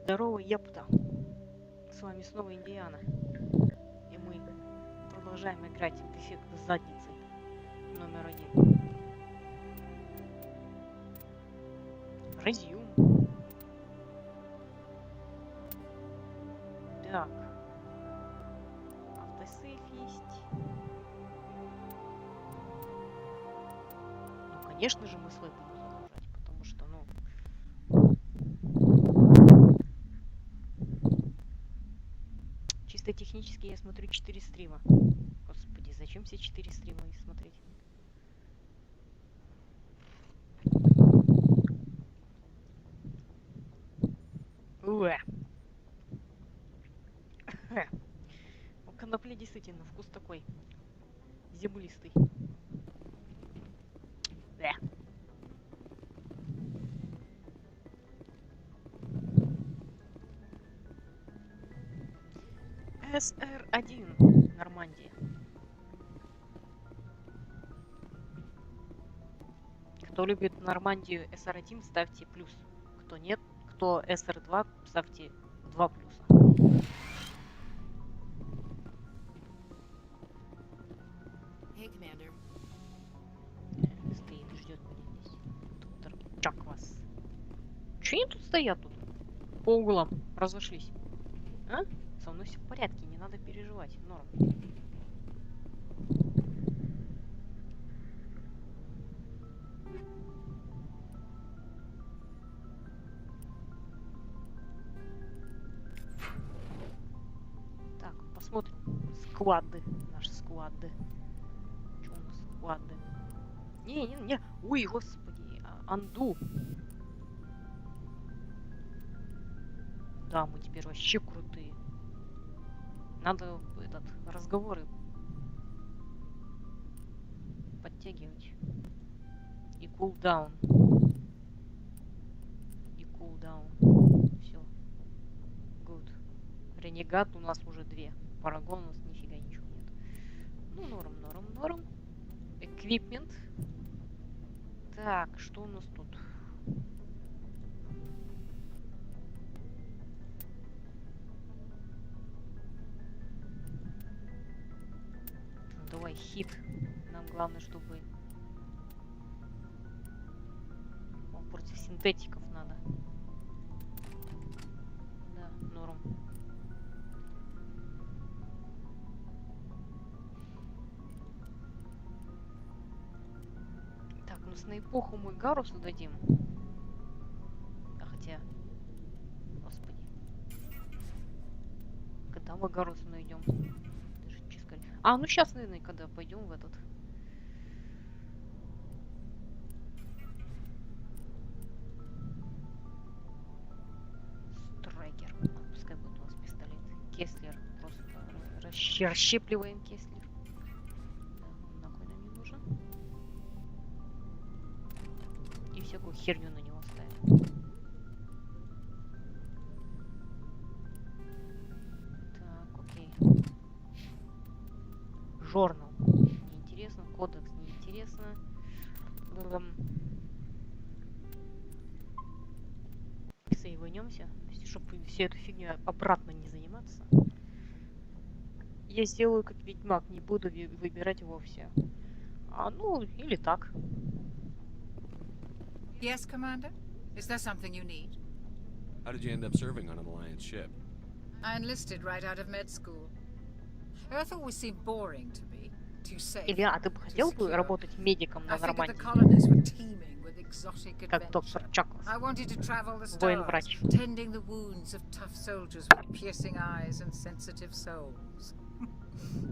Здорово, епта. С вами снова Индиана. И мы продолжаем играть в дефект с задницей номер 1. Резюм. Так. Автосейф есть. Ну, конечно же, мы свой будем загружать, потому что, ну... Чисто технически я смотрю 4 стрима. Господи, зачем все 4 стрима смотреть? Уэ. У конопли действительно вкус такой. Землистый. Да. СР-1. Нормандия. Кто любит Нормандию СР-1, ставьте плюс. Кто нет, кто СР-2, ставьте 2 плюса. Hey, Commander. Стоит, ждет меня здесь. Стримчик Mass. Че они тут стоят тут? По углам разошлись. А? Со мной все в порядке, не надо переживать. Норм. Так, посмотрим. Сквады. Наши сквады. Что у нас сквады? Не. Ой, господи. Анду. Да, мы теперь вообще крутые. Надо разговоры подтягивать. И кулдаун. Все. Good. Ренегат у нас уже 2. Парагон у нас нифига ничего нет. Ну, норм. Эквипмент. Так, что у нас тут? Давай хит. Нам главное, чтобы... Против синтетиков надо. Да, норм. Так, ну снайпоху мы Гарусу дадим. А хотя... Господи. Когда мы Гарусу найдем? А, ну сейчас, наверное, когда пойдем в этот... Страйкер. Пускай будет у нас пистолет. Кеслер. Просто расщепливаем Кеслер. Да, он нахуй нам не нужен. И всякую херню на него ставим. Так, окей. Журнал. Неинтересно. Кодекс неинтересно. Сейванемся, чтобы всю эту фигню обратно не заниматься. Я сделаю как ведьмак, не буду выбирать вовсе. А, ну, или так. Yes, Commander? Is there something you need? How did you end up serving on an Alliance ship? I enlisted right out of med school. Earth always seemed boring to me. Too safe. Илья, а ты бы хотел бы работать медиком на Нормандии? Как доктор Чаклас. Военврач. Tending the wounds of tough soldiers with piercing eyes and sensitive souls.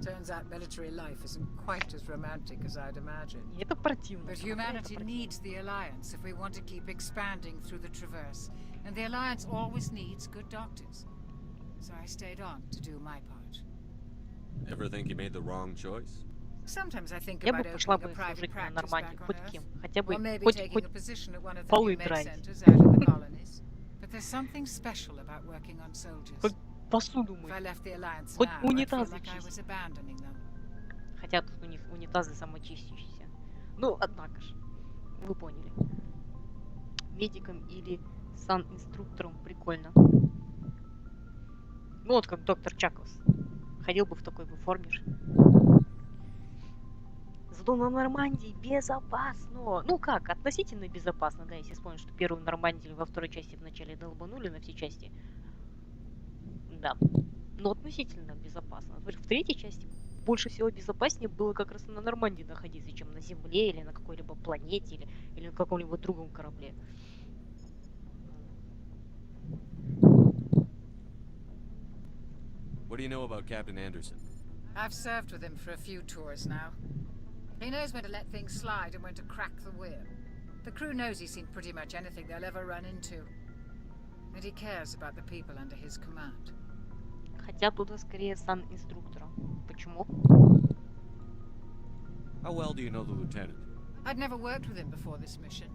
Turns out military life isn't quite as romantic as I'd imagined. Это противно. But humanity needs the Alliance if we want to keep expanding through the Traverse. And the Alliance always needs good doctors. So I stayed on to do my part. Ever think you made the wrong choice? Sometimes I think Я бы about пошла opening a бы private служить на practice Нормандии, back on хоть Earth. кем. Хотя бы, Or maybe хоть taking a position at one of the полы new med драить. centers out in the colonies. But there's something special about working on soldiers. Хоть посуду If мыть. I left the Alliance Хоть now, I'd feel унитазы like I was чистить. abandoning them. Хотя тут у них унитазы самочистящиеся. Ну, однако ж. Вы поняли. Медиком или сан-инструктором прикольно. Ну вот как доктор Чаклс. Ходил бы в такой бы форме же. Зато на Нормандии безопасно. Ну как, относительно безопасно, да, если вспомнить, что первую Нормандию во второй части вначале долбанули на все части. Да. Но относительно безопасно. В третьей части больше всего безопаснее было как раз на Нормандии находиться, чем на Земле или на какой-либо планете или на каком-либо другом корабле. What do you know about Captain Anderson? I've served with him for a few tours now. He knows when to let things slide and when to crack the whip. The crew knows he's seen pretty much anything they'll ever run into. And he cares about the people under his command. Хотя туда скорее сан инструктора. Почему? How well do you know the lieutenant? I'd never worked with him before this mission.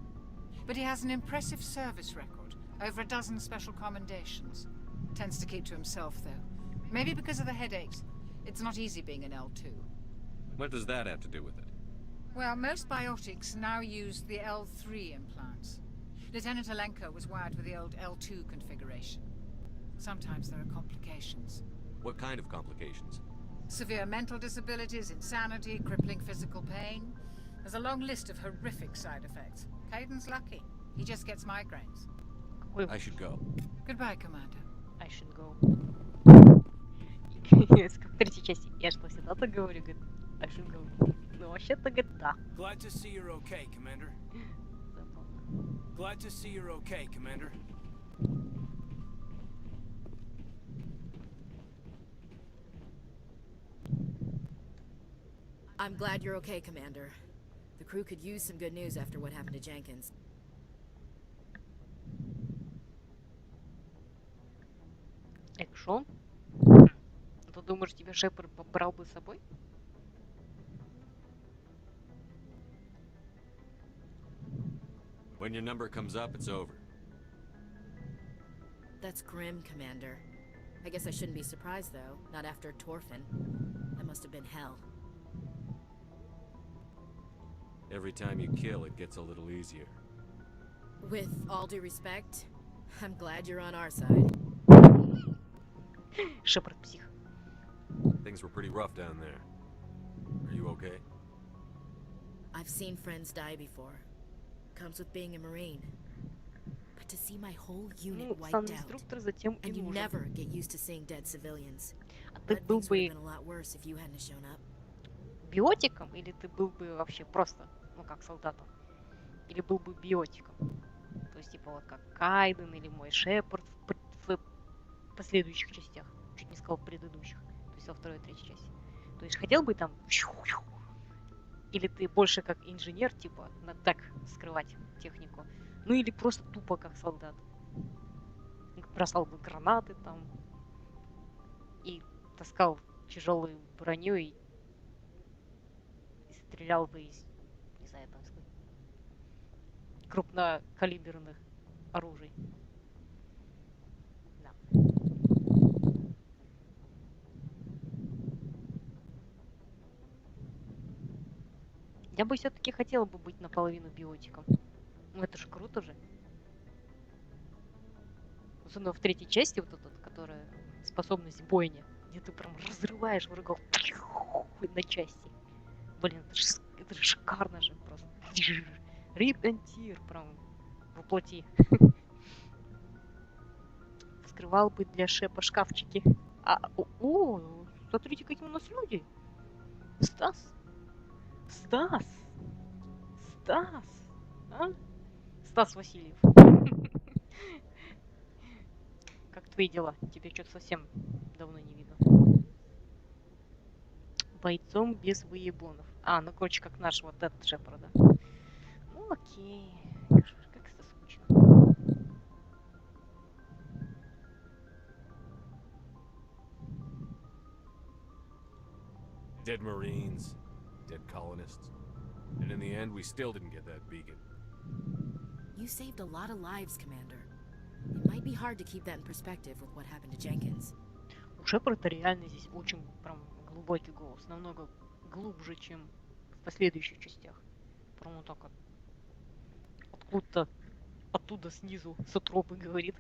But he has an impressive service record. Over a dozen special commendations. Tends to keep to himself, though. Maybe because of the headaches. It's not easy being an L2. What does that have to do with it? Well, most biotics now use the L3 implants. Lieutenant Alenko was wired with the old L2 configuration. Sometimes there are complications. What kind of complications? Severe mental disabilities, insanity, crippling physical pain. There's a long list of horrific side effects. Caden's lucky. He just gets migraines. I should go. Goodbye, Commander. I should go. В третьей части я что, всегда так говорю, говорит, I should go. Ну, вообще-то, говорит, да. Glad to see you're okay, Commander. Забавно. Glad to see you're okay, Commander. I'm glad you're okay, Commander. The crew could use some good news after what happened to Jenkins. Экшон? Ты думаешь, тебя Шепард брал бы с собой? When your number comes up, it's over. That's grim, Commander. I guess I shouldn't be surprised, though. Not after Torfin. That must have been hell. Every time you kill, it gets a little easier. With all due respect, I'm glad you're on our side. Шепард псих. Things were pretty rough down there. Are you okay? I've seen friends die before. Comes with being a Marine. But to see my whole unit Ну, wiped сан out, инструктор затем и and you нужен. never get used to seeing dead civilians. А ты But был things would бы have been a lot worse if you hadn't shown up. биотиком, или ты был бы вообще просто, ну, как солдатом? Или был бы биотиком? То есть, типа, вот как Кайден или мой Шепард в последующих частях. Чуть не сказал в предыдущих. То есть во второй и третьей части. То есть хотел бы там... Или ты больше как инженер, типа, так скрывать технику. Ну или просто тупо как солдат. Бросал бы гранаты там. И таскал тяжелую броню и стрелял бы из, не знаю, там, крупнокалиберных оружий. Да. Я бы все-таки хотела бы быть наполовину биотиком. Ну это же круто же. Особенно в третьей части, вот эта, которая способность бойни, где ты прям разрываешь врагов на части. Блин, это же шикарно же просто. Rip and tear прям воплоти. Вскрывал бы для Шепа шкафчики. Смотрите, какие у нас люди. Стас. А? Стас Васильев. Как твои дела? Тебя что-то совсем давно не видно. Бойцом без выебонов. Ну короче, как наш вот этот Шепард, да? Ну окей. Как это скучно. Dead Marines, dead colonists. And in the end, we still didn't get that beacon. You saved a lot of lives, Commander. It might be hard to keep that in perspective with what happened to Jenkins. У Шепарда реально здесь очень прям глубокий голос. Намного глубже, чем в последующих частях. Прям вот так вот. Откуда-то оттуда снизу с утробы говорит.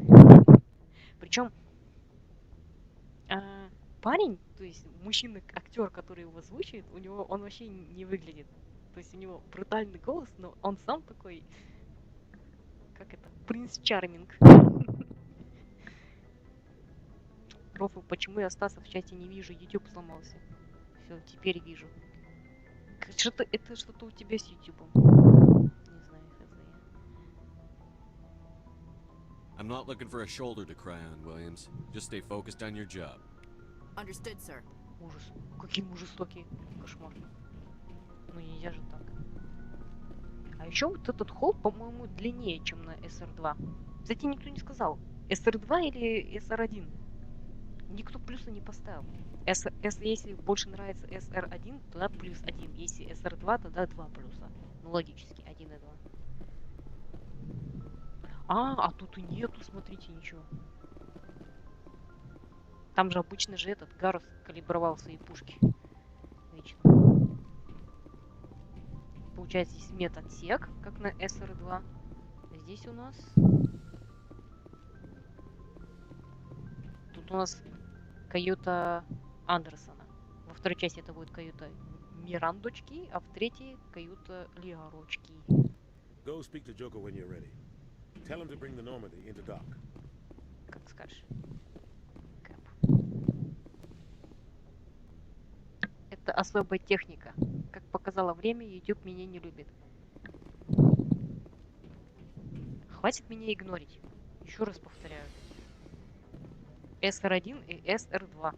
Причем Парень, то есть мужчина-актер, который его озвучивает, у него он вообще не выглядит. То есть у него брутальный голос, но он сам такой, как это, принц Чарминг. Рофл, почему я Стаса в чате не вижу? YouTube сломался. Все, теперь вижу. Что-то это что-то у тебя с YouTube. Не знаю, хз. I'm not looking for a shoulder to cry on, Williams. Just stay focused on your job. Understood, sir. Ужас. Какие мы жестокие. Кошмар. Ну нельзя же так. А еще вот этот холл, по-моему, длиннее, чем на SR2. Кстати, никто не сказал, SR2 или SR1. Никто плюса не поставил. Если больше нравится SR1, тогда плюс 1. Если SR2, тогда 2 плюса. Ну, логически, 1 и 2. А тут и нету, смотрите, ничего. Там же обычно же этот Гарус калибровал свои пушки. Вечно. Получается, здесь медотсек, как на SR2. Здесь у нас... Тут у нас каюта Андерсона. Во второй части это будет каюта Мирандочки, а в третьей каюта Лиарочки. Go speak to Joker when you're ready. Tell him to bring the Normandy into dock. Как скажешь. Кэп. Это особая техника. Как показало время, YouTube меня не любит. Хватит меня игнорить. Еще раз повторяю. SR1 и SR2.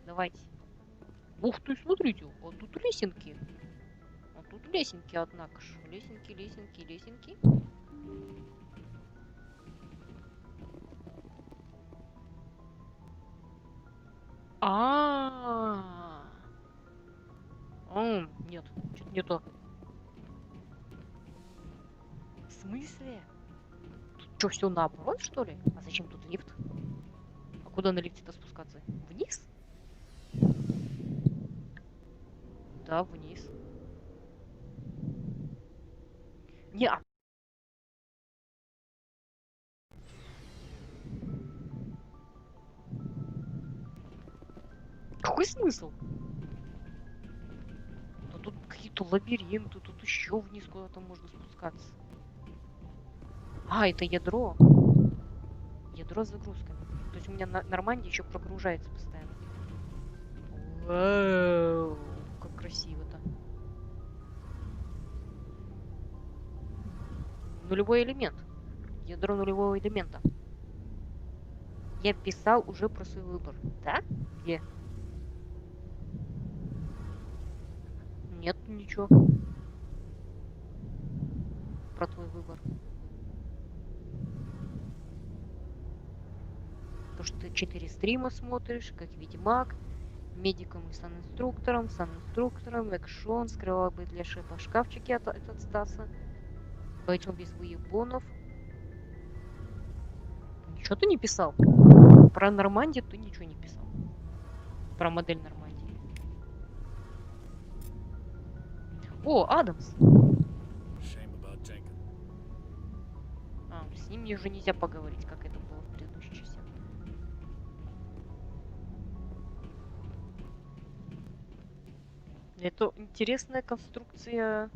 Давайте. Ух ты, смотрите, вот тут лесенки. Вот тут лесенки, однако ж. Лесенки, лесенки, лесенки. Нет, что-то не то. В смысле? Тут что, все наоборот, что ли? А зачем тут лифт? А куда на лифте-то спускаться? Вниз? Да, вниз. Не, какой смысл? Да тут какие-то лабиринты, тут еще вниз куда-то можно спускаться. А, это ядро. Ядро с загрузками. То есть у меня Нормандия еще прогружается постоянно. Вау, как красиво-то. Нулевой элемент. Ядро нулевого элемента. Я писал уже про свой выбор. Да? Где? Нет ничего. Про твой выбор. То, что ты 4 стрима смотришь, как Ведьмак, медиком и санинструктором, экшон, скрывал бы для шефа шкафчики от Стаса. Бойцом без выебонов. Ничего ты не писал? Про Нормандию ты ничего не писал. Про модель Нормандии. О, Адамс! Shame about Jenkins. С ним уже нельзя поговорить, как это было в предыдущей части. Это интересная конструкция.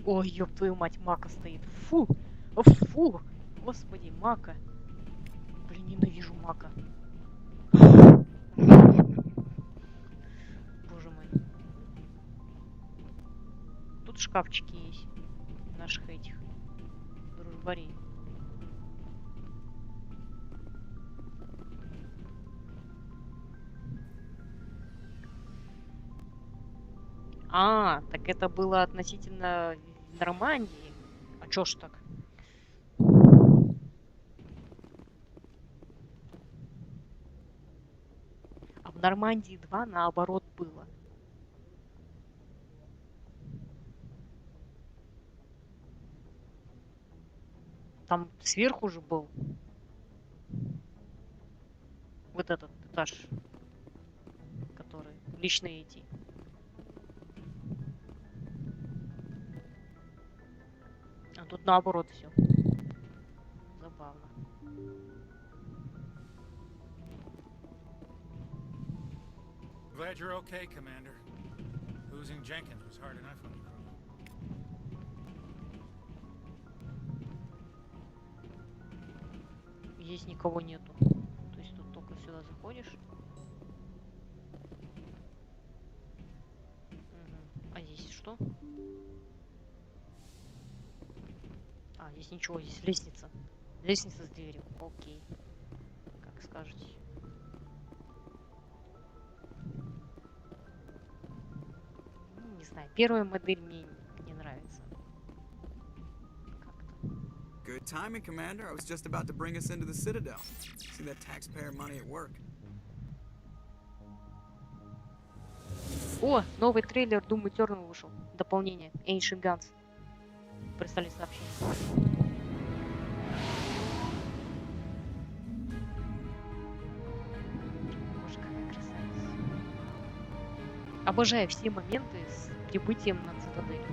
Ой, ёб твою мать, Мака стоит. Фу! Фу! Господи, Мака. Блин, ненавижу Мака. Боже мой. Тут шкафчики есть. Наших этих. Дружбарей. Так это было относительно Нормандии. А чё ж так? А в Нормандии 2 наоборот было. Там сверху же был вот этот этаж, который лично идти. А тут наоборот все. Забавно. Glad you're okay, Commander. Losing Jenkins was hard enough on the crew. Здесь никого нету. То есть тут только сюда заходишь. Мгм. А здесь что? А, здесь ничего, здесь лестница. Лестница с дверью. Окей. Как скажете. Ну, не знаю, первая модель мне не нравится. Как-то. Good timing, Commander. I was just about to bring us into the Citadel. See that taxpayer money at work. О, новый трейлер Doom Eternal вышел. Дополнение. Ancient Guns. Прислали сообщение. Боже, какая красавица. Обожаю все моменты с прибытием на цитадель.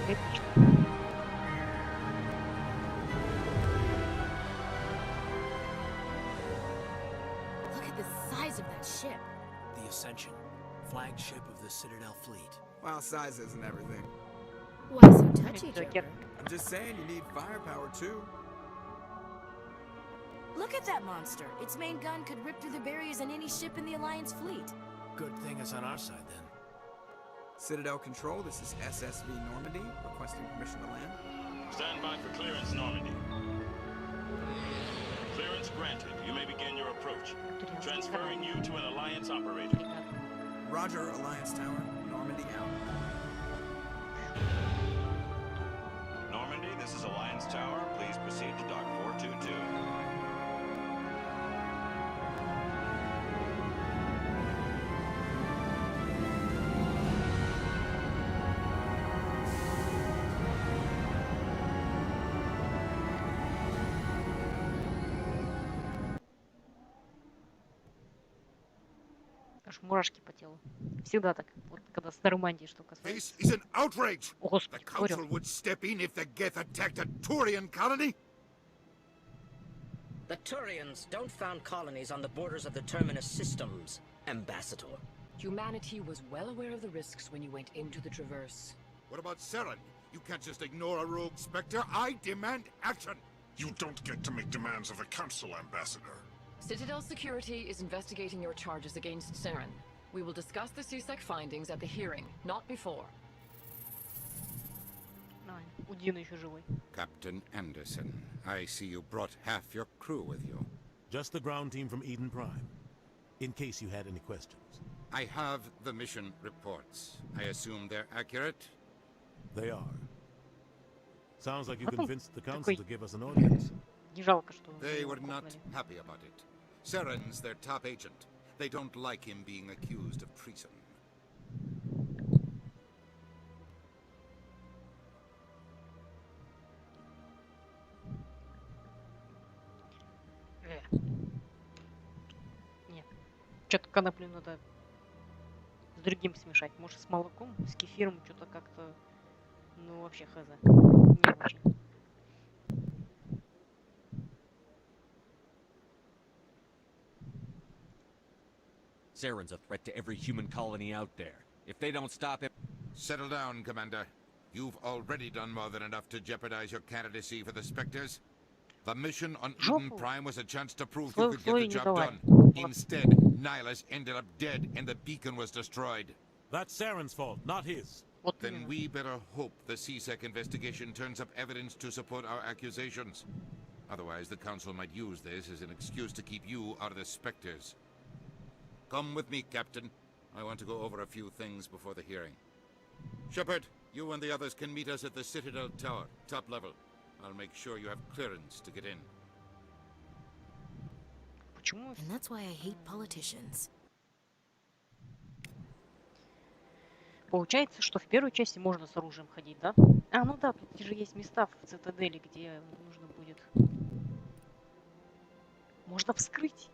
Эпично. Look at the size of that ship. The Ascension, flagship of the Citadel fleet. Well, size isn't everything. Why so touchy, Joker. Joker? I'm just saying you need firepower too. Look at that monster. Its main gun could rip through the barriers in any ship in the Alliance fleet. Good thing it's on our side then. Citadel Control, this is SSV Normandy, requesting permission to land. Stand by for clearance, Normandy. Clearance granted. You may begin your approach. Transferring you to an Alliance operator. Roger, Alliance Tower, Normandy out. Normandy, this is Alliance Tower. Please proceed to Dock 422. Аж мурашки по телу. Всегда так. Вот когда с Нормандией что касается. This is an outrage! О, The Господи, Council говорю. would step in if the Geth attacked a Turian colony? The Turians don't found colonies on the borders of the Terminus systems, Ambassador. Humanity was well aware of the risks when you went into the Traverse. What about Seren? You can't just ignore a rogue Spectre. I demand action! You don't get to make demands of the Council, Ambassador. Citadel Security is investigating your charges against Saren. We will discuss the CSEC findings at the hearing, not before. У Дина еще живой. Captain Anderson, I see you brought half your crew with you. Just the ground team from Eden Prime, in case you had any questions. I have the mission reports. I assume they're accurate? They are. Sounds like you Потом convinced the council такой- to give us an audience. Не жалко, что They его were not кокнули. happy about it. Seren's their top agent. They don't like him being accused of treason. Нет. Что-то коноплю надо с другим смешать. Может, с молоком, с кефиром, что-то как-то... Ну, вообще, хз. Не очень. Saren's a threat to every human colony out there. If they don't stop him... Settle down, Commander. You've already done more than enough to jeopardize your candidacy for the Spectres. The mission on Eden Prime was a chance to prove you could get the job done. Instead, Nihilus ended up dead and the beacon was destroyed. That's Saren's fault, not his. Then we better hope the CSEC investigation turns up evidence to support our accusations. Otherwise, the Council might use this as an excuse to keep you out of the Spectres. Come with me, Captain. I want to go over a few things before the hearing. Shepard, you and the others can meet us at the Citadel Tower, top level. I'll make sure you have clearance to get in. And that's why I hate politicians. Получается, что в первой части можно с оружием ходить, да? А, ну да, тут же есть места в цитадели, где нужно будет... Можно вскрыть.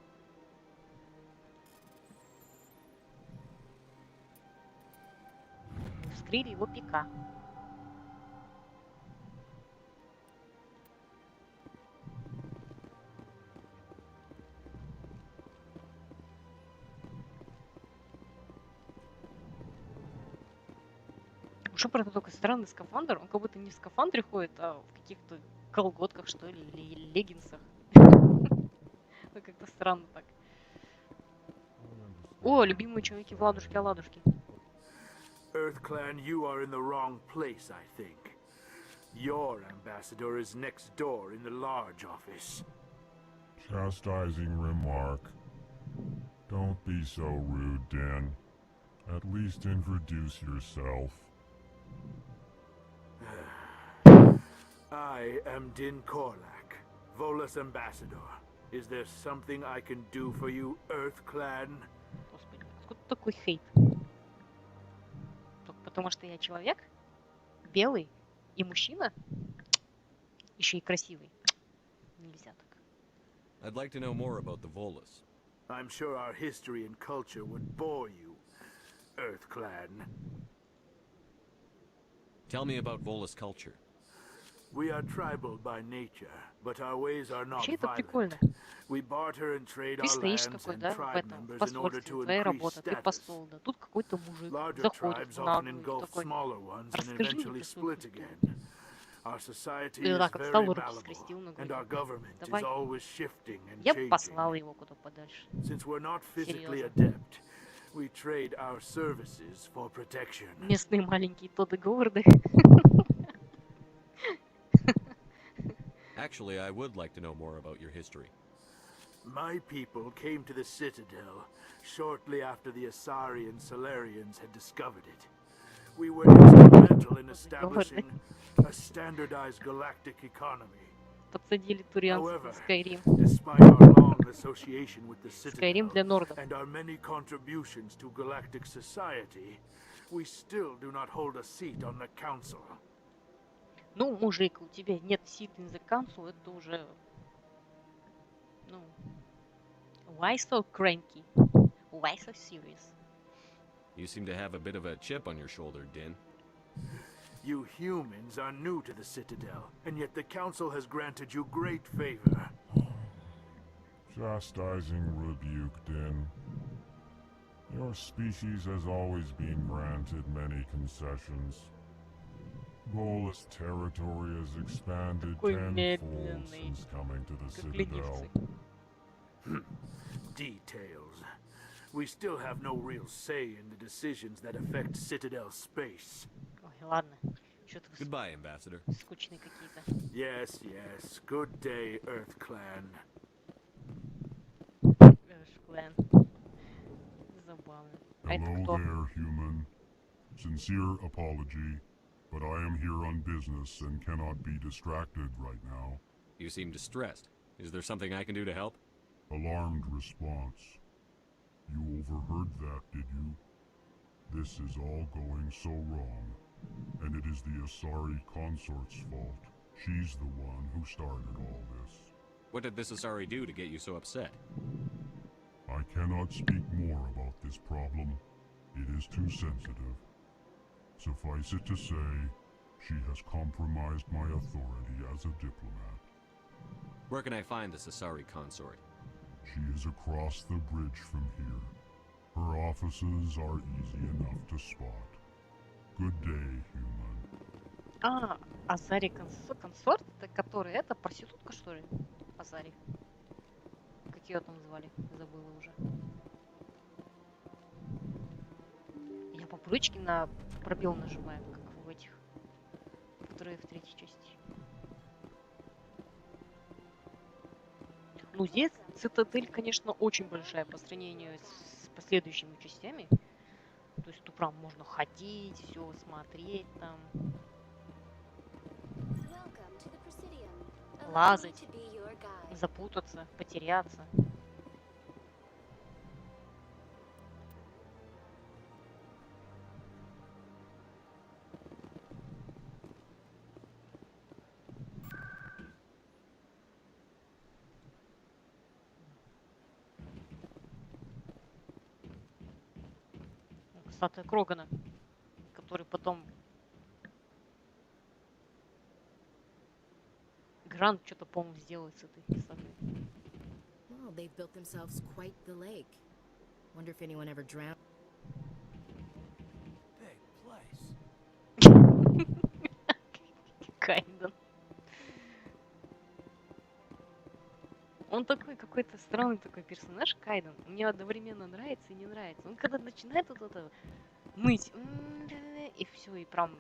Мы вскрыли его пика. Что про это только странный скафандр? Он как будто не в скафандре ходит, а в каких-то колготках, что ли, или леггинсах. Ну, как-то странно так. О, любимые человеки в ладушке. EarthClan, you are in the wrong place, I think. Your ambassador is next door in the large office. Chastising remark. Don't be so rude, Dan. At least introduce yourself. I am Din Korlak, Volus ambassador. Is there something I can do for you, EarthClan? Господи, откуда такой хейт? Только потому что я человек? Белый? И мужчина? Еще и красивый. Нельзя так. I'd like to know more about the Volus. I'm sure our history and culture would bore you, EarthClan. Tell me about Volus culture. We are tribal by nature, but our ways are not Вообще это violent. прикольно. We barter and trade Ты our стоишь lands такой, and да, в tribe этом, в members in order посольстве, to твоя increase работа, ты status. посол, да. Тут какой-то мужик Larger заходит tribes в often наглую и engulf такой, smaller ones and расскажи мне eventually про свою split культуру. again. Our society И is так вот very встал, руки malleable, скрестил на and груди. our government is Давай. always shifting and Я бы changing. послала его куда подальше. Since we're not physically Серьезно. adept, we trade our services for protection. Местные маленькие Тоды Говарды. Actually, I would like to know more about your history. My people came to the Citadel shortly after the Asari and Solarians had discovered it. We were instrumental in establishing a standardized galactic economy. Подсадили турианцев However, в Скайрим. despite our long association with the Скайрим Citadel для нордов. and our many contributions to galactic society, we still do not hold a seat on the Council. Ну, мужик, у тебя нет сит in the council, это уже... Ну... Why so cranky? Why so serious? You seem to have a bit of a chip on your shoulder, Din. You humans are new to the Citadel, and yet the Council has granted you great favor. Chastising rebuke, Din. Your species has always been granted many concessions. Volus territory has expanded Какой tenfold медленный. since coming to the Как Citadel. ленивцы. Details. We still have no real say in the decisions that affect Citadel space. Ой, ладно. Что-то вы Goodbye, Ambassador. скучные какие-то. Yes, yes. Good day, EarthClan. Клэн. Забавно. А это Hello кто? there, human. Sincere apology, but I am here on business and cannot be distracted right now. You seem distressed. Is there something I can do to help? Alarmed response. You overheard that, did you? This is all going so wrong, and it is the Asari consort's fault. She's the one who started all this. What did this Asari do to get you so upset? I cannot speak more about this problem. It is too sensitive. Suffice it to say, she has compromised my authority as a diplomat. Where can I find this Asari consort? She is across the bridge from here. Her offices are easy enough to spot. Good day, human. А, Азари консорт, это который, это проститутка, что ли? Азари. Как ее там звали? Забыла уже. Я по привычке на пробел нажимаю, как в этих, которые в третьей части. Ну, здесь цитадель, конечно, очень большая по сравнению с последующими частями. То есть тут прям можно ходить, все смотреть там. Лазать, запутаться, потеряться. Статуя Крогана, который потом Грант что-то, по-моему, сделает с этой статуей. Well, they've built themselves quite the lake. Wonder if anyone ever drowned. Big place. Кайден. Он такой какой-то странный такой персонаж, Кайден. Мне одновременно нравится и не нравится. Он когда начинает вот это ныть, и все, и прям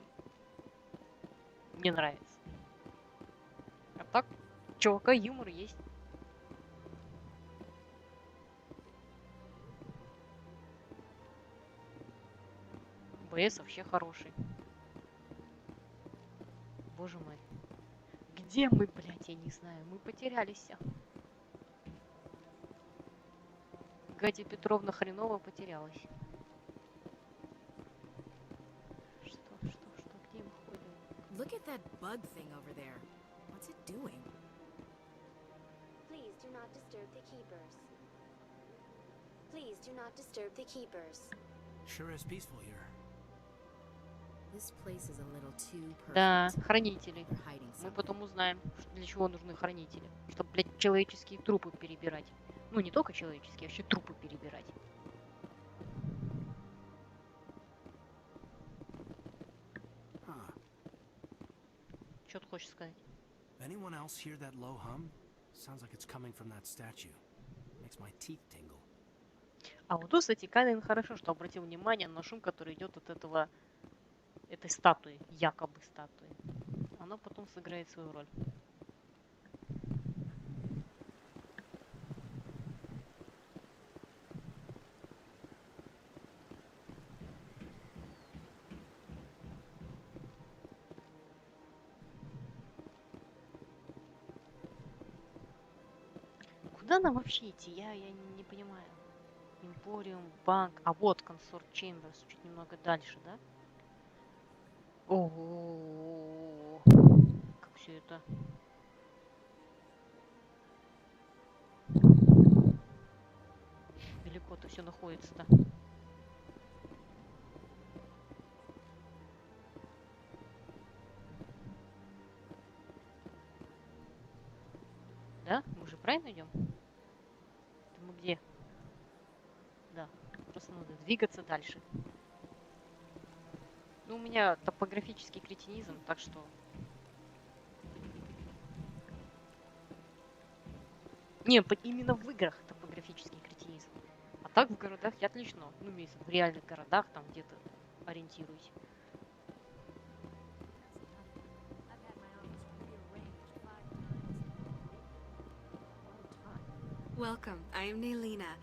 не нравится. А так, чувака юмор есть. БС вообще хороший. Боже мой. Где мы, блядь, я не знаю. Мы потерялись. Гатя Петровна хреново потерялась. Что, где мы ходим? Look at that bug thing over there. What's it doing? Please do not disturb the keepers. Please do not disturb the keepers. Sure is peaceful here. This place is a little too perfect. Да, хранители. They're hiding Мы something. потом узнаем, для чего нужны хранители. Чтобы, блядь, человеческие трупы перебирать. Ну, не только человеческие, а вообще трупы перебирать. Huh. Что ты хочешь сказать? Anyone else hear that low hum? Sounds like it's coming from that statue. Makes my teeth tingle. А вот тут, кстати, Кайден хорошо, что обратил внимание на шум, который идет от этой статуи, якобы статуи. Она потом сыграет свою роль. Куда нам вообще идти? Я не понимаю. Эмпориум, банк. А вот консорт Чемберс, чуть немного дальше, да? Ого, как все это. Далеко-то все находится-то. Да? Мы же правильно идем? Это мы где? Да, просто надо двигаться дальше. Ну, у меня топографический кретинизм, так что... Не, именно в играх топографический кретинизм. А так в городах я отлично, ну, в реальных городах там где-то ориентируюсь. Welcome, I am Naylina.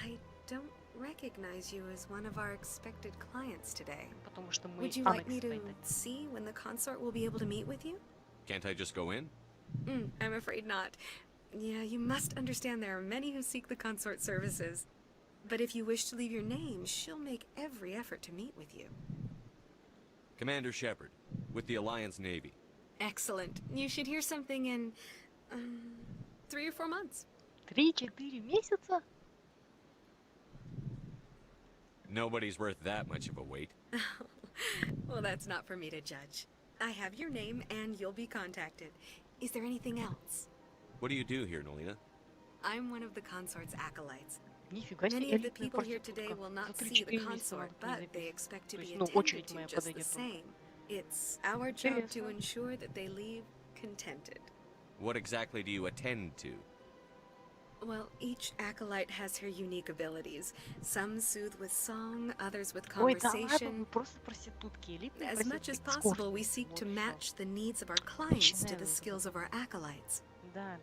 I don't recognize you as one of our expected clients today. Потому что мы Would you like me to unexpected. see when the consort will be able to meet with you? Can't I just go in? I'm afraid not. Yeah, you must understand there are many who seek the consort services. But if you wish to leave your name, she'll make every effort to meet with you. Commander Shepard, with the Alliance Navy. Excellent. You should hear something in 3 or 4 months. 3-4 месяца? Nobody's worth that much of a wait. Well, that's not for me to judge. I have your name and you'll be contacted. Is there anything else? What do you do here, Nolina? I'm one of the consort's acolytes. Нифига себе, Many of the элитная people here today проститутка. will not За see the 3-4 месяца consort, нам but не they запишут. expect to То be есть, ну, attended очередь to моя just the подойдет. same. It's our job to Интересно. ensure that they leave contented. What exactly do you attend to? Well, each acolyte has her unique abilities. Some soothe with song, others with Ой, да ладно, conversation. мы просто проститутки, элитные As much as проститутки. possible, we Эскорт. seek to Вот match the needs of our clients to Начинаем the вот skills of our acolytes. всё. Да.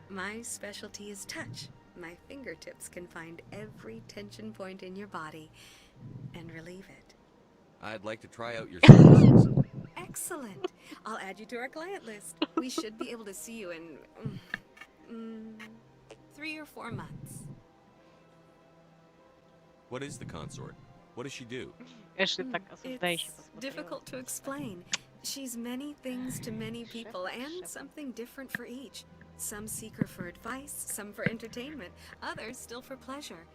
My specialty is touch. My fingertips can find every tension point in your body and relieve it. I'd like to try out your services. Excellent. I'll add you to our client list. We should be able to see you in 3 or 4 months. What is the consort? What does she do? Эшли так осуждающе It's посмотрела. difficult to explain. She's many things to many people and something different for each. Some seek her for advice, some for entertainment, others still for pleasure.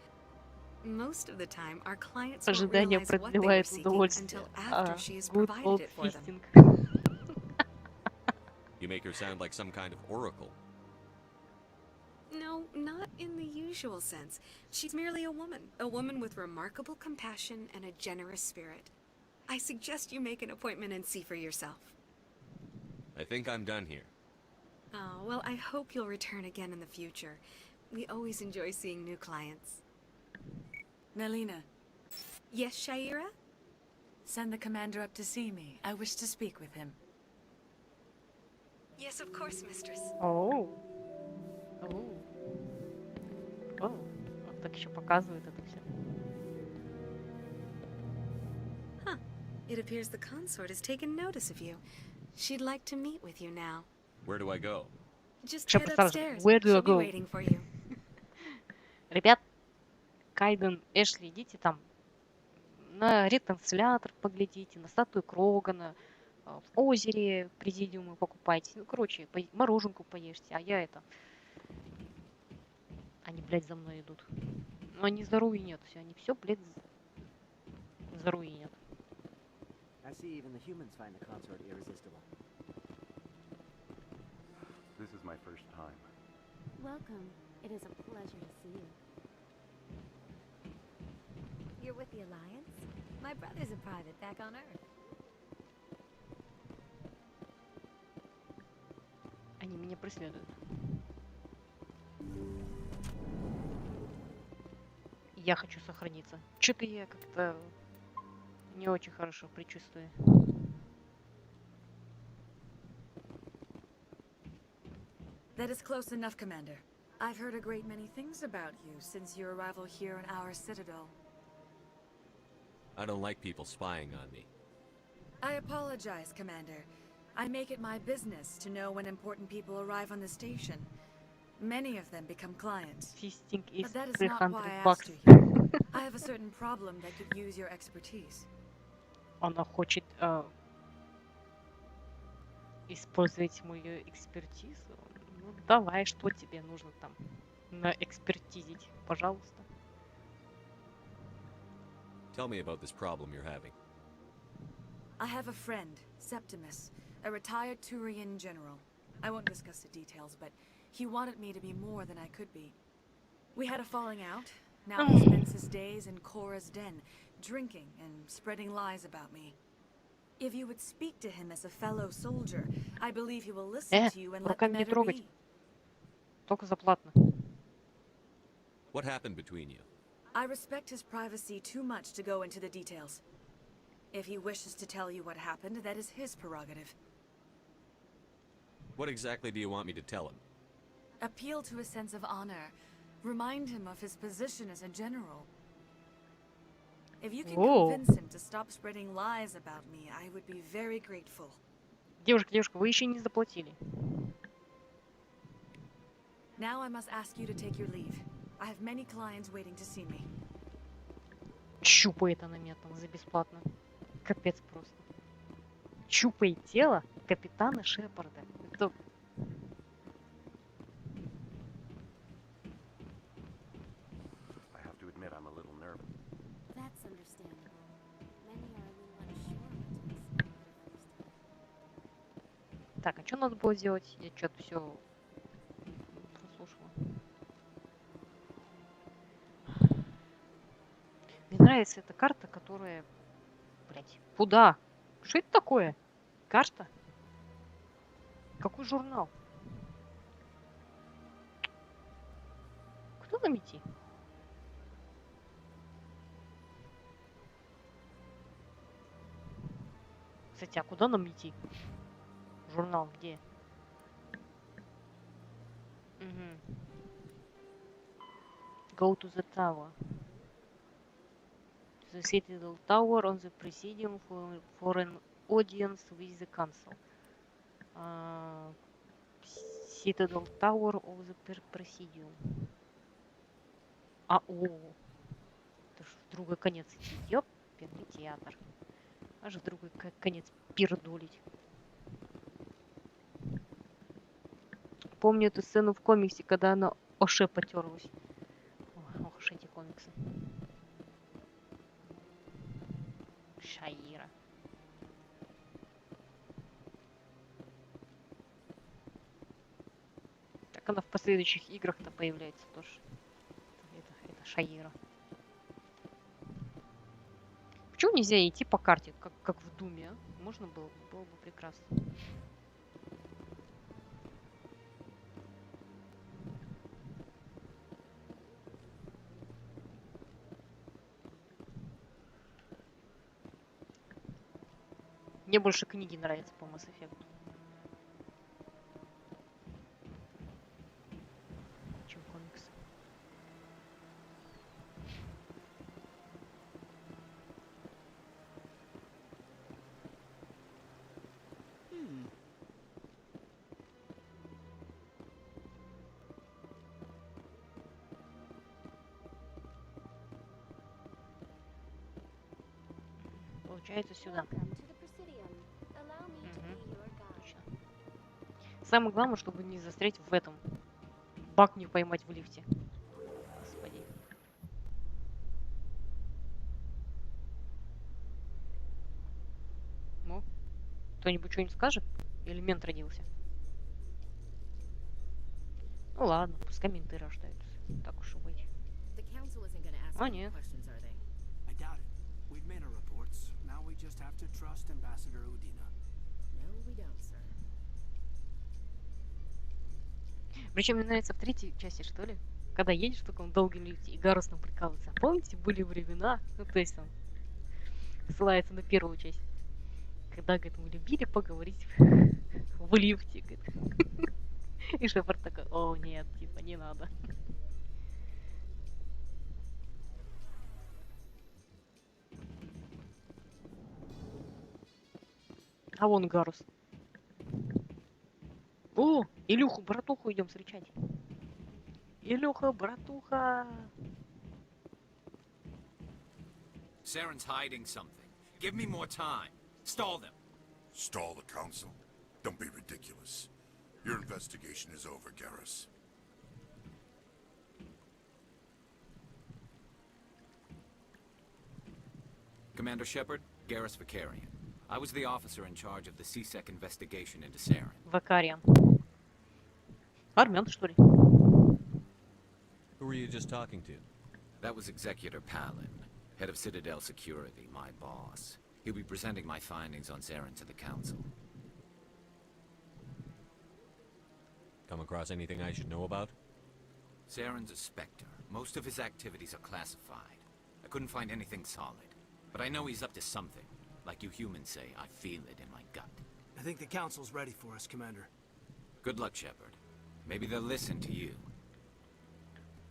Most of the time, our clients won't Ожидание realize what they were продлевает seeking удовольствие. until after she has Good provided old it for them. fisting. You make her sound like some kind of oracle. No, not in the usual sense. She's merely a woman with remarkable compassion and a generous spirit. I suggest you make an appointment and see for yourself. I think I'm done here. Oh, well, I hope you'll return again in the future. We always enjoy seeing new clients. Melina. Yes, Shaira? Send the commander up to see me. I wish to speak with him. Yes, of course, mistress. Оу. Оу. Оу. Вот так еще показывает это все. Huh. It appears the consort has taken notice of you. She'd like to meet with you now. Where do I go? Just Сейчас head представь, upstairs. where do I She'll be go? waiting for you. Ребят, Кайден, Эшли, идите там на ретранслятор поглядите, на статую Крогана, в озере президиумы покупайте. Ну, короче, мороженку поешьте, а я это... Они, блядь, за мной идут. Но они заруинят все, они все, блядь, заруинят. I see even the humans find the consort irresistible. This is my first time. Welcome. It is a pleasure to see you. You're with the Alliance? My brother's a private back on Earth. Они меня преследуют. Я хочу сохраниться. Что-то я как-то не очень хорошо предчувствую. That is close enough, Commander. I've heard a great many things about you since your arrival here in our citadel. I don't like people spying on me. I apologize, Commander. I make it my business to know when important people arrive on the station. Many of them become clients. But that is not why I asked you here. I have a certain problem that could use your expertise. Она хочет использовать мою экспертизу. Ну, давай, что тебе нужно там наэкспертизить, пожалуйста. Tell me about this problem you're having. I have a friend, Septimus, a retired Turian general. I won't discuss the details, but he wanted me to be more than I could be. We had a falling out. Now he spends his days in Cora's den, drinking and spreading lies about me. If you would speak to him as a fellow soldier, I believe he will listen to you and let the руками не matter трогать. be. Только за платно. What happened between you? I respect his privacy too much to go into the details. If he wishes to tell you what happened, that is his prerogative. What exactly do you want me to tell him? Appeal to his sense of honor. Remind him of his position as a general. If you can convince him to stop spreading lies about me, I would be very grateful. Девушка, вы еще не заплатили. Now I must ask you to take your leave. I have many clients waiting to see me. Щупает она меня там за бесплатно. Капец просто. Щупает тело капитана Шепарда. Это... I have to admit I'm a little nervous. That's understandable. Many are a little unsure what to expect. Так, а что надо было делать? Я что-то все прослушала. Мне нравится эта карта, которая... Блять, куда? Что это такое? Карта? Какой журнал? Куда нам идти? Кстати, а куда нам идти? Журнал где? Угу. Go to the tower. The Citadel Tower on the Presidium for an audience with the Council. Citadel Tower of the Presidium. Это ж в другой конец идти. Ёперный театр. Аж в другой конец пирдолить. Помню эту сцену в комиксе, когда она Оше потерлась. Ох уж эти комиксы. Шаира. Так она в последующих играх-то появляется тоже. Это Шаира. Почему нельзя идти по карте, как в Думе, а? Можно было бы прекрасно. Мне больше книги нравятся по Mass Effect. Чем комиксы. Получается сюда. Точно. Самое главное, чтобы не застрять в этом. Баг не поймать в лифте. Господи. Ну? Кто-нибудь что-нибудь скажет? Элемент родился. Ну ладно, пускай менты рождаются. Так уж и быть. А, нет. I doubt it. We've made our reports. Now we just have to trust Ambassador Udina. No, we don't, sir. Причем мне нравится в третьей части, что ли? Когда едешь в таком долгом лифте, и Гарус там прикалывается. А помните, были времена? Ну, то есть он ссылается на первую часть. Когда, говорит, мы любили поговорить в лифте, говорит. И Шепард такой: о, нет, типа, не надо. А вон Гарус. О, Илюху, братуху идем встречать. Илюха, братуха. Saren's hiding something. Give me more time. Stall them. Stall the council? Don't be ridiculous. Your investigation is over, Garrus. Commander Shepard, Garrus Vicarian. I was the officer in charge of the CSEC investigation into Saren. Вакариан. Армян, что ли? Who were you just talking to? That was Executor Palin, head of Citadel Security, my boss. He'll be presenting my findings on Saren to the council. Come across anything I should know about? Saren's a Spectre. Most of his activities are classified. I couldn't find anything solid. But I know he's up to something. Like you humans say, I feel it in my gut. I think the council's ready for us, Commander. Good luck, Shepard. Maybe they'll listen to you.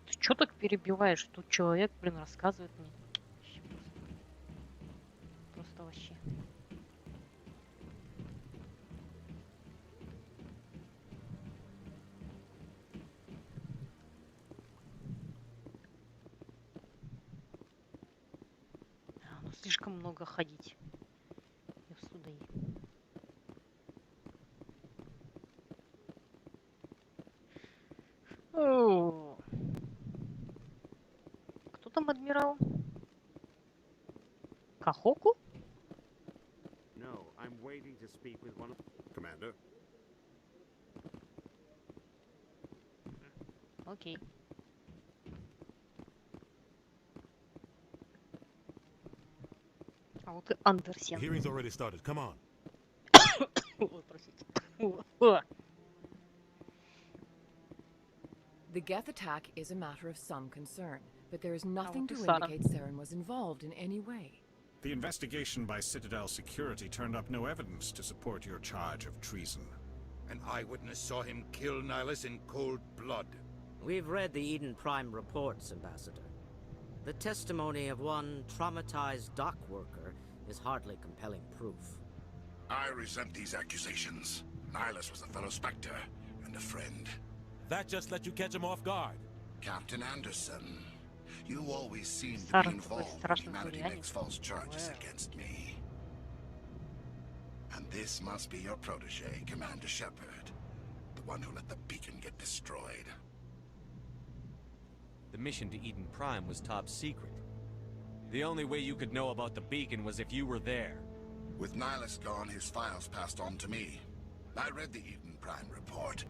Ты чё так перебиваешь? Тут человек, блин, рассказывает мне. Просто вообще. Ну, слишком много ходить. Я в суде. О. Кто там адмирал? Кахоку? No, I'm waiting to speak with one of... Commander? Окей. А вот и Андерсен. The hearing's already started. Come on. Ой, простите. О. The Geth attack is a matter of some concern, but there is nothing to вот и Сара. indicate Saren was involved in any way. The investigation by Citadel Security turned up no evidence to support your charge of treason. An eyewitness saw him kill Nihilus in cold blood. We've read the Eden Prime reports, Ambassador. The testimony of one traumatized dock worker is hardly compelling proof. I resent these accusations. Nihilus was a fellow Spectre and a friend. That just let you catch him off guard. Captain Anderson, you always seem to Сара be такой involved when страшный humanity влияние. makes false charges against me. And this must be your protege, Commander Shepard. The one who let the beacon get destroyed. The mission to Eden Prime was top secret. The only way you could know about the beacon was if you were there. With Nihilus gone, his files passed on to me. I read the Eden Prime report.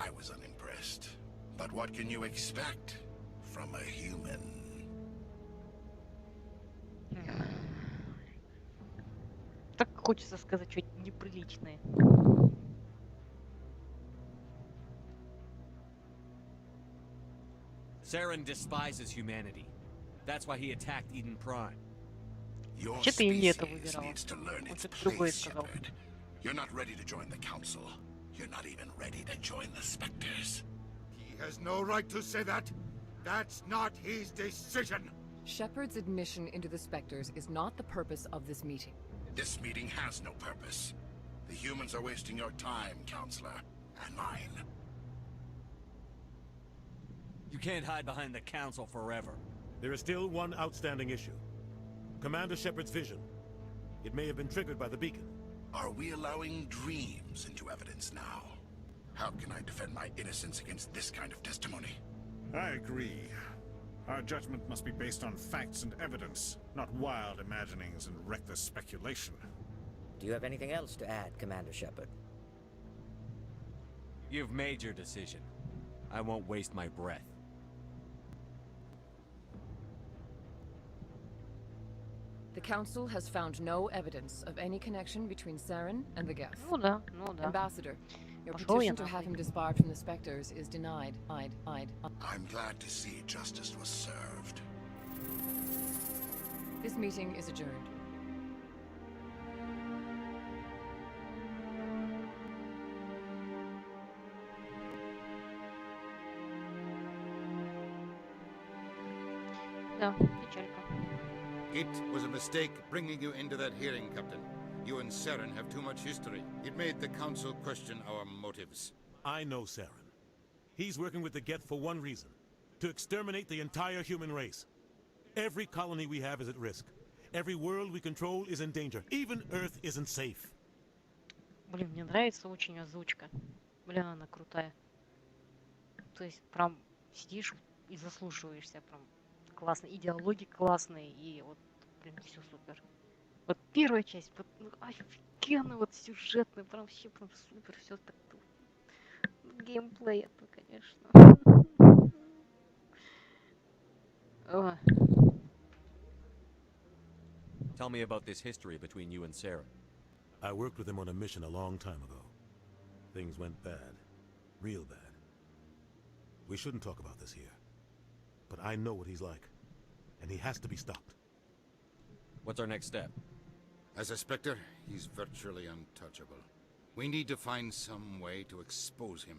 I was unimpressed. But what can you expect from a human? Так хочется сказать что-то неприличное. Saren despises humanity. That's why he attacked Eden Prime. Your Вообще-то я не это species выбирала. needs to learn Он its что-то другое place, сказал. Shepard. You're not ready to join the Council. You're not even ready to join the Spectres. He has no right to say that. That's not his decision. Shepard's admission into the Spectres is not the purpose of this meeting. This meeting has no purpose. The humans are wasting your time, Counselor, and mine. You can't hide behind the Council forever. There is still one outstanding issue. Commander Shepard's vision. It may have been triggered by the beacon. Are we allowing dreams into evidence now? How can I defend my innocence against this kind of testimony? I agree. Our judgment must be based on facts and evidence, not wild imaginings and reckless speculation. Do you have anything else to add, Commander Shepard? You've made your decision. I won't waste my breath. The Council has found no evidence of any connection between Saren and the Geth. Ну да, ну да. Ambassador, your Пошёл я petition to have нахуй. him disbarred from the Spectres is denied. I'm glad to see justice was served. This meeting is adjourned. Да, печалька. It was a mistake bringing you into that hearing, Captain. You and Saren have too much history. It made the Council question our motives. I know Saren. He's working with the Geth for one reason. To exterminate the entire human race. Every colony we have is at risk. Every world we control is in danger. Even Earth isn't safe. Блин, мне нравится очень озвучка. Блин, она крутая. То есть прям сидишь и заслушиваешься. Прям классно. И диалоги классные. И вот, блин, все супер. Вот первая часть, вот, ну, офигенно, вот сюжетный, прям вообще прям супер. Все так. Геймплей это, конечно. Ой. Tell me about this history between you and Sarah. I worked with him on a mission a long time ago. Things went bad. Real bad. We shouldn't talk about this here. But I know what he's like. And he has to be stopped. What's our next step? As a Spectre, he's virtually untouchable. We need to find some way to expose him.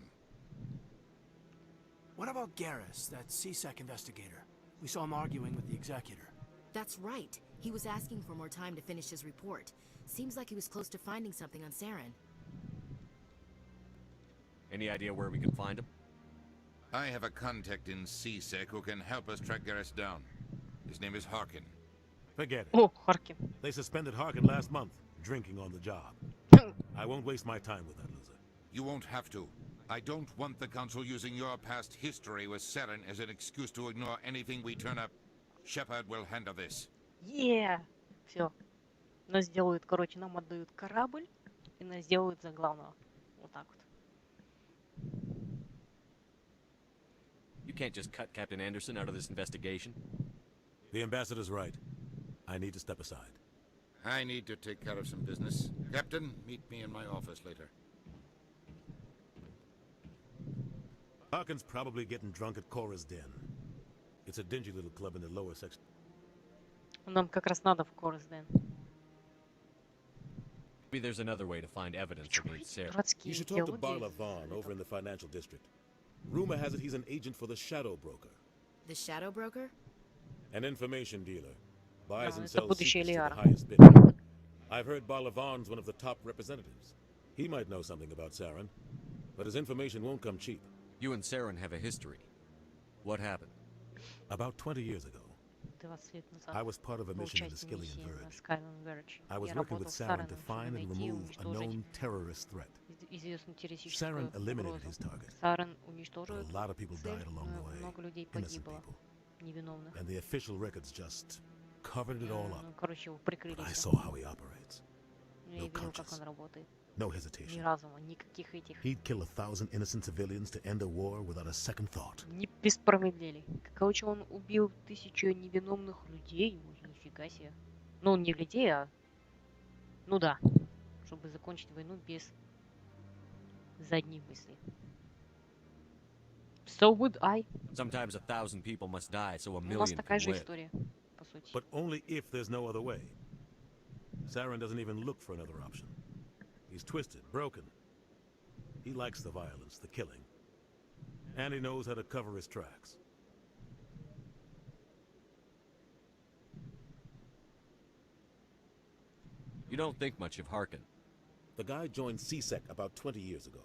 What about Garrus, that CSEC investigator? We saw him arguing with the executor. That's right. He was asking for more time to finish his report. Seems like he was close to finding something on Saren. Any idea where we can find him? I have a contact in CSEC who can help us track Garrus down. His name is Harkin. Forget it. Oh, Harkin. They suspended Harkin last month, drinking on the job. I won't waste my time with that loser. You won't have to. I don't want the Council using your past history with Saren as an excuse to ignore anything we turn up. Shepard will handle this. Все. Нас сделают, короче, нам отдают корабль, и нас сделают за главного. Вот так вот. You can't just cut Captain Anderson out of this investigation. The ambassador's right. I need to step aside. I need to take care of some business. Captain, meet me in my office later. Harkin's probably getting drunk at Cora's Den. It's a dingy little club in the lower section. Нам как раз надо в Корсден. Maybe there's another way to find evidence against Sarah. You should talk to Barla Vaughn over in the financial district. Rumor has it he's an agent for the Shadow Broker. The Shadow Broker? An information dealer. Buys and это sells будущее secrets to the Лиара. highest bidder. I've heard Barla Vaughn's one of the top representatives. He might know something about Saren, but his information won't come cheap. You and Saren have a history. What happened? About 20 years ago, 20 лет назад. I was part of a Был mission in the частью Skillian миссии на Verge. Skylon Verge. I was Я working работал with с Saren to Сареном, чтобы find and найти и remove a уничтожить known terrorist threat. известную террористическую Saren eliminated угрозу. his target. Сарен уничтожил But a lot of people цель, died along the но way. много людей Innocent погибло, people. невиновных. And the official records just covered it all up. Ну, короче, его прикрыли But I всё. saw how he operates. Я No видел, как conscience. он работает. No Ни hesitation. разума, никаких этих. He'd kill 1,000 innocent civilians to end a war without a second thought. Не без промедлений. Короче, он убил 1000 невиновных людей. Ой, нифига себе. Ну, не людей, а... Ну да. Чтобы закончить войну без задней мысли. So would I. Sometimes 1,000 people must die so a У нас million такая can же live. история, по сути. But only if there's no other way. Saren doesn't even look for another option. He's twisted, broken. He likes the violence, the killing. And he knows how to cover his tracks. You don't think much of Harkin. The guy joined CSEC about 20 years ago.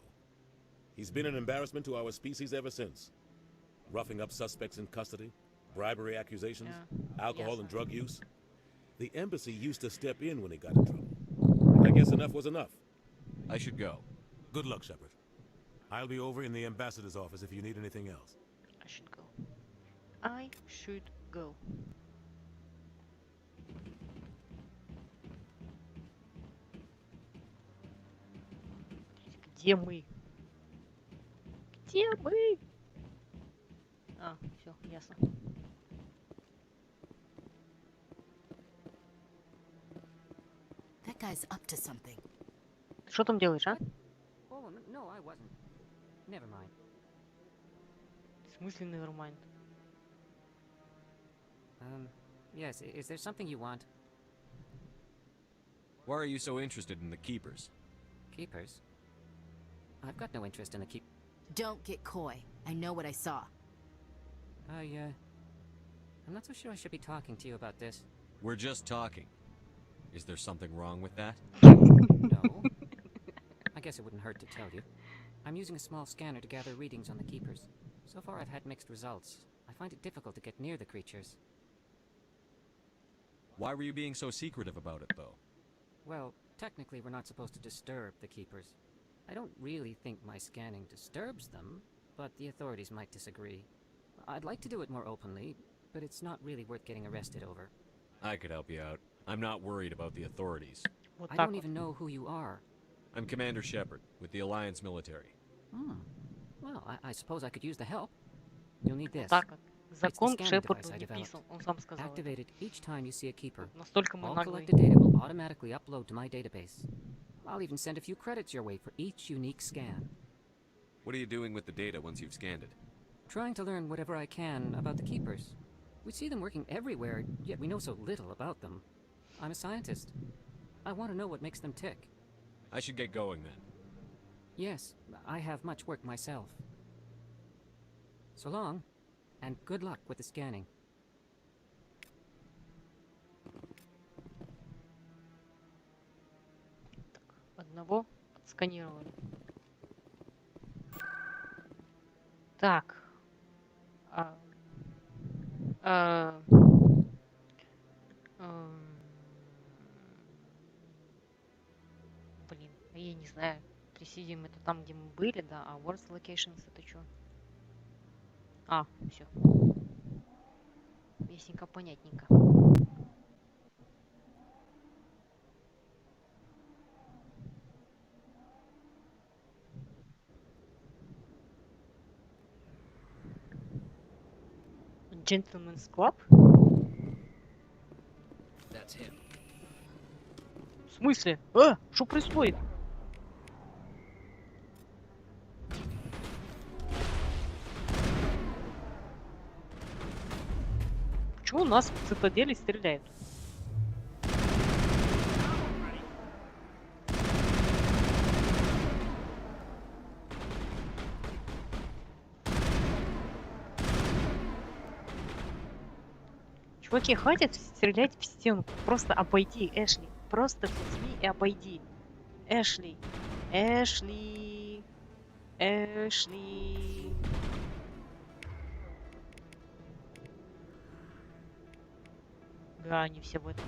He's been an embarrassment to our species ever since. Roughing up suspects in custody, bribery accusations, alcohol and drug use. The embassy used to step in when he got in trouble. I guess enough was enough. I should go. Good luck, Shepard. I'll be over in the ambassador's office if you need anything else. I should go. I should go. Где мы? Где мы? А, все, ясно. That guy's up to something. Что там делаешь, а? Oh, no, I wasn't. Never mind. В смысле never mind? Yes, is there something you want? Why are you so interested in the Keepers? Keepers? I've got no interest in the keep... Don't get coy. I know what I saw. I'm not so sure I should be talking to you about this. We're just talking. Is there something wrong with that? No. I guess it wouldn't hurt to tell you. I'm using a small scanner to gather readings on the Keepers. So far I've had mixed results. I find it difficult to get near the creatures. Why were you being so secretive about it, though? Well, technically we're not supposed to disturb the Keepers. I don't really think my scanning disturbs them, but the authorities might disagree. I'd like to do it more openly, but it's not really worth getting arrested over. I could help you out. I'm not worried about the authorities. I don't even know who you are. I'm Commander Shepard, with the Alliance military. Well, I suppose I could use the help. You'll need this. Так вот. It's the Закон scanning Шепарду device I не developed. писан, он сам сказал. Activate it each time you see a keeper. Настолько мы All наглые. collected data will automatically upload to my database. I'll even send a few credits your way for each unique scan. What are you doing with the data once you've scanned it? Trying to learn whatever I can about the keepers. We see them working everywhere, yet we know so little about them. I'm a scientist. I want to know what makes them tick. I should get going then. Yes, I have much work myself. So long, and good luck with the scanning. Одного отсканировали. Так. Блин, я не знаю. Presidium это там, где мы были, да, а Worst Locations это что? А, все. Ясненько, понятненько. Gentleman's Club? That's him. В смысле? Что происходит? Почему у нас в цитадели стреляют? Чуваки, хватит стрелять в стенку. Просто обойди, Эшли. Просто возьми и обойди. Эшли. Эшли. Эшли. Да, они все в этом.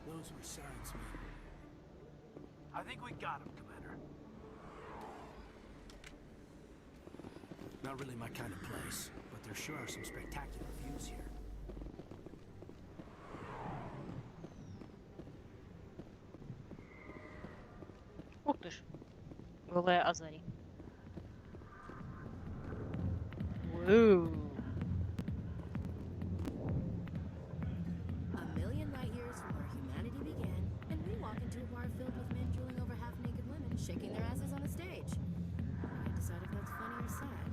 Those were Saren's men. I think we got him, Commander. Not really my kind of place, but there sure are some spectacular views here. Ух ты ж. Голая Азари. Whoa. A million light years from where humanity began, and we walk into a bar filled with men drooling over half-naked women, shaking their asses on a stage. I can't decide if that's funny or sad.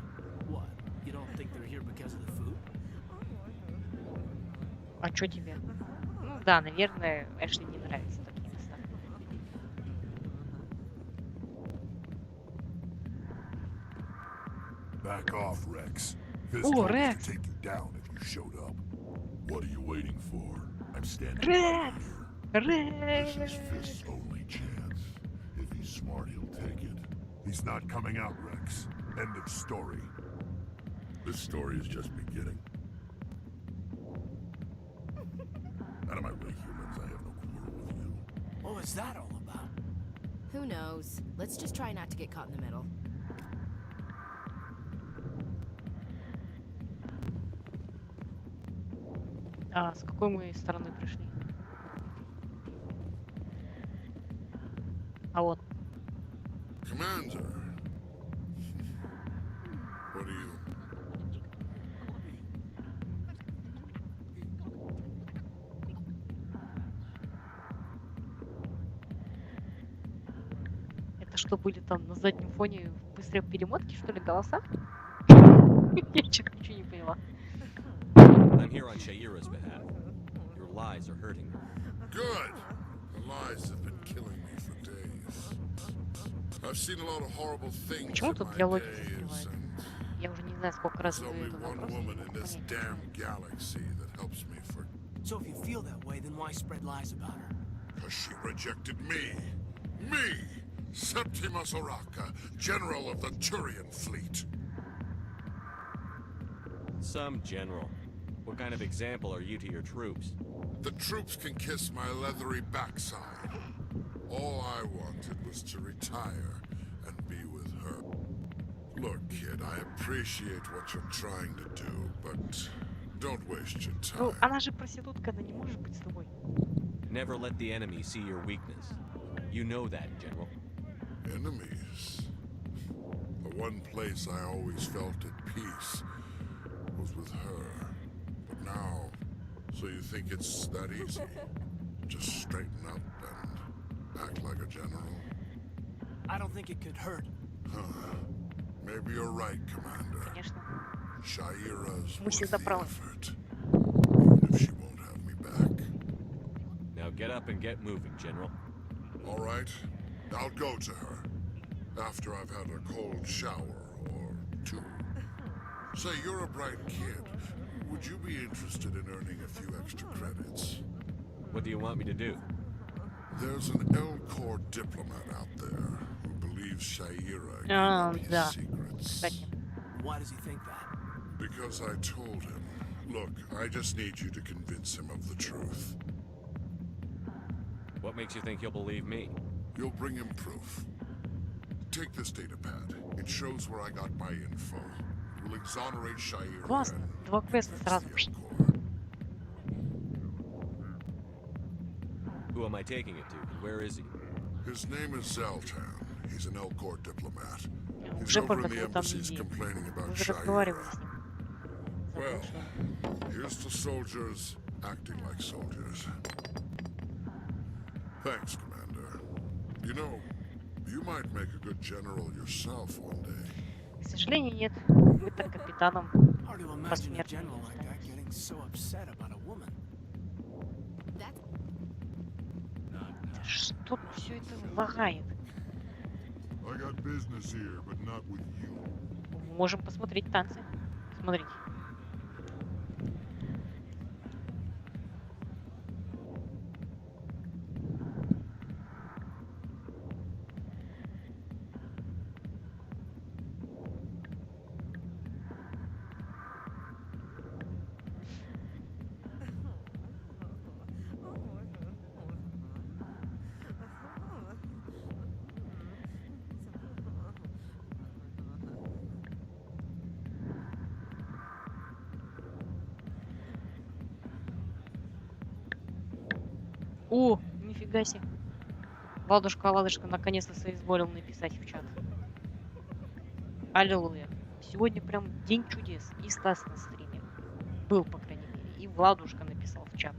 What? You don't think they're here because of the food? А чё тебе? Ну да, наверное, Эшли не нравятся такие места. Back off, Rex. This Oh, told us Rex. to take you down if you showed up. What are you waiting for? I'm standing Rex! right Rex! here. This is Fist's only chance. If he's smart, he'll take it. He's not coming out, Rex. End of story. This story is just beginning. Out of my way, humans. I have no quarrel with you. What was that all about? Who knows? Let's just try not to get caught in the middle. А с какой мы стороны пришли? А вот. Commander. What are you? Это что, были там на заднем фоне быстрые перемотки, что ли, голоса? Я что-то ничего не поняла. I'm here on Shaira's behalf. Your lies are hurting her. Good. The lies have been killing me for days. I've seen a lot of horrible things Почему in тут my диалоги days, застревают? and Я уже не знаю, сколько раз there's задаю only этот one вопрос. woman in this damn galaxy that helps me for... So if you feel that way, then why spread lies about her? Because she rejected me. Me! Septimus Oraka, General of the Turian Fleet. Some general. What kind of example are you to your troops? The troops can kiss my leathery backside. All I wanted was to retire and be with her. Look, kid, I appreciate what you're trying to do, but don't waste your Ну, time. она же проститутка, она не может быть с тобой. Never let the enemy see your weakness. You know that, General. Enemies? The one place I always felt at peace was with her. But now, so you think it's that easy? Just straighten up and act like a general? I don't think it could hurt. Huh. Maybe you're right, Commander. Конечно. Shaira's Мы worth всегда the правы. effort, even if she won't have me back. Now get up and get moving, General. All right, I'll go to her after I've had a cold shower or two. Say, you're a bright kid. Would you be interested in earning a few extra credits? What do you want me to do? There's an L-Corps diplomat out there who believes Shaira gave up his да. secrets. Кстати. Why does he think that? Because I told him. Look, I just need you to convince him of the truth. What makes you think he'll believe me? You'll bring him proof. Take this data pad. It shows where I got my info. It will exonerate Shaira Классно. and Два квеста сразу. Who am I taking it to? Where is he? His name is Zaltan. He's an L-Corps diplomat. He's Уже over in the понял, там embassies иди. complaining Мы about уже разговаривали Shaira. с ним. Well, here's to soldiers acting like soldiers. Thanks, Commander. You know, you might make a good general yourself one day. К сожалению, нет. Вы-то капитаном Hard to imagine a посмертно general не like that останетесь. getting so upset about a woman. Что все это лагает? I got business here, but not with you. Можем посмотреть танцы. Смотрите. О, нифига себе. Ладушка, ладушка, наконец-то соизволил написать в чат. Аллилуйя. Сегодня прям день чудес. И Стас на стриме. Был, по крайней мере. И Владушка написал в чат.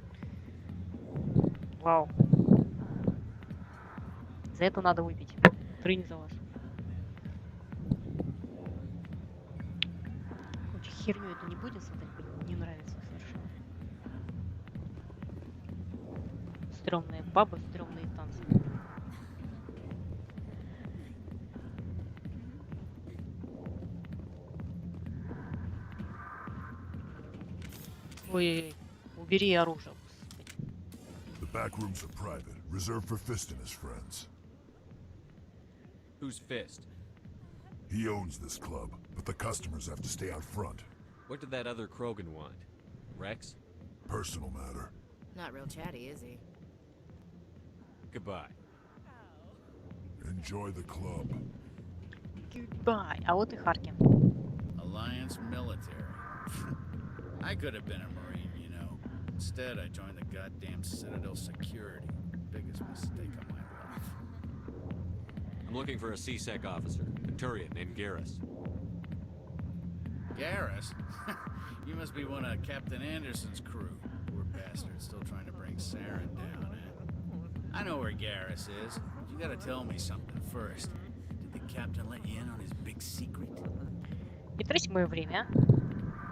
Вау. За это надо выпить. Трынь за вас. Хоть херню это не будет смотреть, мне не нравится совершенно. Стрёмные бабы, стрёмные танцы. Ой, убери оружие. The back rooms are private, reserved for Fist and his friends. Who's Fist? He owns this club, but the customers have to stay out front. What did that other Krogan want? Rex? Personal matter. Not real chatty, is he? Goodbye. Enjoy the club. Goodbye. А вот и Харкин. Alliance military. I could have been a Marine, you know. Instead, I joined the goddamn Citadel security. Biggest mistake of my life. I'm looking for a C-Sec officer, a Turian named Garrus. Garrus? You must be one of Captain Anderson's crew. Poor bastard, still trying to bring Saren down, eh? I know where Garrus is. But you gotta tell me something first. Did the captain let you in on his big secret? Не трать мое время.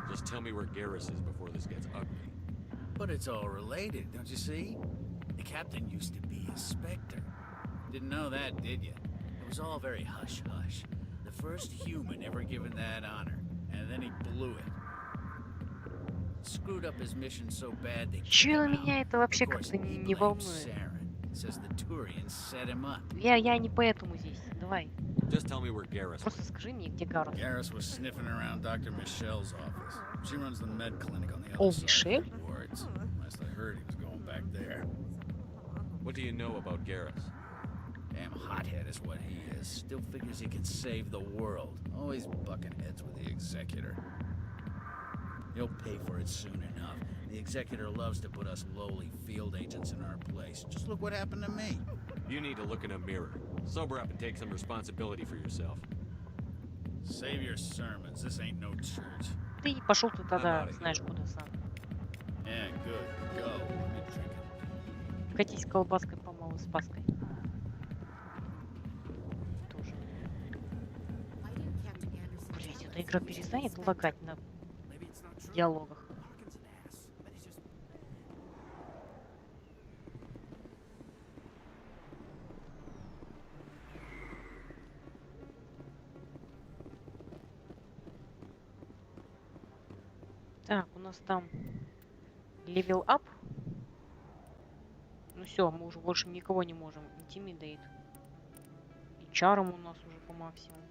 Just tell me where Garrus is before this gets ugly. But it's all related, don't you see? The captain used to be a Spectre. Didn't know that, did you? It was all very hush-hush. The first human ever given that honor. And then he blew it. Screwed up his mission so bad they Чё меня это вообще как-то не волнует. Says the Turians set him up. Я не поэтому здесь. Давай. Just tell me where Garrus Просто скажи мне, где Гаррус. Garrus was sniffing around Dr. Michelle's office. She runs the med clinic on the other side of the wards. Last I heard, he was going back there. What do you know about Garrus? Damn hothead is what he is. Still figures he can save the world. Always bucking heads with the Executor. He'll pay for it soon enough. The Executor loves to put us lowly field agents in our place. Just look what happened to me. You need to look in a mirror. Sober up and take some responsibility for yourself. Save your sermons. This ain't no church. Ты пошел ты тогда, знаешь куда сам. Yeah, good. Go. Let me drink it. Катись колбаской помалу с паской. Тоже. Блять, эта игра перестанет лагать на диалогах. Так, у нас там левел ап. Ну все, мы уже больше никого не можем. Intimidate. И чаром у нас уже по максимуму.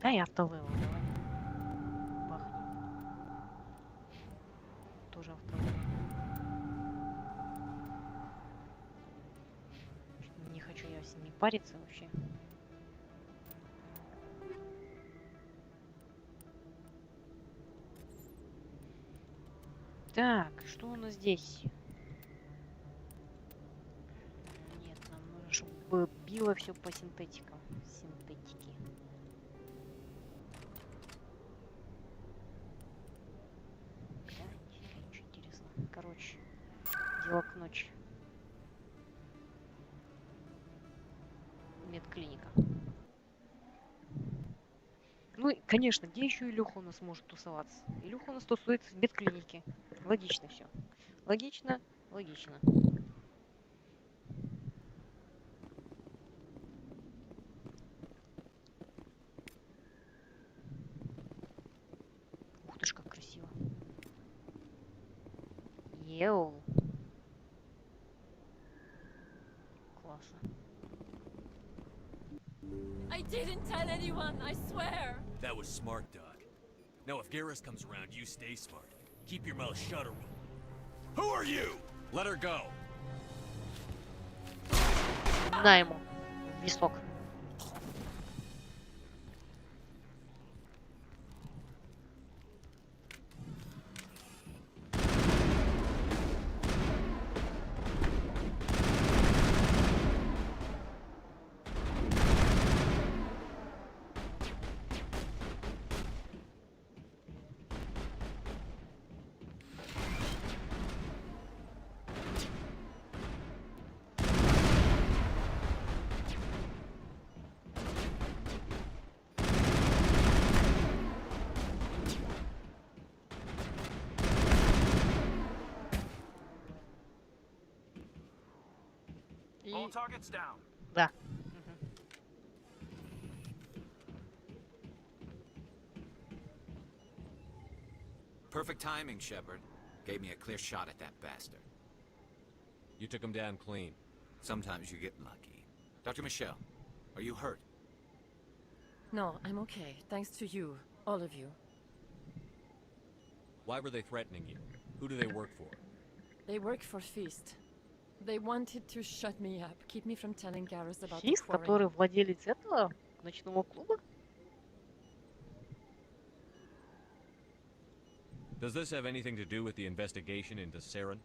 Да и автолевел, давай. Бахни. Тоже автолевел. Не хочу я с ними париться вообще. Так, что у нас здесь? Нет, нам нужно, чтобы било все по синтетикам. Синтетики. Да, ничего интересного. Короче, дело к ночи. Медклиника. Ну и, конечно, где еще Илюха у нас может тусоваться? Илюха у нас тусуется в медклинике. Логично все. Логично, логично. Ух ты ж, как красиво. Йоу. Классно. I didn't tell anyone, I swear. That was smart, Doc. Now if Garrus comes around, you stay smart. Keep your mouth shut or we'll... Who are you? Let her go. На ему. Висок. All targets down. Да. Perfect timing, Shepard. Gave me a clear shot at that bastard. You took him down clean. Sometimes you get lucky. Dr. Michelle, are you hurt? No, I'm okay. Thanks to you. All of you. Why were they threatening you? Who do they work for? They work for Feast. They wanted to shut me up, keep me from telling Garrus about the Фист, quarry. который владелец этого ночного клуба? Does this have anything to do with the investigation into Saren?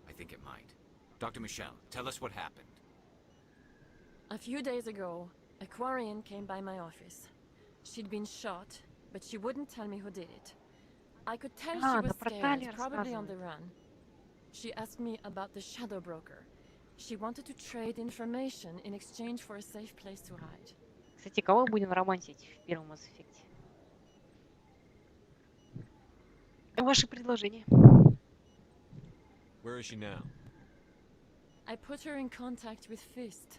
I think it might. Dr. Michelle, tell us what happened. A few days ago, a Quarian came by my office. She'd been shot, but she wouldn't tell me who did it. I could tell she was scared, probably on the run. She asked me about the Shadow Broker. She wanted to trade information in exchange for a safe place to hide. Кстати, кого будем романтить в первом Mass Effect? Ваши предложения. Where is she now? I put her in contact with Fist.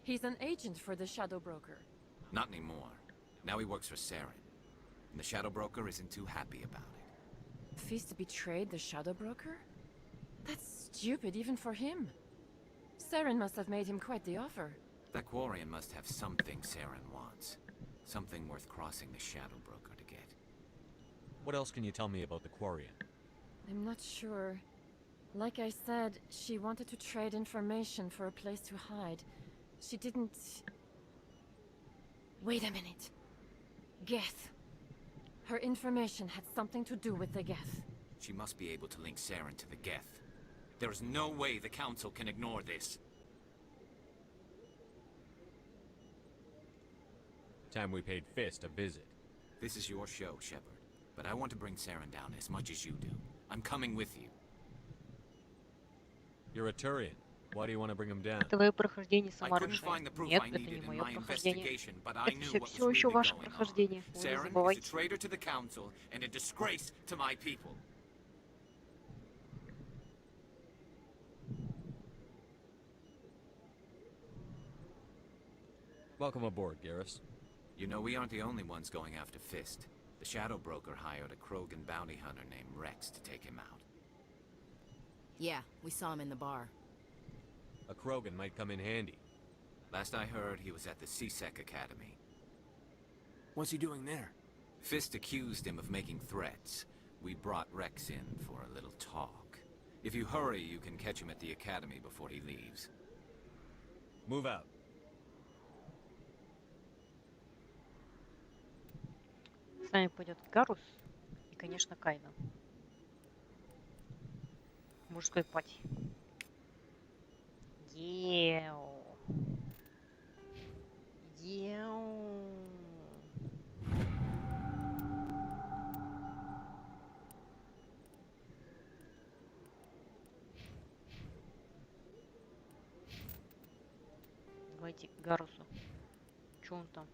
He's an agent for the Shadow Broker. Not anymore. Now he works for Saren. And the Shadow Broker isn't too happy about it. Fist betrayed the Shadow Broker? That's stupid even for him. Saren must have made him quite the offer. That Quarian must have something Saren wants. Something worth crossing the Shadow Broker to get. What else can you tell me about the Quarian? I'm not sure. Like I said, she wanted to trade information for a place to hide. She didn't... Wait a minute. Geth. Her information had something to do with the Geth. She must be able to link Saren to the Geth. There is no way the Council can ignore this. Time we paid Fist a visit. This is your show, Shepard. But I want to bring Saren down as much as you do. I'm coming with you. You're a Turian. Why do you want to bring him down? Твое прохождение самооружие. Нет, это не мое прохождение. Это все еще ваше прохождение. Вы не Saren is a забывайте. traitor to the Council and a disgrace to my people. Welcome aboard, Garrus. You know, we aren't the only ones going after Fist. The Shadow Broker hired a Krogan bounty hunter named Rex to take him out. Yeah, we saw him in the bar. A Krogan might come in handy. Last I heard, he was at the CSEC Academy. What's he doing there? Fist accused him of making threats. We brought Rex in for a little talk. If you hurry, you can catch him at the Academy before he leaves. Move out. С нами пойдет Гарус и, конечно, Кайна. Мужской пати. Еу. Еу. Давайте к Гарусу. Чё он там?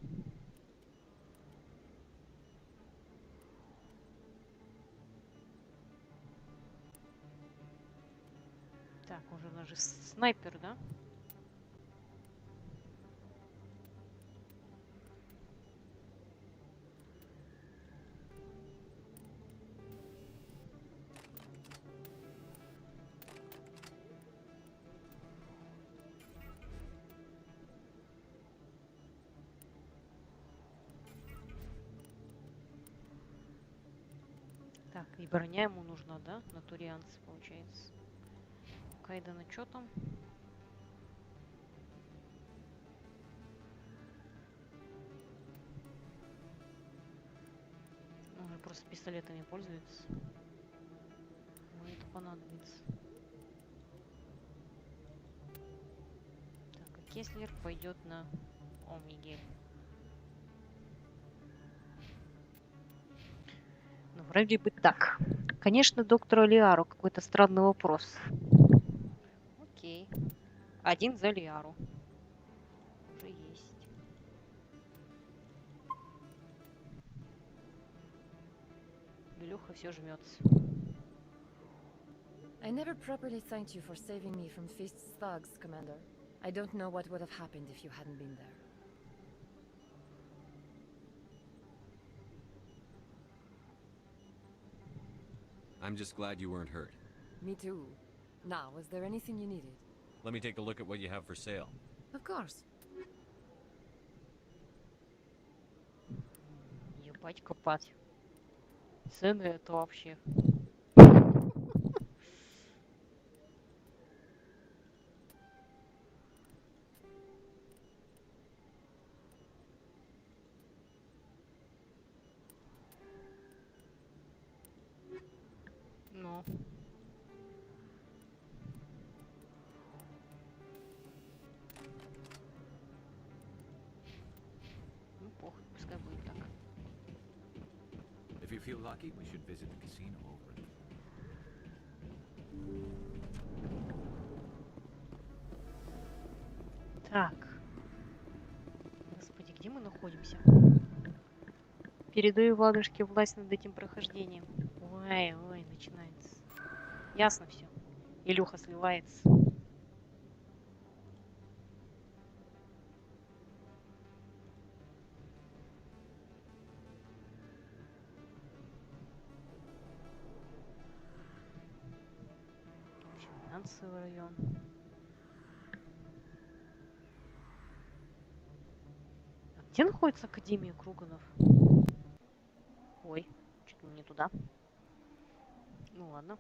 Так, уже даже снайпер, да? Так, и броня ему нужна, да? На турианце, получается. Кайдена, что там? Он же просто пистолетами пользуется. Ему это понадобится. Так, а Кеслер пойдет на Омегель. Ну, вроде бы так. Конечно, доктору Лиару какой-то странный вопрос. Окей. Один за Лиару. Уже есть. Белюха все жмется. I never properly thanked you for saving me from Fist's thugs, Commander. I don't know what would have happened if you hadn't been there. I'm just glad you weren't hurt. Me too. Now, was there anything you needed? Let me take a look at what you have for sale. Of course. Ебать копать. Цены это вообще. Ну. Ну, похуй, пускай будет так. If you feel lucky, we should visit the casino over it. Так. Господи, где мы находимся? Передаю Владушке власть над этим прохождением. Ой, ой, начинается. Ясно все. Илюха сливается. Финансовый район. А где находится Академия Круганов? Ой, что-то не туда. Ну ладно.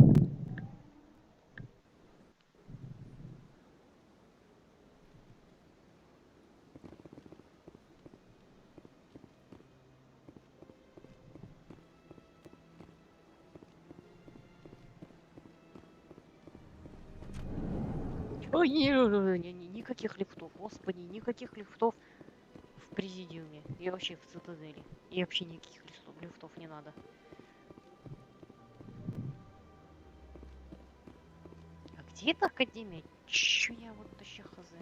Ой, никаких лифтов, господи, никаких лифтов в Президиуме и вообще в Цитадели. И вообще никаких лифтов не надо. А где эта Академия? Чё я вот вообще хз?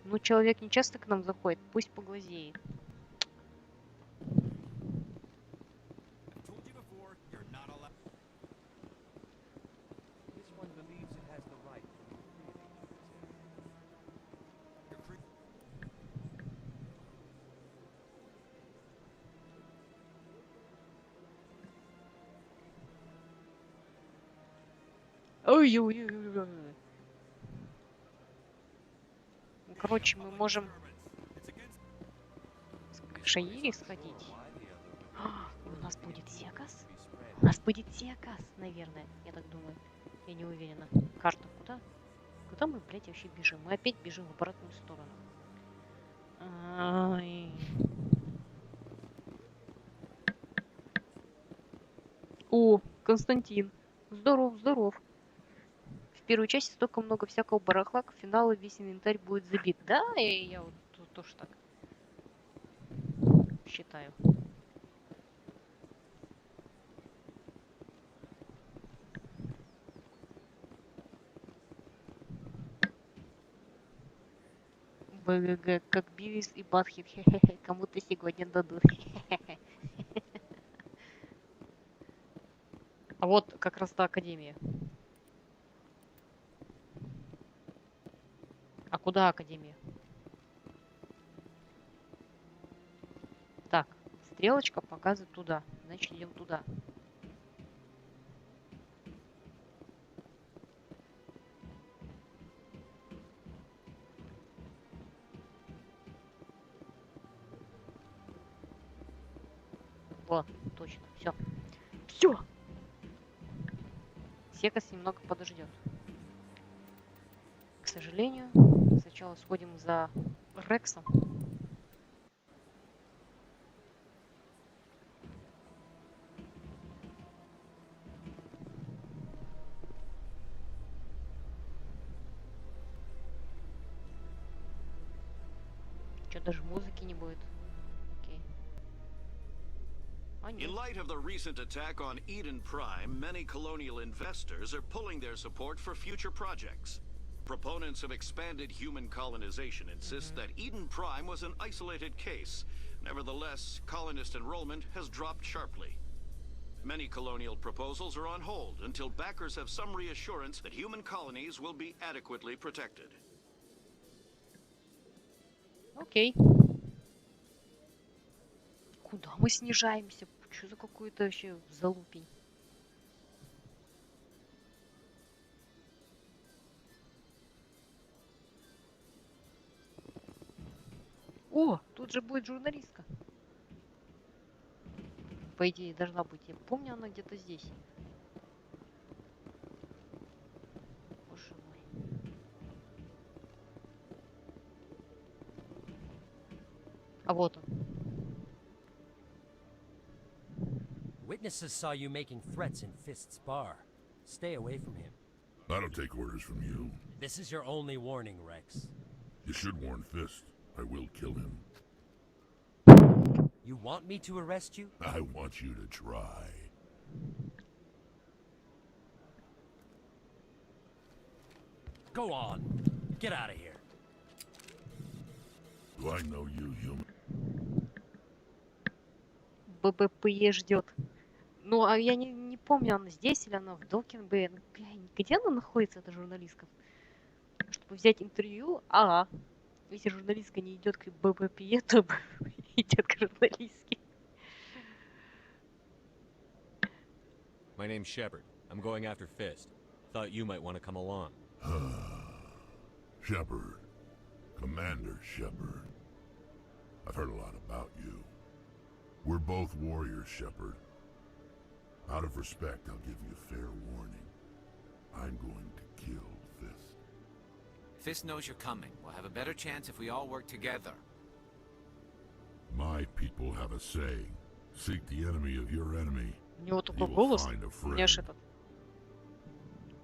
Ну, человек не часто к нам заходит, пусть поглазеет. Ой-ой-ой. Короче, мы можем к Шаире сходить. У нас будет Секас? У нас будет Секас, наверное. Я так думаю. Я не уверена. Карта куда? Куда мы, блядь, вообще бежим? Мы опять бежим в обратную сторону. Ай. О, Константин. Здоров, здоров. В первой части столько много всякого барахла, к финалу весь инвентарь будет забит. Да, я вот тоже так считаю. БГГ, как Бивис и Батхит. Кому-то сегодня дадут. А вот как раз та Академия. А куда Академия? Так, стрелочка показывает туда. Значит, идем туда. Вот, точно, все. Все! Секас немного подождет. К сожалению, сначала сходим за Рексом. Что, даже музыки не будет? Окей. In light of the recent attack on Eden Prime, many colonial investors are pulling their support for future projects. Proponents of expanded human colonization insist that Eden Prime was an isolated case. Nevertheless, colonist enrollment has dropped sharply. Many colonial proposals are on hold until backers have some reassurance that human colonies will be adequately protected. Окей. Куда мы снижаемся? Что за какой-то вообще залупень? О, тут же будет журналистка. По идее, должна быть. Я помню, она где-то здесь. Боже мой. А вот он. Witnesses saw you making threats in Fist's bar. Stay away from him. I don't take orders from you. This is your only warning, Rex. You should warn Fist. I will kill him. You want me to arrest you? I want you to try. Go on. Get out of here. Do I know you, human? ББПЕ ждет. Ну, а я не помню, она здесь или она в Докинбе. Где она находится, эта журналистка? Чтобы взять интервью, если журналистка не идет к ББПЕ, то идет к журналистке. My name's Shepard. I'm going after Fist. Thought you might want to come along. Shepard. Commander Shepard. I've heard a lot about you. We're both warriors, Shepard. Out of respect, I'll give you fair warning. I'm going to kill Fist. Fist knows you're coming. We'll have a better chance if we all work together. My people have a saying. Seek the enemy of your enemy. У него такой голос, у меня аж этот...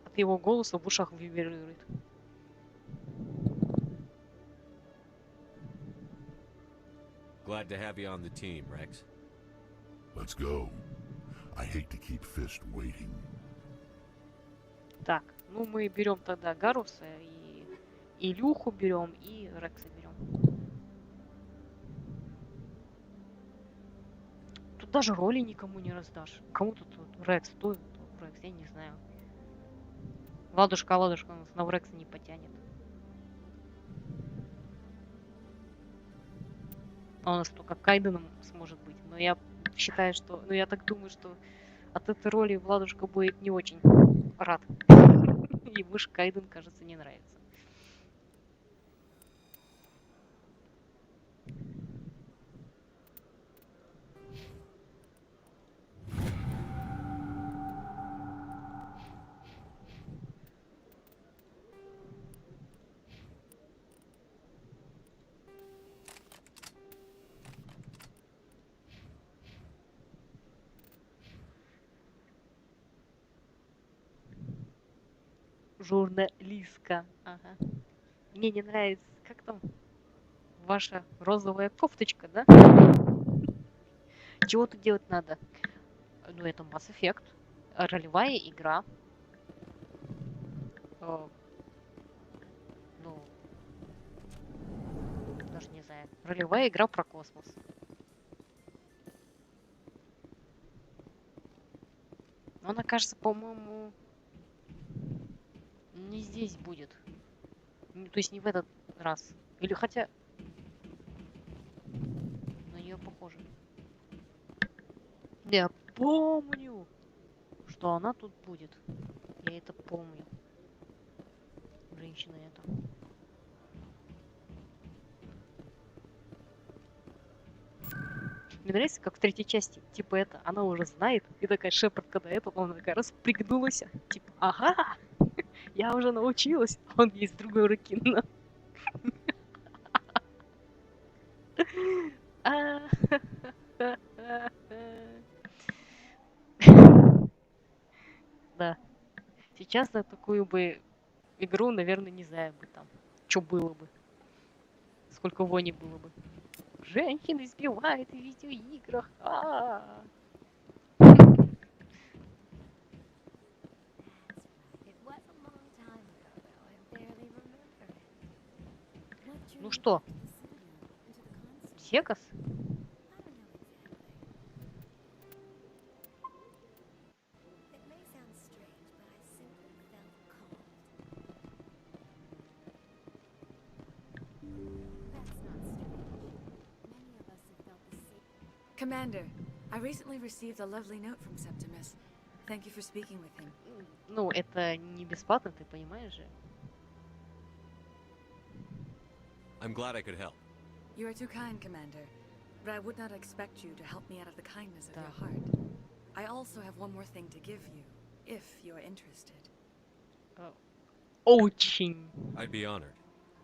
От его голоса в ушах вибрирует. Glad to have you on the team, Rex. Let's go. I hate to keep Fist waiting. Так, ну мы берем тогда Гаруса и Илюху берем и Рекса берем. Тут даже роли никому не раздашь. Кому тут Рекс? Кто Рекс? Я не знаю. Ладушка нас на Рекса не потянет. Он у нас только Кайденом сможет быть. Но я считаю, что... Ну, я так думаю, что от этой роли Владушка будет не очень рад. Ему ж Кайден, кажется, не нравится. Журналистка. Ага. Мне не нравится, как там ваша розовая кофточка, да? Чего тут делать надо? Ну, это Mass Effect. Ролевая игра. Ну, даже не знаю. Ролевая игра про космос. Она, кажется, по-моему... не здесь будет. То есть не в этот раз. Или хотя... на нее похоже. Я помню, что она тут будет. Я это помню. Женщина эта. Мне нравится, как в третьей части, типа это, она уже знает, и такая Шепард, когда это, она такая раз пригнулась, типа, ага, я уже научилась, он ей с другой руки, на. Да. Сейчас на такую бы игру, наверное, не знаю бы там, что было бы. Сколько вони было бы. Женщин избивает в видеоиграх. Ну что? Секас? Commander, I recently received a lovely note from Septimus. Thank you for speaking with him. Ну, это не бесплатно, ты понимаешь же. I'm glad I could help. You are too kind, Commander, but I would not expect you to help me out of the kindness of your heart. I also have one more thing to give you, if you are interested. Очень. I'd be honored.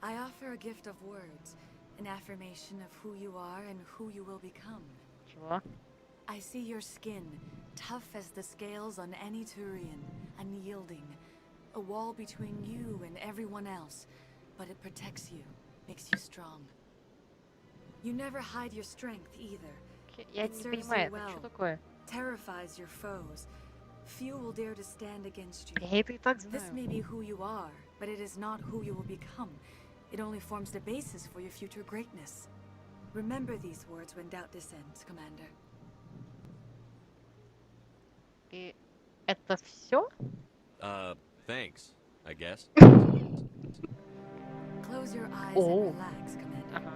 I offer a gift of words, an affirmation of who you are and who you will become. Чего? I see your skin, tough as the scales on any Turian, unyielding. A wall between you and everyone else, but it protects you, makes you strong. You never hide your strength either. Я It не serves понимаю, you это well, что такое? terrifies your foes. Few will dare to stand against you. Я это и так This знаю. may be who you are, but it is not who you will become. It only forms the basis for your future greatness. Remember these words when doubt descends, Commander. И это все? Thanks, I guess. Close your eyes and relax, Commander. Ага.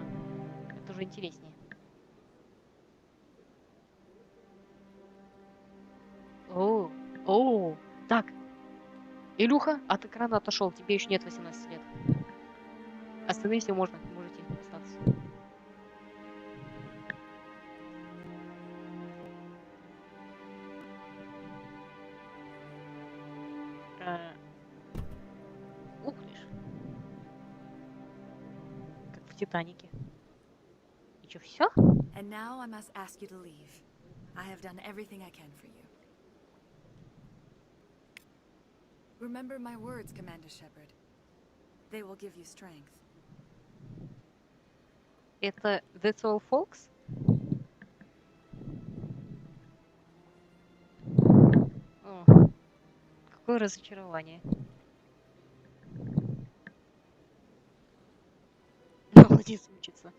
Это уже интереснее. О, так. Илюха, от экрана отошел, тебе еще нет 18 лет. Остановись, можно, можете остаться. Ух ты ж. Как в Титанике. И что, все? And now I must ask you to leave. I have done everything I can for you. Remember my words, Commander Shepard. They will give you strength. Это That's All, Folks? О, какое разочарование. Молодец, учится.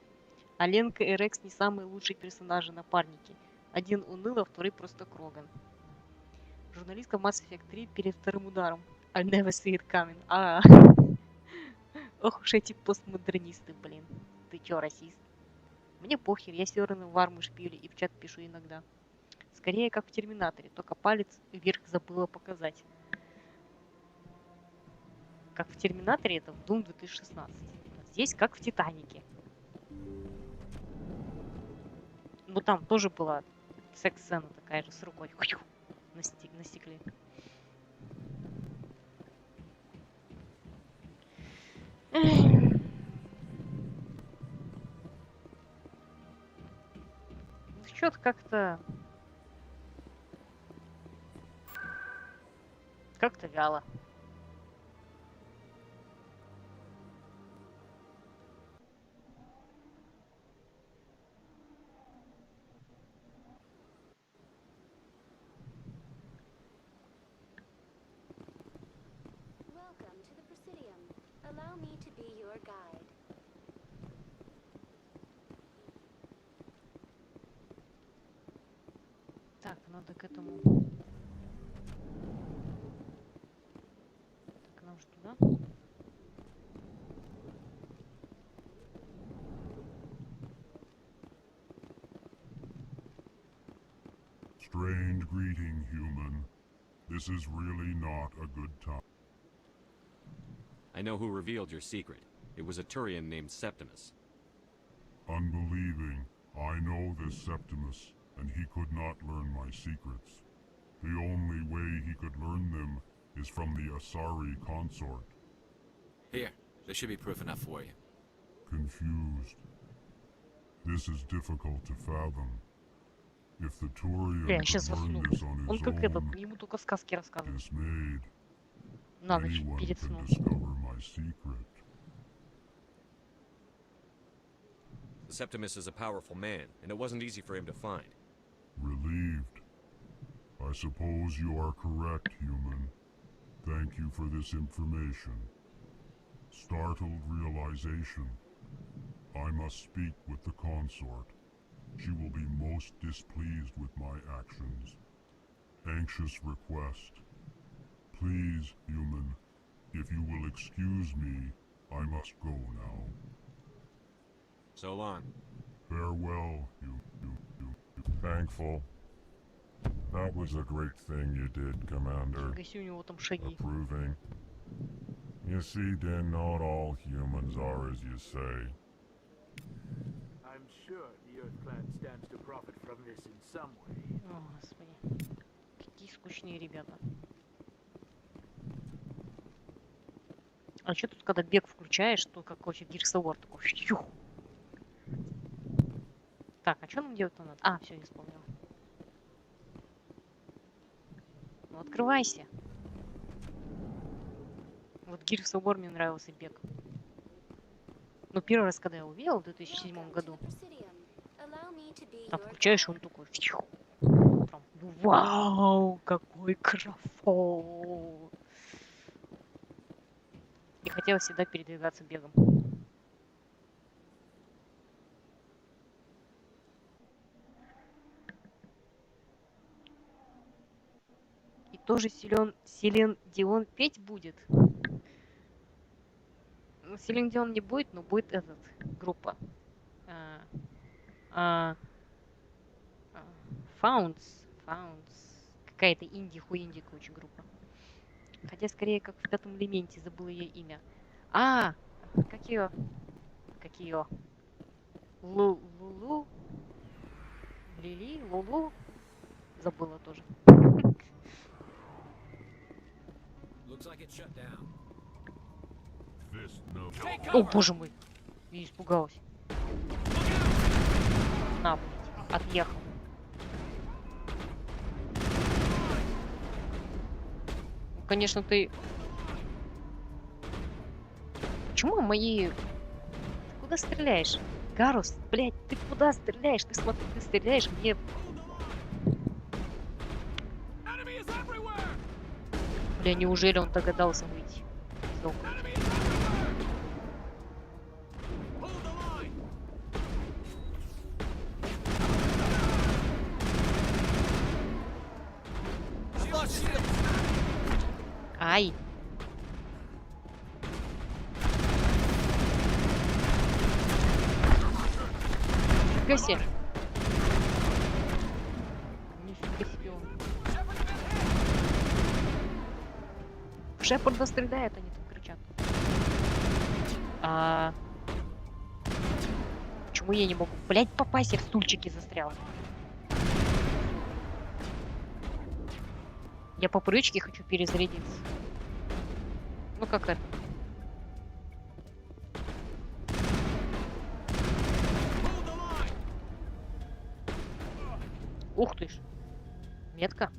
А Ленка и Рекс не самые лучшие персонажи-напарники. Один уныло, второй просто Кроган. Журналистка Mass Effect 3 перед вторым ударом. I'll never see it coming. Ох уж эти постмодернисты, блин. Ты чё, расист? Мне похер, я все равно в арму шпилю и в чат пишу иногда. Скорее, как в Терминаторе, только палец вверх забыла показать. Как в Терминаторе, это в Doom 2016. Здесь как в Титанике. Ну там тоже была секс-сцена такая же с рукой. На стекле. Что-то как-то вяло. Welcome to the Presidium. Allow me to be your guide. Так, надо к этому. Так, нам же туда. Strange greeting, human. This is really not a good time. I know who revealed your secret. It was a Turian named Septimus. Unbelieving. I know this Septimus, and he could not learn my secrets. The only way he could learn them is from the Asari consort. Here, there should be proof enough for you. Confused. This is difficult to fathom. If the Turian Я could сейчас learn засну. this on Он his как этот, own, ему только сказки рассказывают. dismayed, На ночь, anyone перед can сном. discover my secret. Septimus is a powerful man, and it wasn't easy for him to find. Relieved. I suppose you are correct, human. Thank you for this information. Startled realization. I must speak with the consort. She will be most displeased with my actions. Anxious request. Please, human, if you will excuse me, I must go now. So long. Farewell, you. thankful. That was a great thing you did, Commander. Гаси у него там шаги. Approving. You see, Din, not all humans are as you say. I'm sure the Earth Clan stands to profit from this in some way. О, господи. Какие скучные ребята. А что тут, когда бег включаешь, то как вообще Gears of War такой. Фью. Так, а что нам делать-то надо? А, все, я вспомнила. Ну, открывайся. Вот Gears of War мне нравился бег. Ну, первый раз, когда я увидел в 2007 году, там включаешь, он такой. Фью. Прям, вау, какой графон. И хотелось всегда передвигаться бегом. И тоже Селен Дион петь будет. Ну, Селен Дион не будет, но будет этот, группа. Founds. Какая-то инди-хуинди, короче, группа. Хотя скорее как в Пятом элементе, забыла ее имя. А, как ее? Лулу? Лили? Лулу? Забыла тоже. О, боже мой! Я испугалась. На, блядь, отъехал. Конечно, ты... Почему мои... Ты куда стреляешь? Гарус, блядь, ты куда стреляешь? Ты смотри, ты стреляешь мне... Бля, неужели он догадался выйти? Ай! Нифига себе! Нифига себе он. В Шепарда стреляют, они там кричат. Почему я не могу? Блять, попасть, я в стульчике застрял. Я по привычке хочу перезарядиться. Ну как это? Ух ты ж. Метка.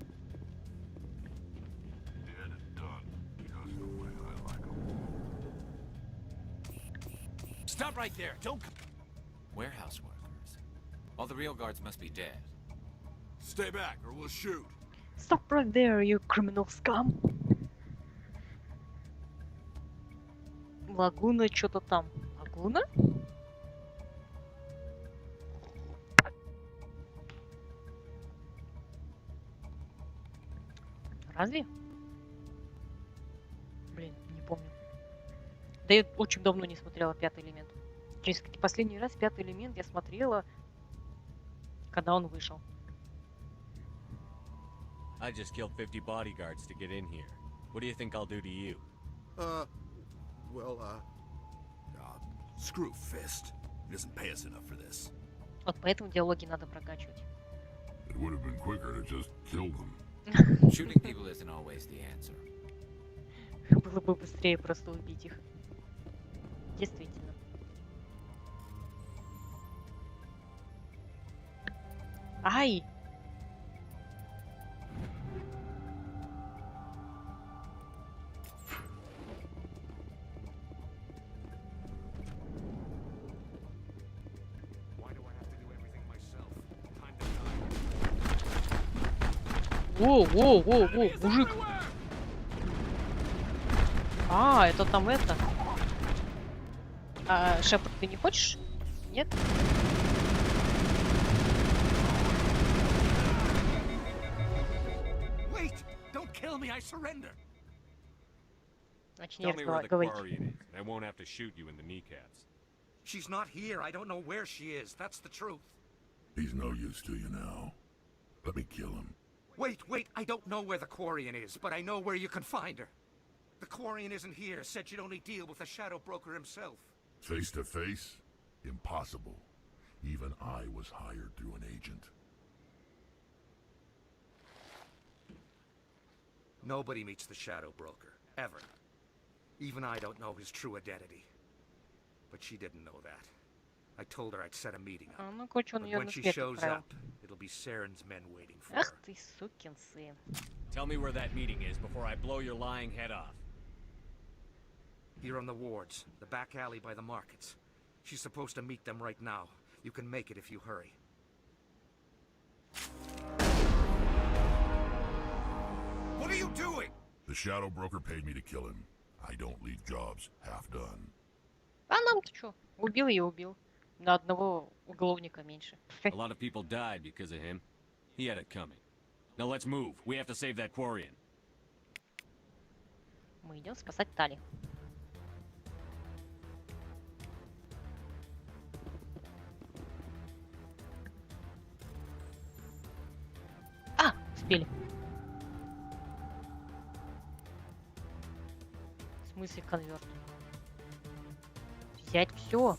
Stop right there. Don't. Warehouse workers. All the real guards must be dead. Stay back or we'll shoot. Stop right there, you criminal scum. Лагуна что-то там. Лагуна? Разве? Блин, не помню. Да я очень давно не смотрела «Пятый элемент». Через последний раз «Пятый элемент» я смотрела, когда он вышел. I just killed 50 bodyguards to get in here. What do you think I'll do to you? Screw Fist. He doesn't pay us enough for this. Вот поэтому диалоги надо прокачивать. It would have been quicker to just kill them. Shooting people isn't always the answer. Было бы быстрее просто убить их. Действительно. Ай! Воу, мужик. Это там это. Шепард, ты не хочешь? Нет? Wait! Don't kill me, I surrender. Начни говорить. I won't have to shoot you in the kneecaps. She's not here. I don't know where she is. That's the truth. He's no use to you now. Let me kill him. Wait, I don't know where the Quarian is, but I know where you can find her. The Quarian isn't here, said she'd only deal with the Shadow Broker himself. Face to face? Impossible. Even I was hired through an agent. Nobody meets the Shadow Broker, ever. Even I don't know his true identity. But she didn't know that. I told her I'd set a meeting up. But when she shows up, it'll be Saren's men waiting for her. Ах ты, сукин сын. Tell me where that meeting is before I blow your lying head off. Here on the wards, the back alley by the markets. She's supposed to meet them right now. You can make it if you hurry. What are you doing? The Shadow Broker paid me to kill him. I don't leave jobs half done. А нам-то чё? Убил и убил. На одного уголовника меньше. A lot of people died because of him. He had it coming. Now let's move. We have to save that Quarian. Мы идем спасать Тали. А, успели. В смысле конверт? Взять все.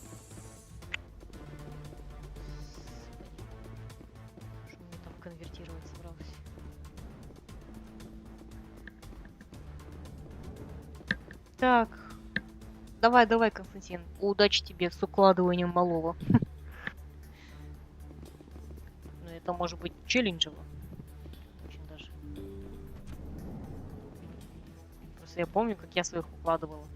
Что мне там конвертировать собралось? Так. Давай, Константин. Удачи тебе с укладыванием малого. Ну, это может быть челленджево. Очень даже. Просто я помню, как я своих укладывала.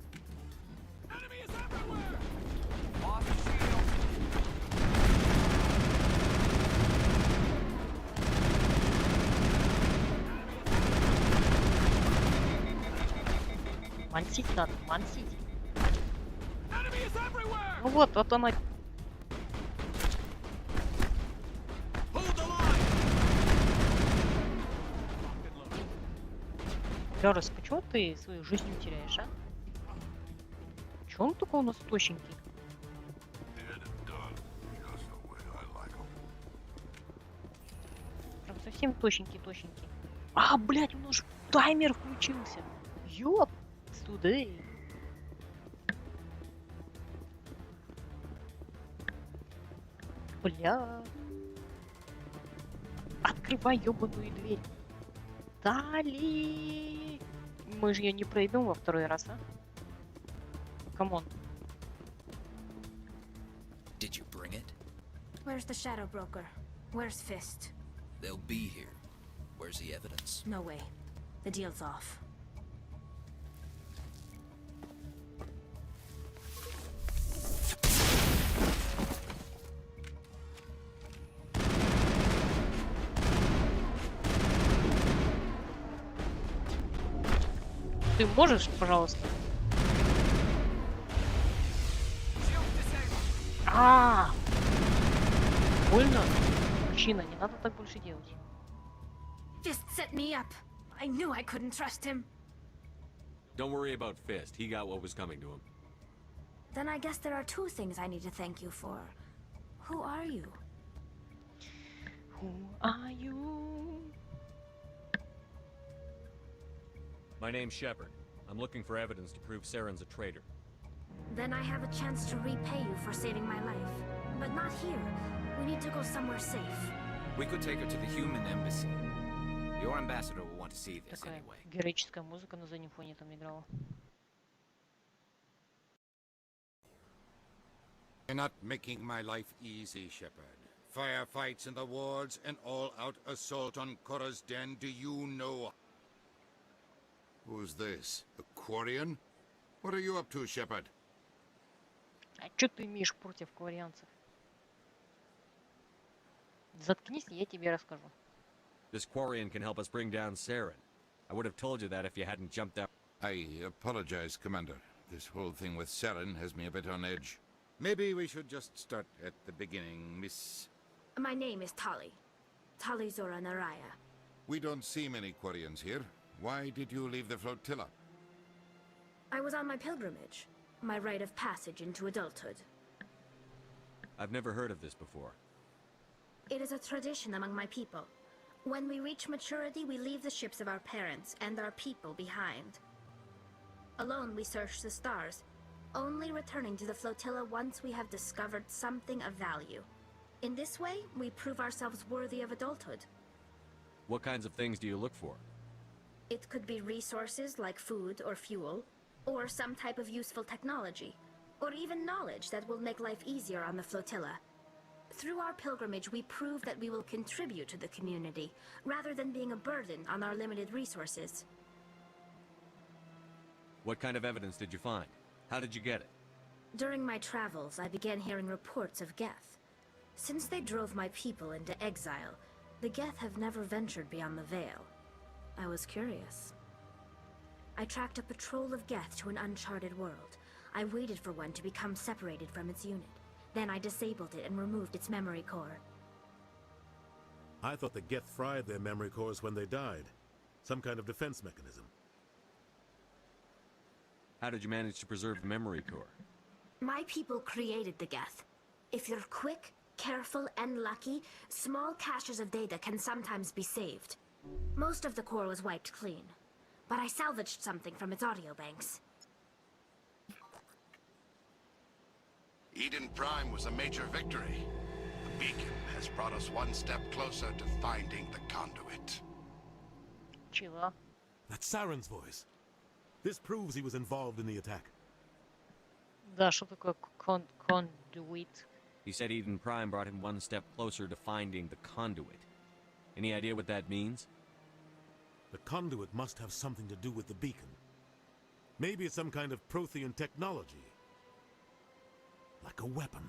Мансить надо, мансить. Ну вот она. Лёрос, почему ты свою жизнь теряешь, а? Чё он такой у нас тощенький? Прям совсем тощенький. А, блядь, у нас же таймер включился. Ёп! Тудей. Бля. Открывай ёбаную дверь. Дали. Мы же ее не пройдем во второй раз, а? Камон. Did you bring it? Where's the Shadow Broker? Where's Fist? They'll be here. Where's the evidence? No way. The deal's off. Ты можешь, пожалуйста? Больно? Мужчина, не надо так больше делать. Fist set me up. I knew I couldn't trust him. Don't worry about Fist. He got what was coming to him. Then I guess there are two things I need to thank you for. Who are you? Who are you? My name's Shepard. I'm looking for evidence to prove Saren's a traitor. Then I have a chance to repay you for saving my life. But not here. We need to go somewhere safe. We could take her to the human embassy. Your ambassador will want to see this Такая anyway. героическая музыка на заднем фоне там играла. You're not making my life easy, Shepard. Firefights in the wards, an all-out assault on Korra's den. Do you know? Who's this? The Quarian? What are you up to, Shepard? А что ты имеешь против кварианцев? Заткнись, я тебе расскажу. This Quarian can help us bring down Saren. I would have told you that if you hadn't jumped out. I apologize, Commander. This whole thing with Saren has me a bit on edge. Maybe we should just start at the beginning, Miss... My name is Tali. Tali Zora Naraya. We don't see many Quarians here. Why did you leave the flotilla? I was on my pilgrimage. My rite of passage into adulthood. I've never heard of this before. It is a tradition among my people. When we reach maturity, we leave the ships of our parents and our people behind. Alone, we search the stars, only returning to the flotilla once we have discovered something of value. In this way, we prove ourselves worthy of adulthood. What kinds of things do you look for? It could be resources like food or fuel, or some type of useful technology, or even knowledge that will make life easier on the flotilla. Through our pilgrimage, we prove that we will contribute to the community, rather than being a burden on our limited resources. What kind of evidence did you find? How did you get it? During my travels, I began hearing reports of Geth. Since they drove my people into exile, the Geth have never ventured beyond the Veil. I was curious. I tracked a patrol of Geth to an uncharted world. I waited for one to become separated from its unit. Then I disabled it and removed its memory core. I thought the Geth fried their memory cores when they died. Some kind of defense mechanism. How did you manage to preserve the memory core? My people created the Geth. If you're quick, careful, and lucky, small caches of data can sometimes be saved. Most of the core was wiped clean, but I salvaged something from its audio banks. Eden Prime was a major victory. The beacon has brought us one step closer to finding the conduit. Чего? That's Saren's voice. This proves he was involved in the attack. Да, что такое conduit? He said Eden Prime brought him one step closer to finding the conduit. Any idea what that means? The conduit must have something to do with the beacon. Maybe it's some kind of Prothean technology. Like a weapon.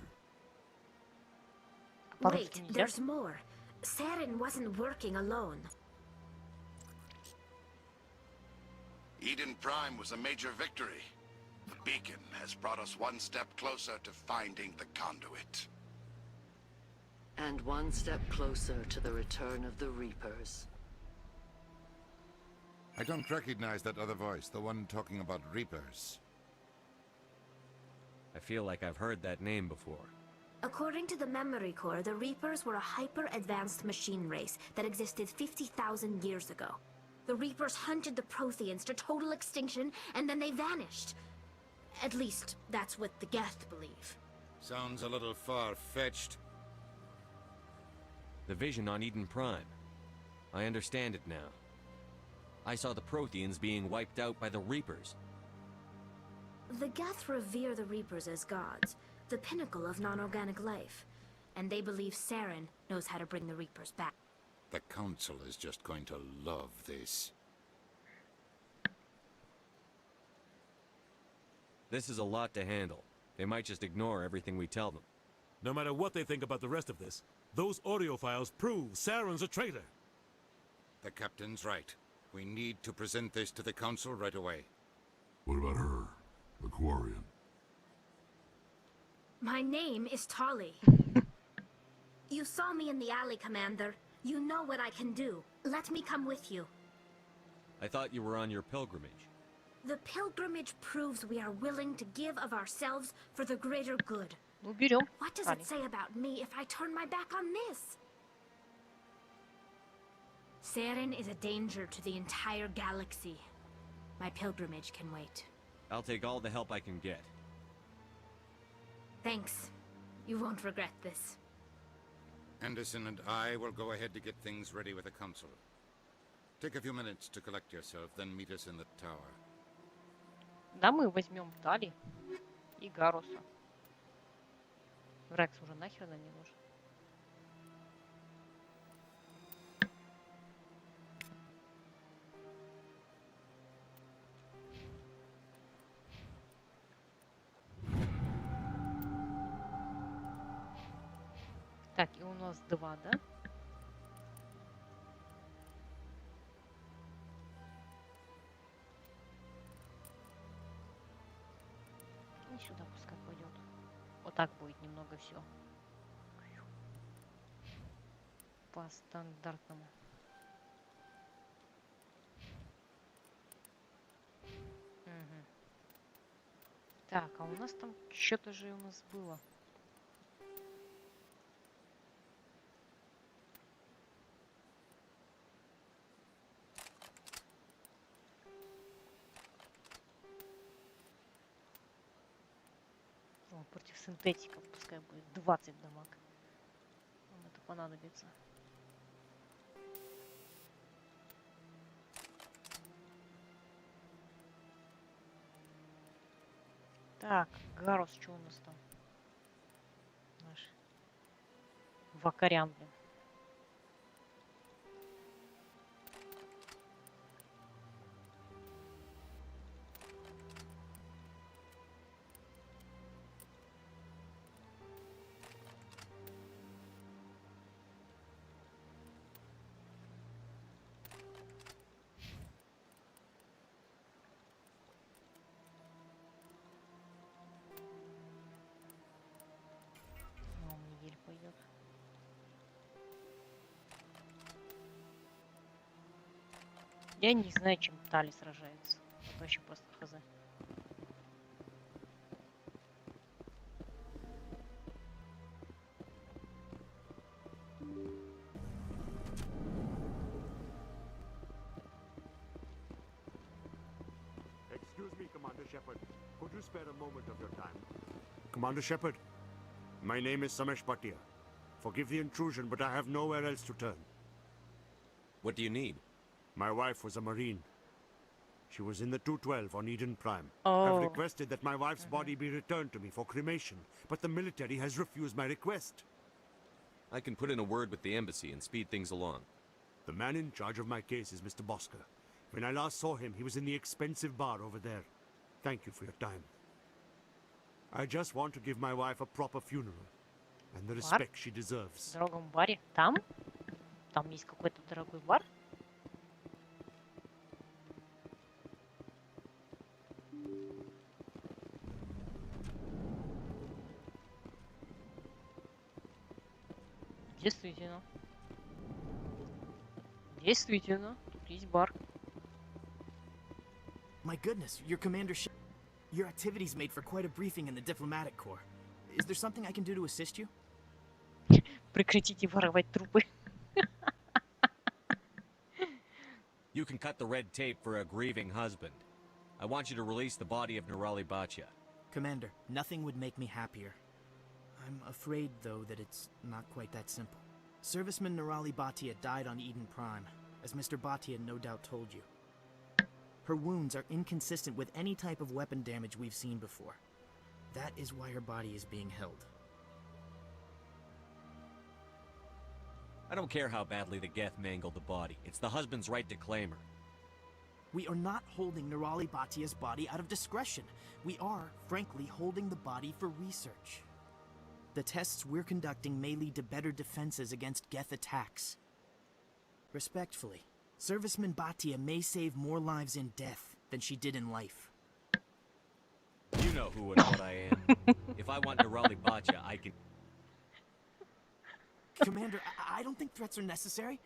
Wait, there's more. Saren wasn't working alone. Eden Prime was a major victory. The beacon has brought us one step closer to finding the conduit. And one step closer to the return of the Reapers. I don't recognize that other voice, the one talking about Reapers. I feel like I've heard that name before. According to the memory core, the Reapers were a hyper-advanced machine race that existed 50,000 years ago. The Reapers hunted the Protheans to total extinction, and then they vanished. At least, that's what the Geth believe. Sounds a little far-fetched. The vision on Eden Prime. I understand it now. I saw the Protheans being wiped out by the Reapers. The Geth revere the Reapers as gods, the pinnacle of non-organic life. And they believe Saren knows how to bring the Reapers back. The Council is just going to love this. This is a lot to handle. They might just ignore everything we tell them. No matter what they think about the rest of this, those audio files prove Saren's a traitor. The Captain's right. We need to present this to the Council right away. What about her, the Quarian? My name is Tali. You saw me in the alley, Commander. You know what I can do. Let me come with you. I thought you were on your pilgrimage. The pilgrimage proves we are willing to give of ourselves for the greater good. What does it say about me if I turn my back on this? Saren is a danger to the entire galaxy. My pilgrimage can wait. I'll take all the help I can get. Thanks. You won't regret this. Anderson and I will go ahead to get things ready with the Council. Take a few minutes to collect yourself, then meet us in the tower. Да, мы возьмем Тали и Гаруса. Рекс уже нахер нам не нужен. Так, и у нас 2, да? И сюда пускай пойдет. Вот так будет немного все. По стандартному. Угу. Так, а у нас там что-то же у нас было. Против синтетиков пускай будет 20 дамаг. Нам это понадобится. Так, Гарус, что у нас там? Наш Вакарян, блин. Пойдет. Я не знаю, чем Тали сражается. Это вообще просто хз. Excuse me, Commander Shepard. Could you spare a moment of your time? Commander Shepard, my name is Samesh Bhatia. Forgive the intrusion, but I have nowhere else to turn. What do you need? My wife was a Marine. She was in the 212 on Eden Prime. Oh. I've requested that my wife's body be returned to me for cremation, but the military has refused my request. I can put in a word with the embassy and speed things along. The man in charge of my case is Mr. Bosker. When I last saw him, he was in the expensive bar over there. Thank you for your time. I just want to give my wife a proper funeral and the respect she deserves. В дорогом баре? Там? Там есть какой-то дорогой бар? Действительно. Действительно. Тут есть бар. My goodness, your commander. Your activities made for quite a briefing in the diplomatic corps. Is there something I can do to assist you? Прекратите воровать трупы. You can cut the red tape for a grieving husband. I want you to release the body of Nirali Bhatia. Commander, nothing would make me happier. I'm afraid, though, that it's not quite that simple. Serviceman Nirali Bhatia died on Eden Prime, as Mr. Bhatia no doubt told you. Her wounds are inconsistent with any type of weapon damage we've seen before. That is why her body is being held. I don't care how badly the Geth mangled the body. It's the husband's right to claim her. We are not holding Nirali Bhatia's body out of discretion. We are, frankly, holding the body for research. The tests we're conducting may lead to better defenses against Geth attacks. Respectfully, Serviceman Bhatia may save more lives in death than she did in life. You know who and what I am. If I want Nirali Bhatia, I can... Commander, I don't think threats are necessary.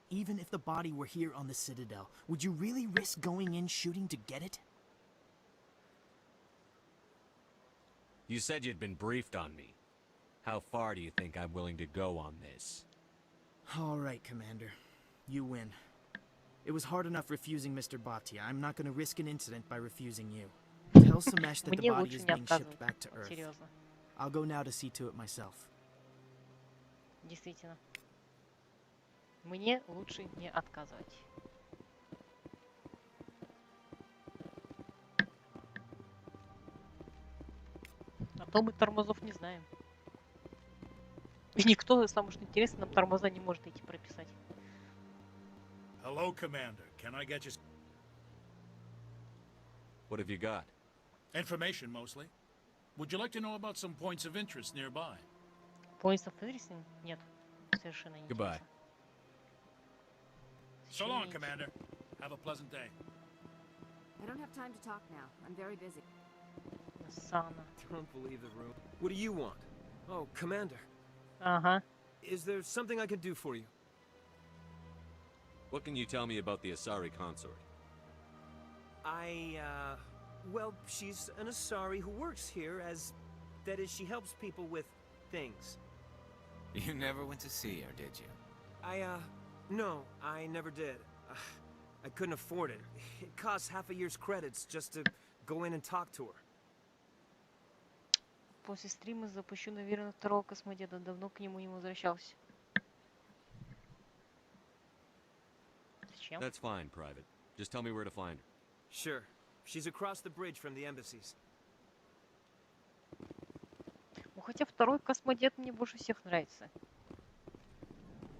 Even if the body were here on the Citadel, would you really risk going in shooting to get it? You said you'd been briefed on me. How far do you think I'm willing to go on this? All right, Commander. You win. It was hard enough refusing Mr. Bhatia. I'm not going to risk an incident by refusing you. Tell Samesh that the body is being shipped back to Earth. I'll go now to see to it myself. Действительно. Мне лучше не отказывать. А то мы тормозов не знаем. И никто, самое что интересно, нам тормоза не может эти прописать. Hello, Commander. Can I get you... What have you got? Information, mostly. Would you like to know about some points of interest nearby? Points of interest? Нет. Совершенно не Goodbye. So long, Commander. Have a pleasant day. I don't have time to talk now. I'm very busy. Don't believe the room. What do you want? Oh, Commander. Uh-huh. Is there something I can do for you? What can you tell me about the Asari consort? Well, she's an Asari who works here as... That is, she helps people with things. You never went to see her, did you? No, I never did. I couldn't afford it. It costs half a year's credits just to go in and talk to her. После стрима запущу, наверное, второго космодеда. Давно к нему не возвращался. Зачем? That's fine, Private. Just tell me where to find her. Sure. She's across the bridge from the embassies. Ну, хотя второй космодед мне больше всех нравится.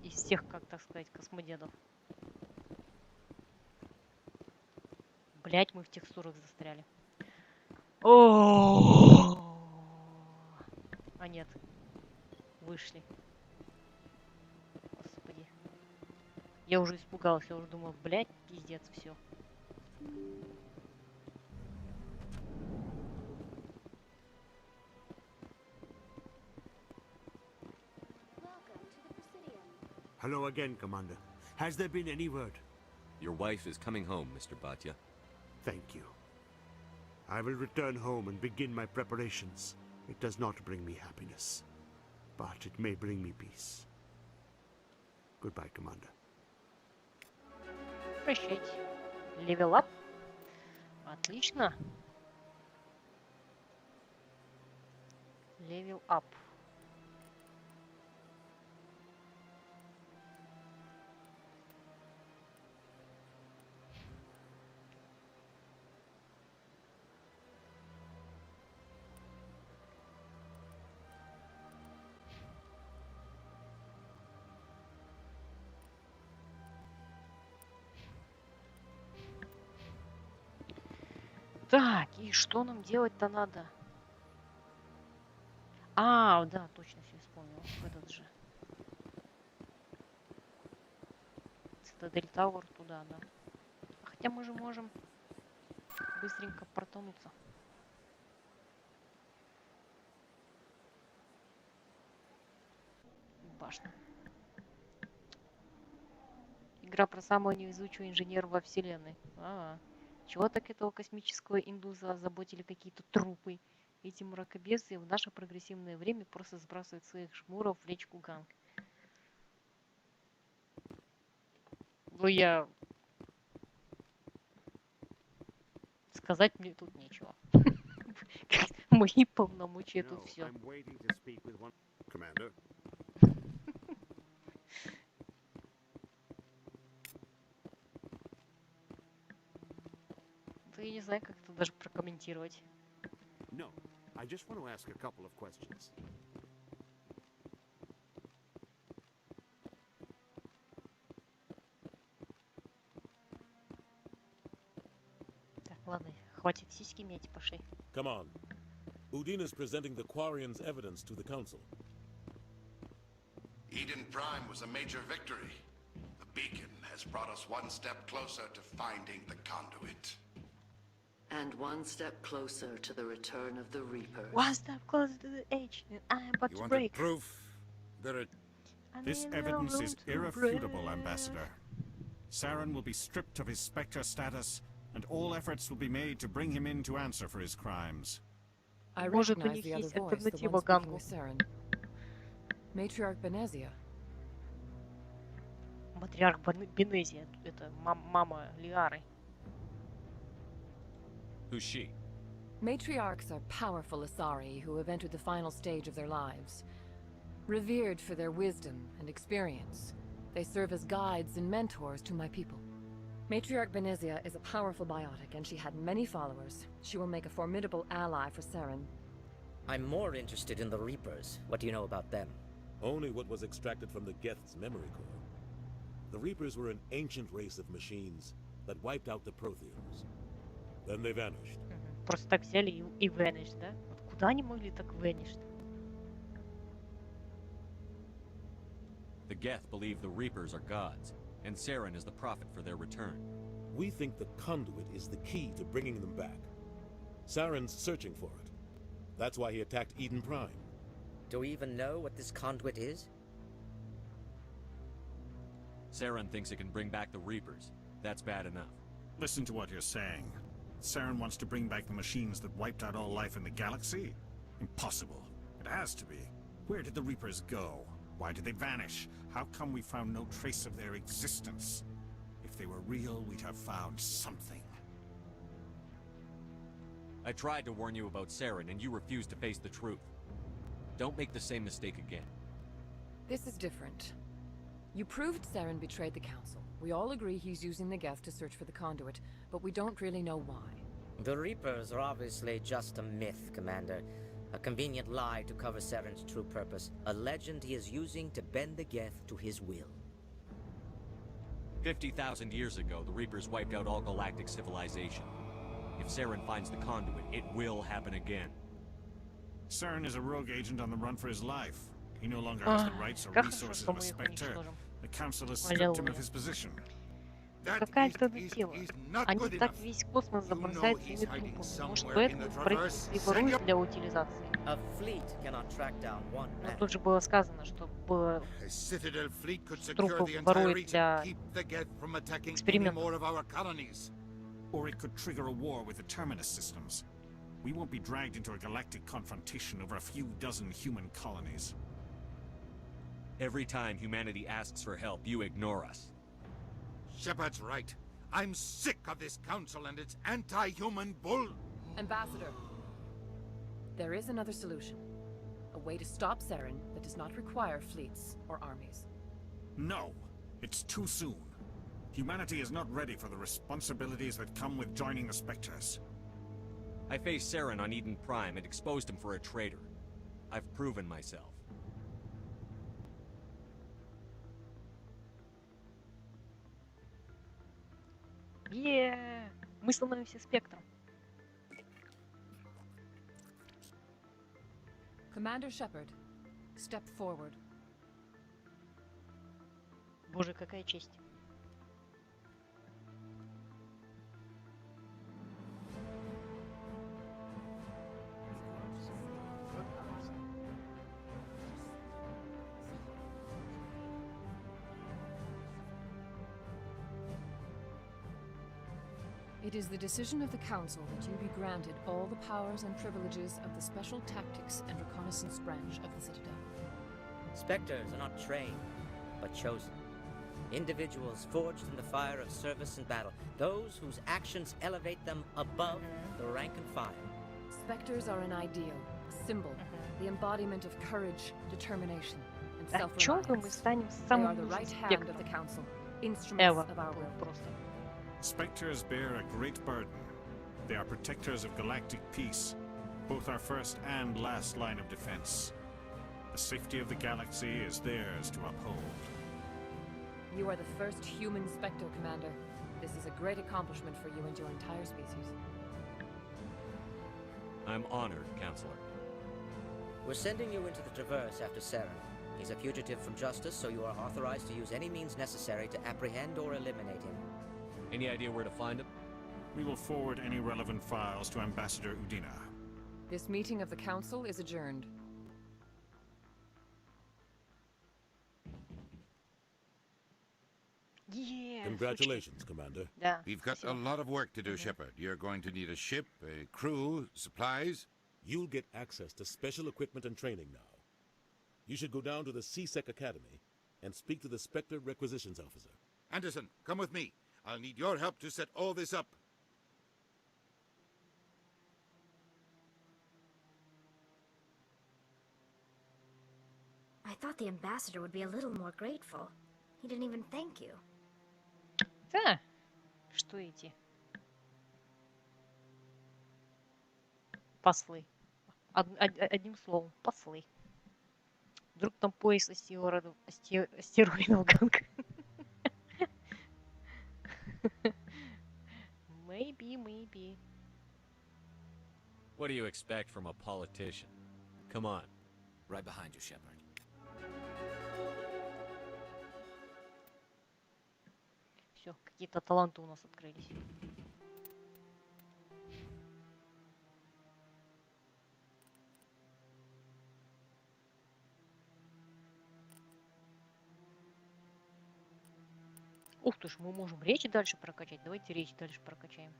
Из всех, как так сказать, космодедов. Блять, мы в текстурах застряли. О, а нет, вышли. Господи, я уже испугался, я уже думал, блять, пиздец, все. Hello again, Commander. Has there been any word? Your wife is coming home, Mr. Bhatia. Thank you. I will return home and begin my preparations. It does not bring me happiness, but it may bring me peace. Goodbye, Commander. Прощайте. Левел ап. Отлично. Левел ап. Так, и что нам делать-то надо? А, да, точно, все вспомнил. Этот же. Цитадель Тауэр туда, да. Хотя мы же можем быстренько портануться. Башня. Игра про самого невезучего инженера во вселенной. Чего так этого космического индуса озаботили какие-то трупы? Эти мракобесы в наше прогрессивное время просто сбрасывают своих жмуров в речку Ганг. Ну, сказать мне тут нечего. Мои полномочия тут все. Я не знаю, как это даже прокомментировать. No, I just want to ask a couple of questions. Так, ладно, хватит сиськи мять, пошли. Come on. Udine is presenting the Quarians' evidence to the Council. Eden Prime was a major victory. The beacon has brought us one step closer to finding the conduit. And one step closer to the return of the Reapers. One step closer to the edge, and I'm about to break. Proof that it... This evidence is irrefutable, Ambassador. Saren will be stripped of his Spectre status, and all efforts will be made to bring him in to answer for his crimes. I recognize the other voice, the one speaking with Saren. Matriarch Benezia. Матриарх Бенезия, это мама Лиары. Who's she? Matriarchs are powerful Asari who have entered the final stage of their lives. Revered for their wisdom and experience, they serve as guides and mentors to my people. Matriarch Benezia is a powerful biotic, and she had many followers. She will make a formidable ally for Saren. I'm more interested in the Reapers. What do you know about them? Only what was extracted from the Geth's memory core. The Reapers were an ancient race of machines that wiped out the Protheans. Then they vanished. Просто так взяли и vanished, да? Вот куда они могли так vanished? The Geth believe the Reapers are gods, and Saren is the prophet for their return. We think the conduit is the key to bringing them back. Saren's searching for it. That's why he attacked Eden Prime. Do we even know what this conduit is? Saren thinks it can bring back the Reapers. That's bad enough. Listen to what you're saying. Saren wants to bring back the machines that wiped out all life in the galaxy? Impossible. It has to be. Where did the Reapers go? Why did they vanish? How come we found no trace of their existence? If they were real, we'd have found something. I tried to warn you about Saren, and you refused to face the truth. Don't make the same mistake again. This is different. You proved Saren betrayed the Council. We all agree he's using the Geth to search for the conduit, but we don't really know why. The Reapers are obviously just a myth, Commander. A convenient lie to cover Saren's true purpose. A legend he is using to bend the Geth to his will. 50,000 years ago, the Reapers wiped out all galactic civilization. If Saren finds the conduit, it will happen again. Saren is a rogue agent on the run for his life. He no longer has the rights or resources of a Spectre. The Council has stripped him of his position. Какая альтернатива? Они так весь космос забросают своими трупами. Может, поэтому правительство и ворует для утилизации? Но тут же было сказано, что было трупы ворует для экспериментов. Or it could trigger a war with the Terminus systems. We won't be dragged into a galactic confrontation over a few dozen human colonies. Every time humanity asks for help, you ignore us. Shepard's right. I'm sick of this council and its anti-human bull. Ambassador, there is another solution. A way to stop Saren that does not require fleets or armies. No, it's too soon. Humanity is not ready for the responsibilities that come with joining the Spectres. I faced Saren on Eden Prime and exposed him for a traitor. I've proven myself. Мы становимся спектром. Commander Shepard, step forward. Боже, какая честь. It is the decision of the Council that you be granted all the powers and privileges of the Special Tactics and Reconnaissance Branch of the Citadel. Spectres are not trained, but chosen. Individuals forged in the fire of service and battle. Those whose actions elevate them above the rank and file. Spectres are an ideal, a symbol, the embodiment of courage, determination, and О чем мы self-reliance. станем They самым are the right лучшим hand of спектром? the Council, instruments Эва, of our will. просто. Spectres bear a great burden. They are protectors of galactic peace, both our first and last line of defense. The safety of the galaxy is theirs to uphold. You are the first human Spectre, Commander. This is a great accomplishment for you and your entire species. I'm honored, Counselor. We're sending you into the Traverse after Saren. He's a fugitive from justice, so you are authorized to use any means necessary to apprehend or eliminate him. Any idea where to find him? We will forward any relevant files to Ambassador Udina. This meeting of the Council is adjourned. Congratulations, Commander. Да. We've got a lot of work to do, Shepard. You're going to need a ship, a crew, supplies. You'll get access to special equipment and training now. You should go down to the CSEC Academy and speak to the Spectre Requisitions Officer. Anderson, come with me. I'll need your help to set all this up. I thought the ambassador would be a little more grateful. He didn't even thank you. Да. Что эти? Послы. Одним словом, послы. Вдруг там пояс астероидов ганг. Maybe. What do you expect from a politician? Come on. Right behind you, Shepard. Все, какие-то таланты у нас открылись. Ух ты ж, мы можем речь дальше прокачать. Давайте речь дальше прокачаем.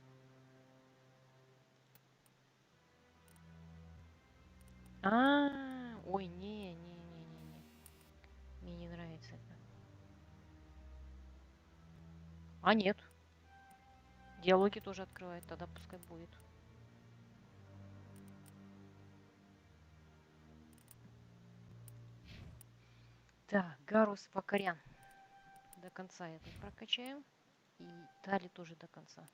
Ой, не. Мне не нравится это. А нет. Диалоги тоже открывает, тогда пускай будет. Так, Гарус Вакарян. До конца это прокачаем. И Тали тоже до конца.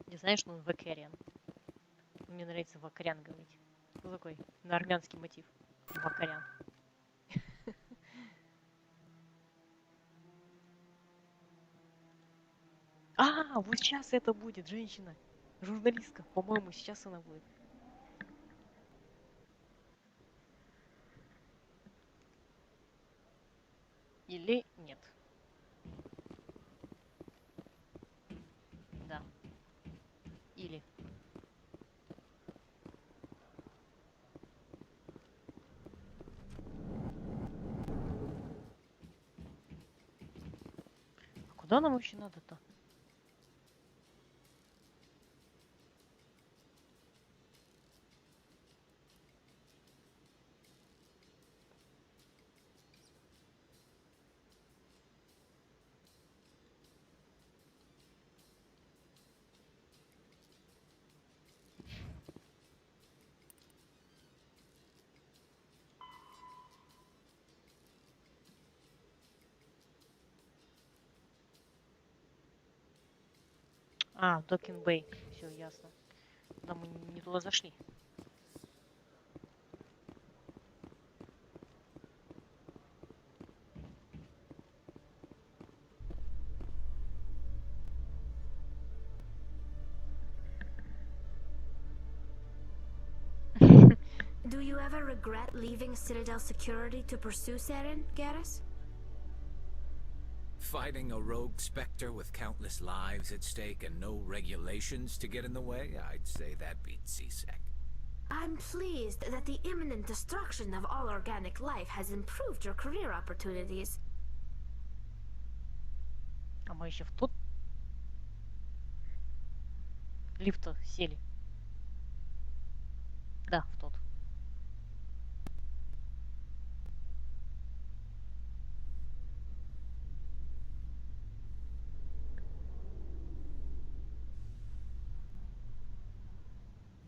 Не знаешь, что он Вакариан. Мне нравится Вакарян говорить. Что такой? На армянский мотив. Вакарян. А, вот сейчас это будет, женщина. Журналистка. По-моему, сейчас она будет. Или нет. Да. Или. А куда нам вообще надо-то? А, Докин Бэй. Все, ясно. Да, мы не туда зашли. Do you ever regret leaving Citadel Security to pursue Saren, Garrus? Fighting a rogue Spectre with countless lives at stake and no regulations to get in the way? I'd say that beats CSEC. I'm pleased that the imminent destruction of all organic life has improved your career opportunities. А мы еще в тот лифт сели. Да, в тот.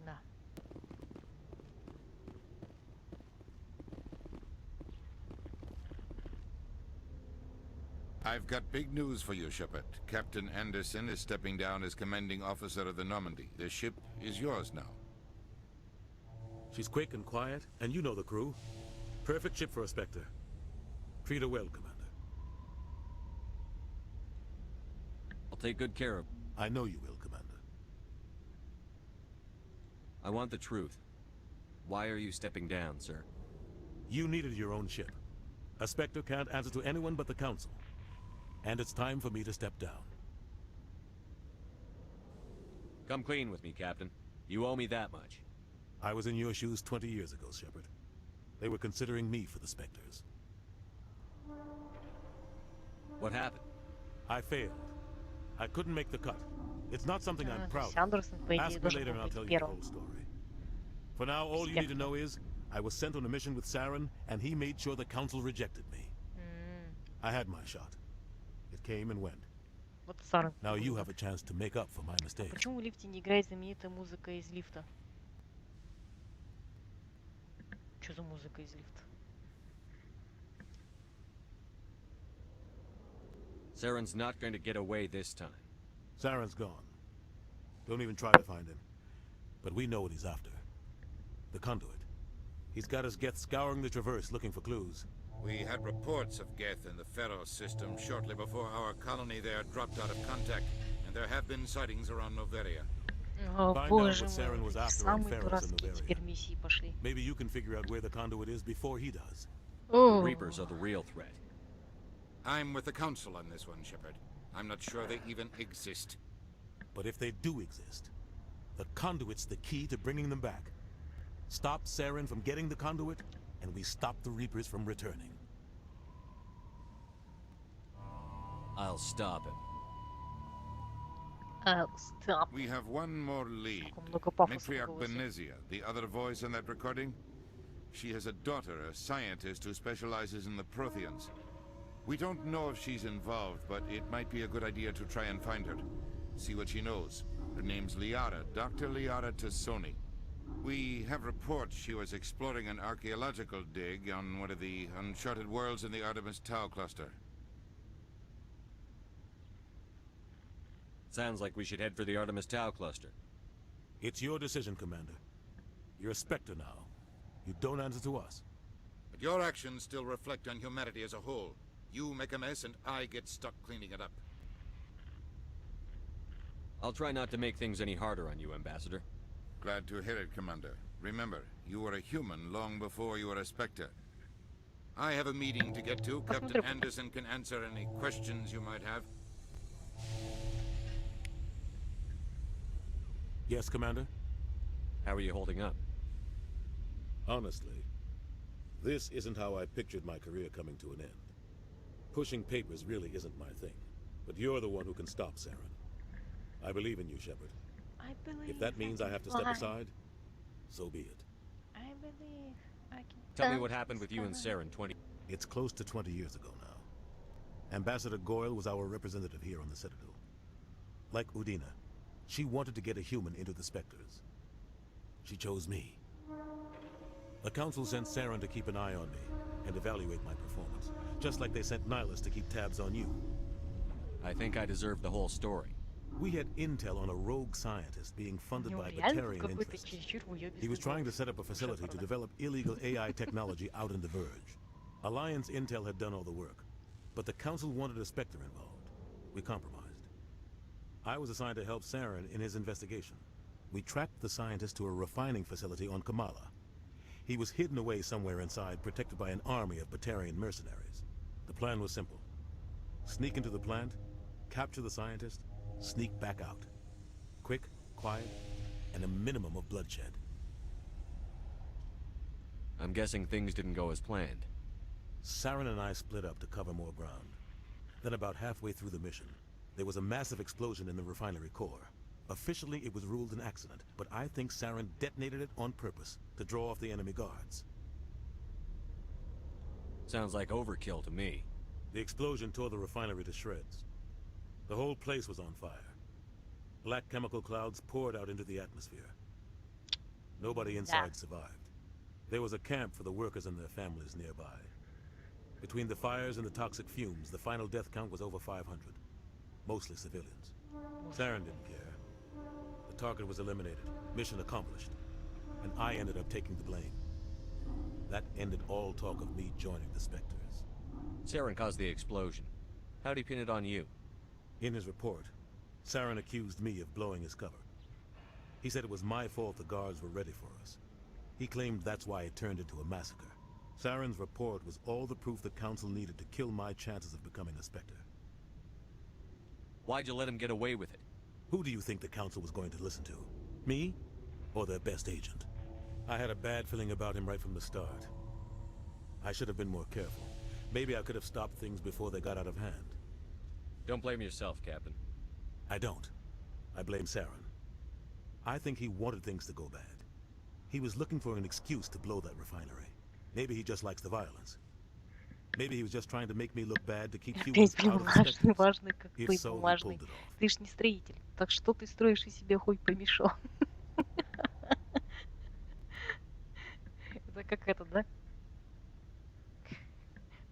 Да. I've got big news for you, Shepard. Captain Anderson is stepping down as commanding officer of the Normandy. The ship is yours now. She's quick and quiet, and you know the crew. Perfect ship for a Spectre. Treat her well, Commander. I'll take good care of... I know you will, Commander. I want the truth. Why are you stepping down, sir? You needed your own ship. A Spectre can't answer to anyone but the Council. And it's time for me to step down. Come clean with me, Captain. You owe me that much. I was in your shoes 20 years ago, Shepard. They were considering me for the Spectres. What happened? I failed. I couldn't make the cut. It's not something I'm proud of. Ask me later and I'll tell you the whole story. For now, all you need to know is, I was sent on a mission with Saren, and he made sure the Council rejected me. I had my shot. It came and went. Now you have a chance to make up for my mistake. Почему в лифте не играет знаменитая музыка из лифта? Что за музыка из лифта? Saren's not going to get away this time. Saren's gone. Don't even try to find him. But we know what he's after. The conduit. He's got his Geth scouring the Traverse looking for clues. We had reports of Geth in the Pharos system shortly before our colony there dropped out of contact, and there have been sightings around Noveria. О, боже мой, самые дурацкие теперь миссии пошли. Maybe you can figure out where the conduit is before he does. The Reapers are the real threat. I'm with the Council on this one, Shepard. I'm not sure they even exist. But if they do exist, the conduit's the key to bringing them back. Stop Saren from getting the conduit, and we stop the Reapers from returning. I'll stop him. I'll stop. We have one more lead. Matriarch Benezia, the other voice in that recording. She has a daughter, a scientist who specializes in the Protheans. We don't know if she's involved, but it might be a good idea to try and find her. See what she knows. Her name's Liara, Dr. Liara Tassoni. We have reports she was exploring an archaeological dig on one of the uncharted worlds in the Artemis Tau cluster. Sounds like we should head for the Artemis Tau cluster. It's your decision, Commander. You're a Spectre now. You don't answer to us. But your actions still reflect on humanity as a whole. You make a mess and I get stuck cleaning it up. I'll try not to make things any harder on you, Ambassador. Glad to hear it, Commander. Remember, you were a human long before you were a Spectre. I have a meeting to get to. Captain Anderson can answer any questions you might have. Yes, Commander? How are you holding up? Honestly, this isn't how I pictured my career coming to an end. Pushing papers really isn't my thing. But you're the one who can stop Saren. I believe in you, Shepard. I believe. If that means I have to step aside, so be it. I believe I can. Tell me what happened with you and Saren 20... It's close to 20 years ago now. Ambassador Goyle was our representative here on the Citadel. Like Udina, she wanted to get a human into the Spectres. She chose me. The Council sent Saren to keep an eye on me and evaluate my performance, just like they sent Nihilus to keep tabs on you. I think I deserve the whole story. We had intel on a rogue scientist being funded by Batarian interests. He was trying to set up a facility to develop illegal AI technology out in the Verge. Alliance intel had done all the work, but the Council wanted a Spectre involved. We compromised. I was assigned to help Saren in his investigation. We tracked the scientist to a refining facility on Kamala. He was hidden away somewhere inside, protected by an army of Batarian mercenaries. The plan was simple. Sneak into the plant, capture the scientist, sneak back out. Quick, quiet, and a minimum of bloodshed. I'm guessing things didn't go as planned. Saren and I split up to cover more ground. Then about halfway through the mission, there was a massive explosion in the refinery core. Officially, it was ruled an accident, but I think Saren detonated it on purpose to draw off the enemy guards. Sounds like overkill to me. The explosion tore the refinery to shreds. The whole place was on fire. Black chemical clouds poured out into the atmosphere. Nobody inside survived. There was a camp for the workers and their families nearby. Between the fires and the toxic fumes, the final death count was over 500. Mostly civilians. Saren didn't care. The target was eliminated, mission accomplished, and I ended up taking the blame. That ended all talk of me joining the Spectres. Saren caused the explosion. How'd he pin it on you? In his report, Saren accused me of blowing his cover. He said it was my fault the guards were ready for us. He claimed that's why it turned into a massacre. Saren's report was all the proof the Council needed to kill my chances of becoming a Spectre. Why'd you let him get away with it? Who do you think the Council was going to listen to? Me? Or their best agent? I had a bad feeling about him right from the start. I should have been more careful. Maybe I could have stopped things before they got out of hand. Don't blame yourself, Captain. I don't. I blame Saren. I think he wanted things to go bad. He was looking for an excuse to blow that refinery. Maybe he just likes the violence. Maybe he was just trying to make me look bad to keep humans out of the Spectres. Важный, как If ты so, he бумажный. pulled it off. Ты ж не строитель. Так что ты строишь и себе хуй помешал? Это как это, да?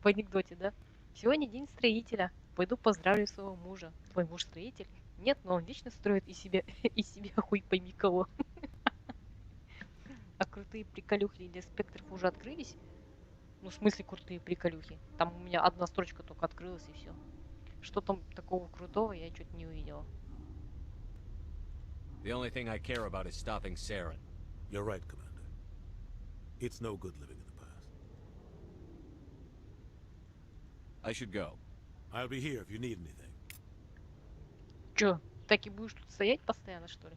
В анекдоте, да? Сегодня день строителя. Пойду поздравлю своего мужа. Твой муж строитель? Нет, но он вечно строит из себя хуй пойми кого. А крутые приколюхи для спектров уже открылись? Ну, в смысле крутые приколюхи? Там у меня одна строчка только открылась и все. Что там такого крутого, я что-то не увидела. The only thing I care about is stopping Saren. You're right, Commander. It's no good living in the past. I should go. I'll be here if you need anything. Чё, так и будешь тут стоять постоянно, что ли?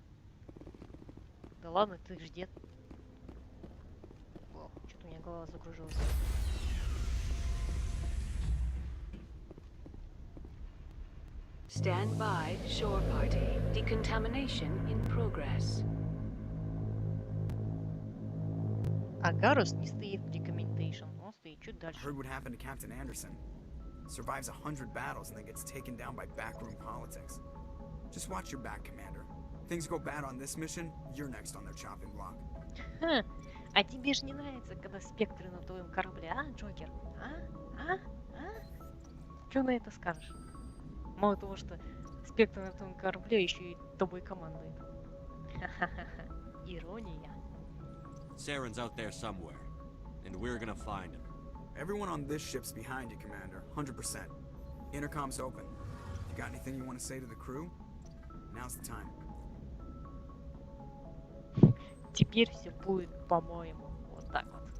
Да ладно, ты ж дед. Что-то у меня голова закружилась. Stand by, shore party. Decontamination in progress. А Гарус не стоит в recommendation, он стоит чуть дальше. Heard what happened to Captain Anderson. survives 100 battles and then gets taken down by backroom politics. Just watch your back, Commander. Things go bad on this mission, you're next on their chopping block. А тебе ж не нравится, когда спектры на твоем корабле, а, Джокер? А? Что на это скажешь? Мало того, что спектр на твоем корабле еще и тобой командует. Ирония. Saren's out there somewhere, and we're gonna find him. Everyone on this ship's behind you, Commander. 100%. Intercom's open. If you got anything you want to say to the crew, now's the time. Теперь все будет по-моему. Вот так вот.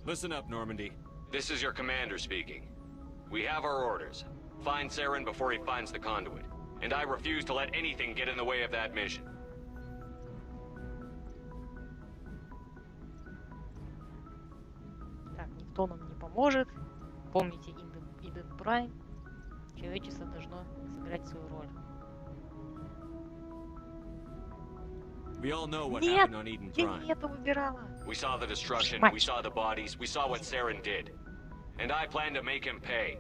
Listen up, Normandy. This is your commander speaking. We have our orders. Find Saren before he finds the conduit. And I refuse to let anything get in the way of that mission. Так, никто нам не поможет. Помните Eden Prime. Человечество должно сыграть свою роль. We all know what Нет, happened on Eden я Prime. не это выбирала. We saw the destruction, we saw the bodies, we saw what Saren did. And I plan to make him pay.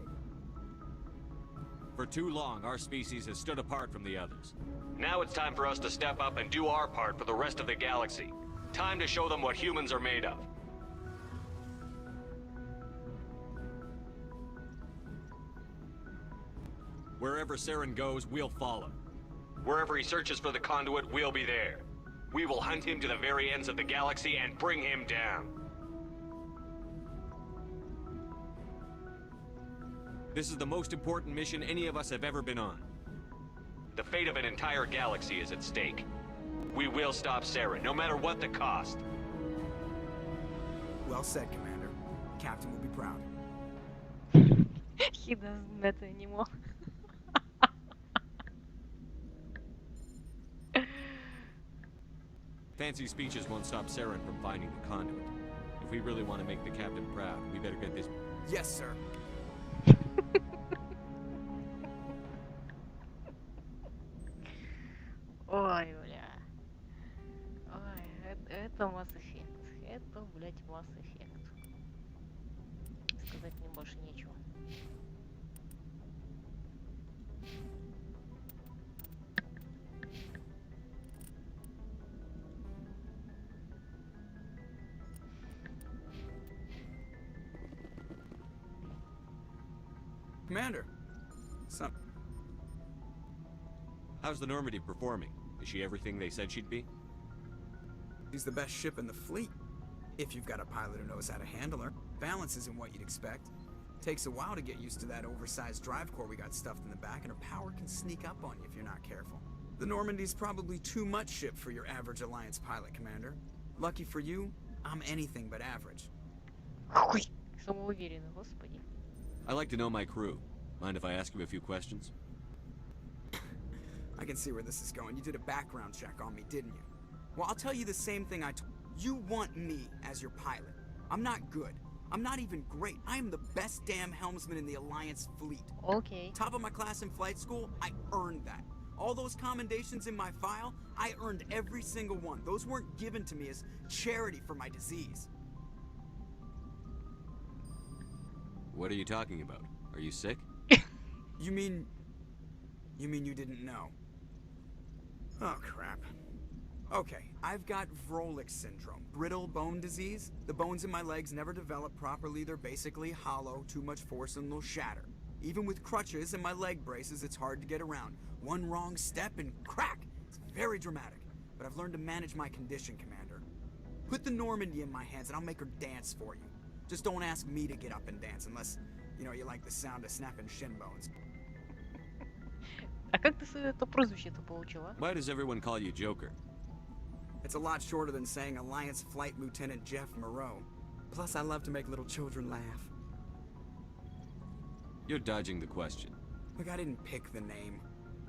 For too long, our species has stood apart from the others. Now it's time for us to step up and do our part for the rest of the galaxy. Time to show them what humans are made of. Wherever Saren goes, we'll follow. Wherever he searches for the conduit, we'll be there. We will hunt him to the very ends of the galaxy and bring him down. This is the most important mission any of us have ever been on. The fate of an entire galaxy is at stake. We will stop Saren, no matter what the cost. Well said, Commander. Captain will be proud. He doesn't matter anymore. Fancy speeches won't stop Saren from finding the conduit. If we really want to make the captain proud, we better get this... Yes, sir. Ой, бля. Ой, это Mass Effect. Это, блядь, Mass Effect. Сказать мне больше нечего. Commander. How's the Normandy performing? Is she everything they said she'd be? She's the best ship in the fleet. If you've got a pilot who knows how to handle her. Balance isn't what you'd expect. Takes a while to get used to that oversized drive core we got stuffed in the back, and her power can sneak up on you if you're not careful. The Normandy's probably too much ship for your average Alliance pilot, Commander. Lucky for you, I'm anything but average. Самоуверенно, господи. I like to know my crew. Mind if I ask you a few questions? I can see where this is going. You did a background check on me, didn't you? Well, I'll tell you the same thing I told you. Want me as your pilot. I'm not good. I'm not even great. I am the best damn helmsman in the Alliance fleet. Okay. Top of my class in flight school, I earned that. All those commendations in my file, I earned every single one. Those weren't given to me as charity for my disease. What are you talking about? Are you sick? You mean you didn't know? Oh, crap. Okay, I've got Vrolik syndrome, brittle bone disease. The bones in my legs never develop properly. They're basically hollow, too much force and they'll shatter. Even with crutches and my leg braces, it's hard to get around. One wrong step and crack! It's very dramatic, but I've learned to manage my condition, Commander. Put the Normandy in my hands and I'll make her dance for you. Just don't ask me to get up and dance unless, you like the sound of snapping shin bones. А как ты это прозвище-то получила? Why does everyone call you Joker? It's a lot shorter than saying Alliance Flight Lieutenant Jeff Moreau. Plus, I love to make little children laugh. You're dodging the question. Look, I didn't pick the name.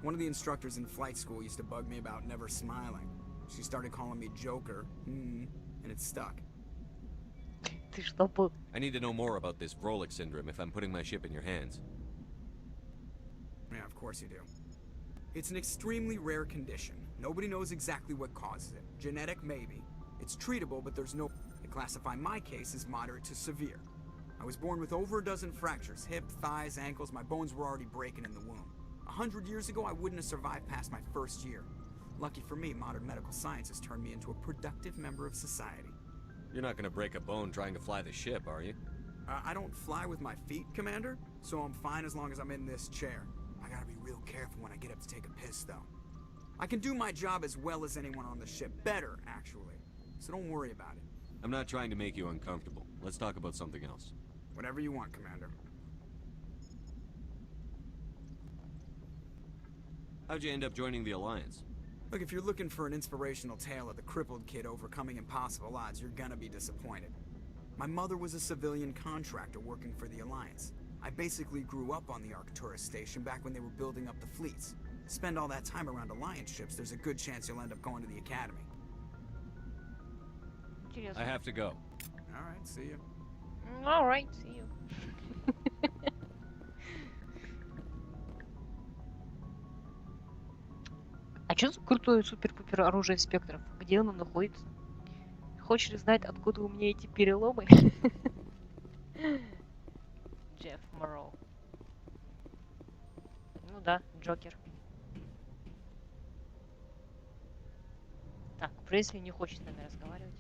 One of the instructors in flight school used to bug me about never smiling. She started calling me Joker, and it stuck. Ты что был? I need to know more about this Vrolik syndrome if I'm putting my ship in your hands. Yeah, of course you do. It's an extremely rare condition. Nobody knows exactly what causes it. Genetic, maybe. It's treatable, but there's no... They classify my case as moderate to severe. I was born with over a dozen fractures. Hip, thighs, ankles. My bones were already breaking in the womb. 100 years ago, I wouldn't have survived past my first year. Lucky for me, modern medical science has turned me into a productive member of society. You're not gonna break a bone trying to fly the ship, are you? I don't fly with my feet, Commander, so I'm fine as long as I'm in this chair. I gotta be real careful when I get up to take a piss, though. I can do my job as well as anyone on the ship. Better, actually. So don't worry about it. I'm not trying to make you uncomfortable. Let's talk about something else. Whatever you want, Commander. How'd you end up joining the Alliance? Look, if you're looking for an inspirational tale of the crippled kid overcoming impossible odds, you're gonna be disappointed. My mother was a civilian contractor working for the Alliance. I basically grew up on the Arcturus station back when they were building up the fleets. Spend all that time around Alliance ships, there's a good chance you'll end up going to the Academy. I have to go. Alright, see you. Alright, see you. А что за крутое супер-пупер оружие спектров? Где оно находится? Хочешь ли знать, откуда у меня эти переломы? Джефф Морроу. Ну да, Джокер. Так, Пресли не хочет с нами разговаривать.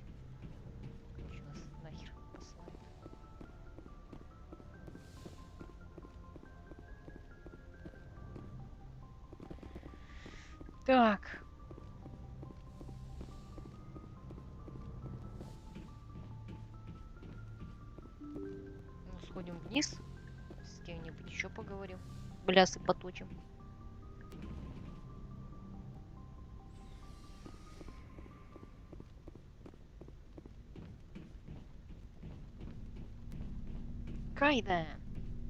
Короче, нас нахер посылает. Так. Ну, сходим вниз. С кем-нибудь еще поговорим. Блясы поточим. Кайден!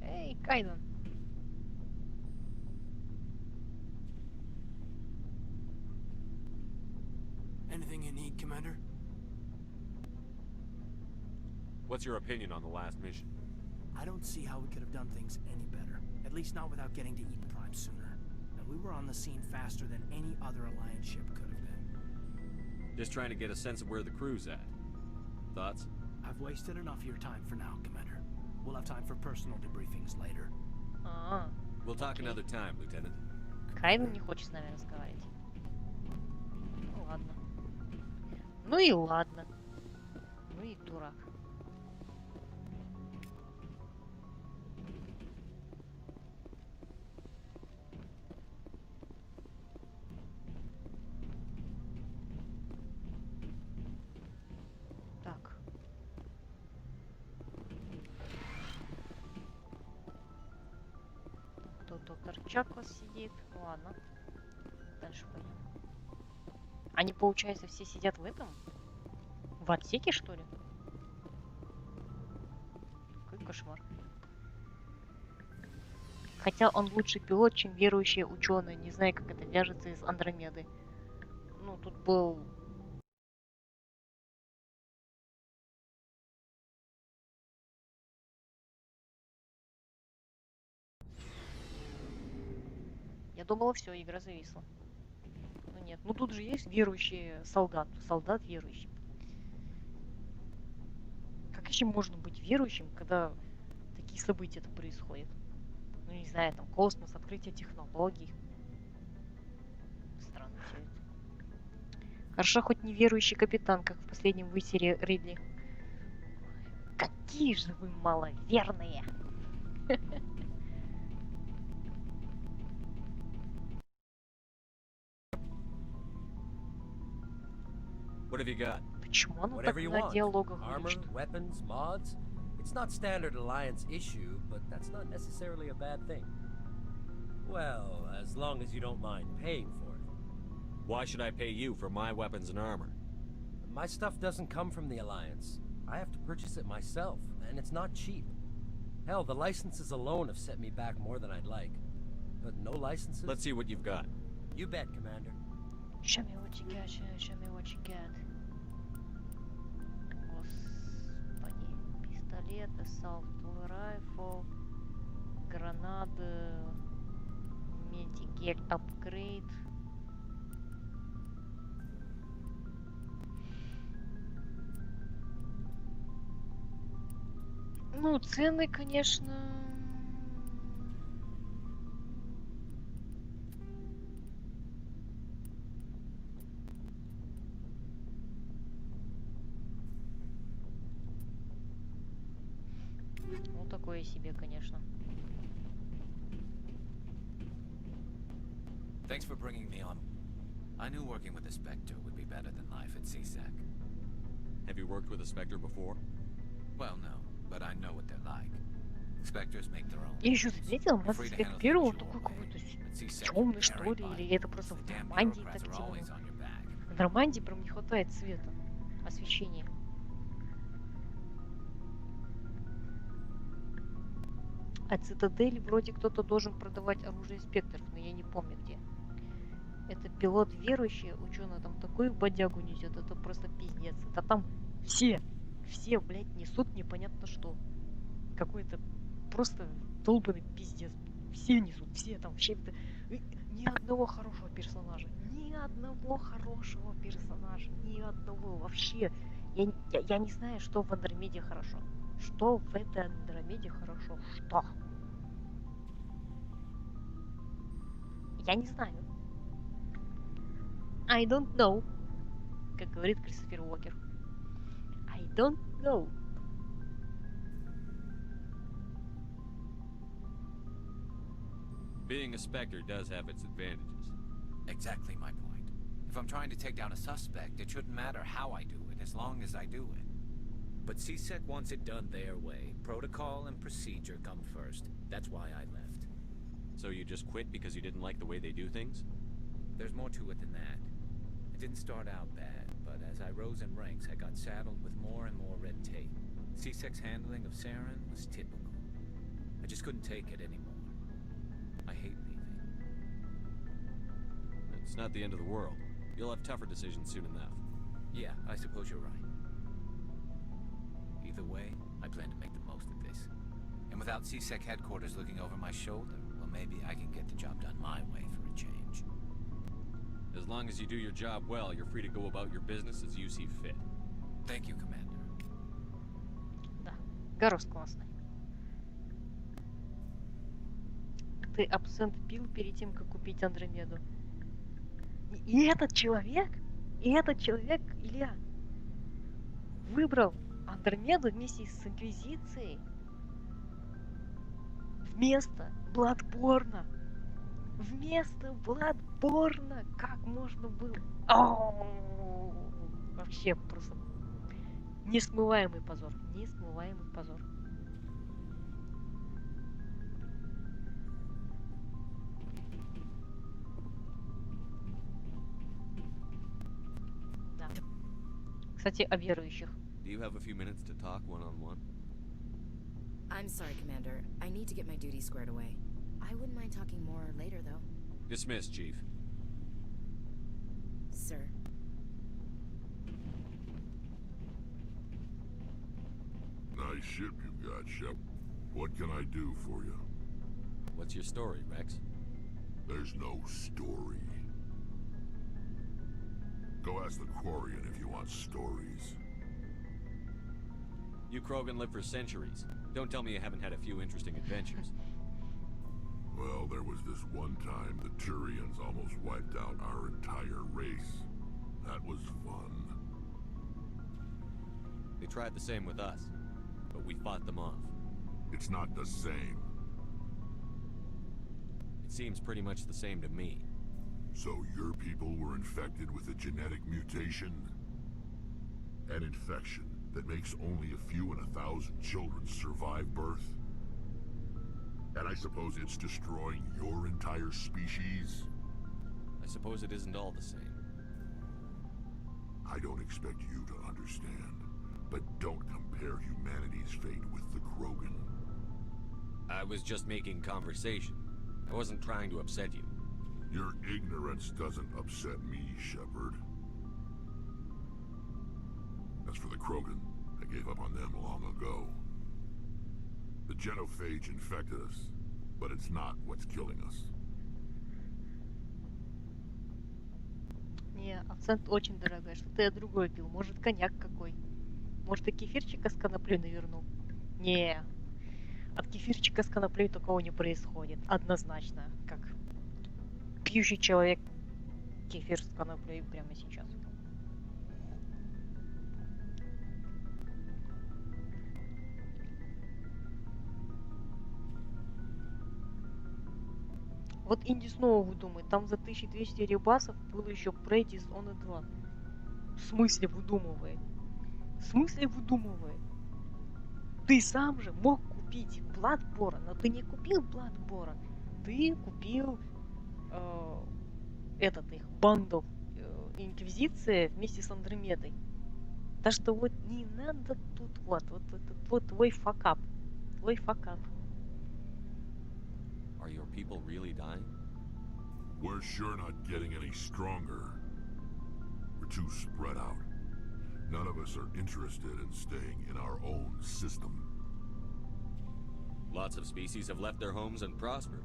Эй, Кайден! Anything you need, Commander? What's your opinion on the last mission? I don't see how we could have done things any better. At least not without getting to Eden Prime sooner. And we were on the scene faster than any other Alliance ship could have been. Just trying to get a sense of where the crew's at. Thoughts? I've wasted enough of your time for now, Commander. We'll have time for personal debriefings later. We'll talk another time, Lieutenant. Кайден не хочет с нами разговаривать. Ну ладно. Ну и ладно. Ну и дурак. Так. Тут доктор Чаклас сидит. Ну ладно. Дальше пойдем. Они, получается, все сидят в этом? В отсеке, что ли? Какой кошмар. Хотя он лучший пилот, чем верующие ученые. Не знаю, как это вяжется из Андромеды. Ну, тут был... Я думала, все, игра зависла. Ну нет, ну тут же есть верующий солдат. Солдат верующий. Как еще можно быть верующим, когда такие события-то происходят? Ну не знаю, там космос, открытие технологий. Странно все это. Хорошо, хоть не верующий капитан, как в последнем высере Ридли. Какие же вы маловерные! What have you got? Почему оно так Whatever you на want. диалогах Armor, глючит? weapons, mods. It's not standard Alliance issue, but that's not necessarily a bad thing. Well, as long as you don't mind paying for it. Why should I pay you for my weapons and armor? My stuff doesn't come from the Alliance. I have to purchase it myself, and it's not cheap. Hell, the licenses alone have set me back more than I'd like. But no licenses? Let's see what you've got. You bet, Commander. Show me what you got, show me what you got. Господи. Пистолет, assault rifle, гранаты, ментигель апгрейд. Ну, цены, конечно... Ну, такое себе, конечно. Thanks for bringing me on. I knew working with a Spectre would be better than life at CSEC. Have you worked with a Spectre before? Well, no, but I know what they're like. Spectres make their own. Я еще заметила, Mass Effect первого такой какой-то темный, что ли, или это просто в Нормандии так делано. В Нормандии прям не хватает света, освещения. А Цитадель вроде кто-то должен продавать оружие спектров, но я не помню где. Это пилот верующий, ученый там такую бодягу несет, это просто пиздец. Это там все, блядь, несут непонятно что. Какой-то просто долбанный пиздец. Все несут, все там, вообще ни одного хорошего персонажа. Ни одного хорошего персонажа. Ни одного вообще. Я не знаю, что в Андромеде хорошо. Что в этой Андромеде хорошо? Что? Я не знаю. I don't know. Как говорит Кристофер Уокер. I don't know. Being a Spectre does have its advantages. Exactly my point. If I'm trying to take down a suspect, it shouldn't matter how I do it, as long as I do it. But CSEC wants it done their way. Protocol and procedure come first. That's why I left. So you just quit because you didn't like the way they do things? There's more to it than that. It didn't start out bad, but as I rose in ranks, I got saddled with more and more red tape. CSEC's handling of Saren was typical. I just couldn't take it anymore. I hate leaving. It's not the end of the world. You'll have tougher decisions soon enough. Yeah, I suppose you're right. Either way, I plan to make the most of this. And without CSEC headquarters looking over my shoulder, well, maybe I can get the job done my way for a change. As long as you do your job well, you're free to go about your business as you see fit. Thank you, Commander. Да, Гарус классный. Ты абсент пил перед тем, как купить Андромеду. И этот человек, Илья, выбрал Андромеду вместе с Инквизицией вместо Бладборна. Вместо Бладборна! Как можно было? Вообще просто несмываемый позор. Несмываемый позор. Да. Кстати, о верующих. Do you have a few minutes to talk one-on-one? I'm sorry, Commander. I need to get my duties squared away. I wouldn't mind talking more later, though. Dismissed, Chief. Sir. Nice ship you've got, Shep. What can I do for you? What's your story, Rex? There's no story. Go ask the Quarian if you want stories. You Krogan live for centuries. Don't tell me you haven't had a few interesting adventures. Well, there was this one time the Turians almost wiped out our entire race. That was fun. They tried the same with us, but we fought them off. It's not the same. It seems pretty much the same to me. So your people were infected with a genetic mutation? An infection that makes only a few in 1,000 children survive birth? And I suppose it's destroying your entire species? I suppose it isn't all the same. I don't expect you to understand, but don't compare humanity's fate with the Krogan. I was just making conversation. I wasn't trying to upset you. Your ignorance doesn't upset me, Shepard. As for the Krogan, I gave up on them long ago. The genophage infected us, but it's not what's killing us. Не, абсент очень дорогая. Что-то я другой пил. Может, коньяк какой. Может, и кефирчика с коноплей навернул. Не, от кефирчика с коноплей такого не происходит. Однозначно. Как пьющий человек кефир с коноплей прямо сейчас. Вот Инди снова выдумает. Там за 1200 ребасов было еще Prey Dishonored 2. В смысле выдумывает? В смысле выдумывает? Ты сам же мог купить Bloodborne, но ты не купил Bloodborne. Ты купил этот их бандл Инквизиция вместе с Андромедой. Так что вот не надо тут вот этот вот твой факап. Твой факап. Are your people really dying? We're sure not getting any stronger. We're too spread out. None of us are interested in staying in our own system. Lots of species have left their homes and prospered.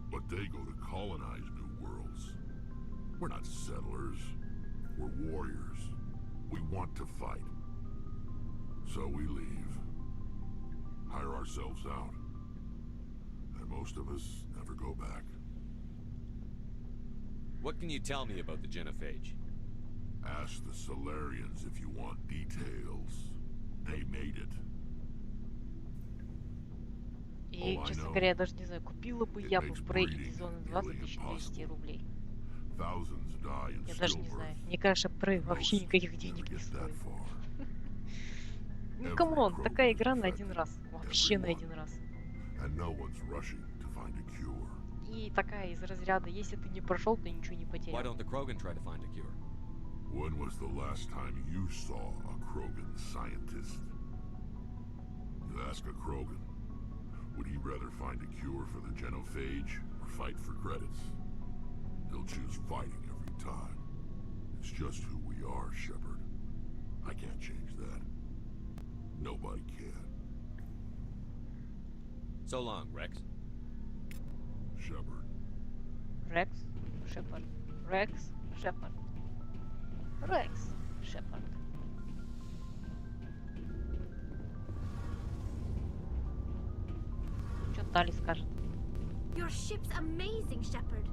But they go to colonize new worlds. We're not settlers. We're warriors. We want to fight. So we leave. Hire ourselves out. And most of us never go back. What can you tell me about the genophage? Ask the Solarians if you want details. They made it. И, честно говоря, я даже не знаю, купила бы я бы Prey Dishonored 2 за 1200 рублей. Я даже не знаю. Мне кажется, Prey вообще никаких денег не стоит. Ну, камон, такая игра на один раз. Вообще на один раз. И такая из разряда, если ты не прошел, ты ничего не потерял. Why don't the Krogan try to find a cure? When was the last time you saw a Krogan scientist? You ask a Krogan, would he rather find a cure for the genophage or fight for credits? He'll choose fighting every time. It's just who we are, Shepard. I can't change that. Nobody can. So long, Rex. Shepard. Rex, Shepard. Rex, Shepard. Rex, Shepard. Что Тали скажет? Your ship's amazing, Shepard.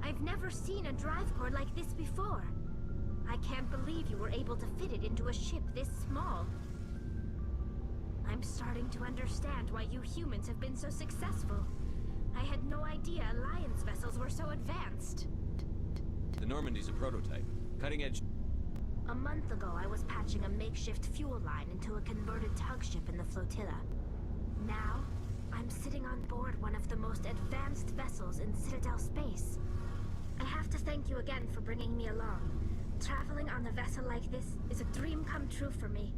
I've never seen a drive core like this before. I can't believe you were able to fit it into a ship this small. I'm starting to understand why you humans have been so successful. I had no idea Alliance vessels were so advanced. The Normandy's a prototype. Cutting edge. A month ago, I was patching a makeshift fuel line into a converted tug ship in the flotilla. Now, I'm sitting on board one of the most advanced vessels in Citadel space. I have to thank you again for bringing me along. Traveling on a vessel like this is a dream come true for me.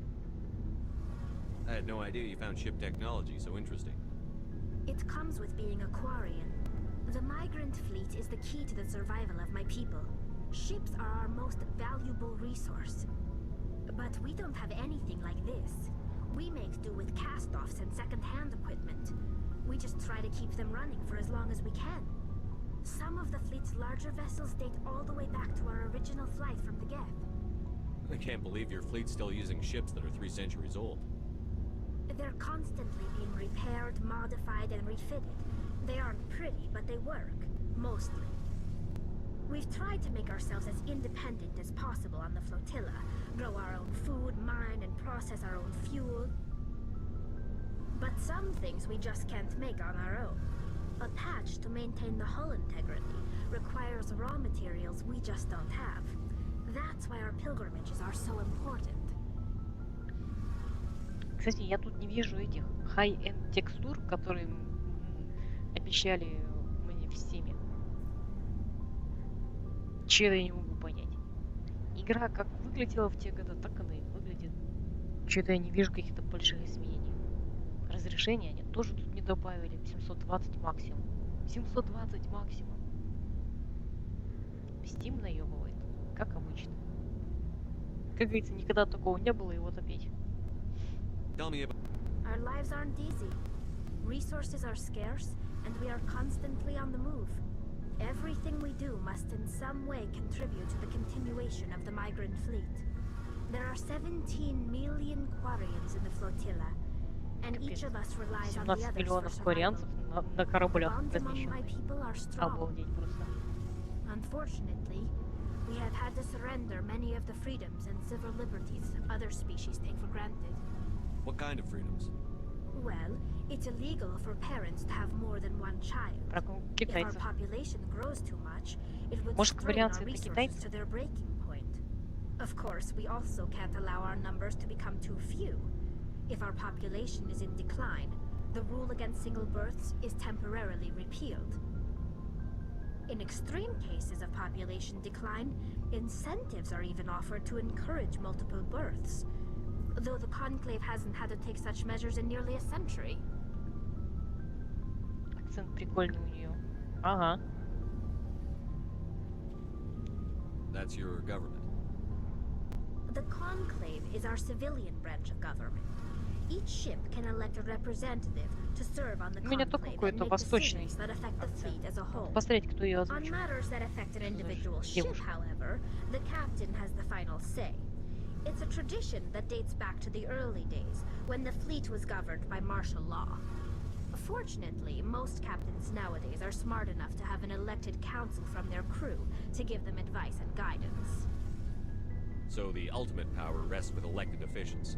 I had no idea you found ship technology so interesting. It comes with being a Quarian. The migrant fleet is the key to the survival of my people. Ships are our most valuable resource. But we don't have anything like this. We make do with cast-offs and second-hand equipment. We just try to keep them running for as long as we can. Some of the fleet's larger vessels date all the way back to our original flight from the Geth. I can't believe your fleet's still using ships that are 3 centuries old. They're constantly being repaired, modified, and refitted. They aren't pretty, but they work. Mostly. We've tried to make ourselves as independent as possible on the flotilla. Grow our own food, mine, and process our own fuel. But some things we just can't make on our own. A patch to maintain the hull integrity requires raw materials we just don't have. That's why our pilgrimages are so important. Кстати, я тут не вижу этих high-end текстур, которые обещали мне в Steam. Чего я не могу понять. Игра как выглядела в те годы, так она и выглядит. Что-то я не вижу каких-то больших изменений. Разрешение они тоже тут не добавили. 720 максимум. 720 максимум. Steam наебывает. Как обычно. Как говорится, никогда такого не было, и вот опять. Our lives aren't easy. Resources are scarce, and we are constantly on the move. Everything we do must in some way contribute to the continuation of the migrant fleet. There are 17 million Quarians in the flotilla, and each of us relies on the 17 others for миллионов survival. кореанцев на кораблях Bonds among my размещенных. people are strong. Обалдеть просто. Unfortunately, we have had to surrender many of the freedoms and civil liberties other species take for granted. What kind of freedoms? Well, it's illegal for parents to have more than one child. If our population grows too much, it would strain our resources to their breaking point. Of course, we also can't allow our numbers to become too few. If our population is in decline, the rule against single births is temporarily repealed. In extreme cases of population decline, incentives are even offered to encourage multiple births, though the Conclave hasn't had to take such measures in nearly a century. Акцент прикольный у нее. Ага. That's your government. The Conclave is our civilian branch of government. Each ship can elect a representative to serve on the Conclave and make decisions that affect the fleet as a whole. Посмотреть, кто ее On озвучил. matters that affect an individual ship, however, the captain has the final say. It's a tradition that dates back to the early days, when the fleet was governed by martial law. Fortunately, most captains nowadays are smart enough to have an elected council from their crew to give them advice and guidance. So the ultimate power rests with elected officials.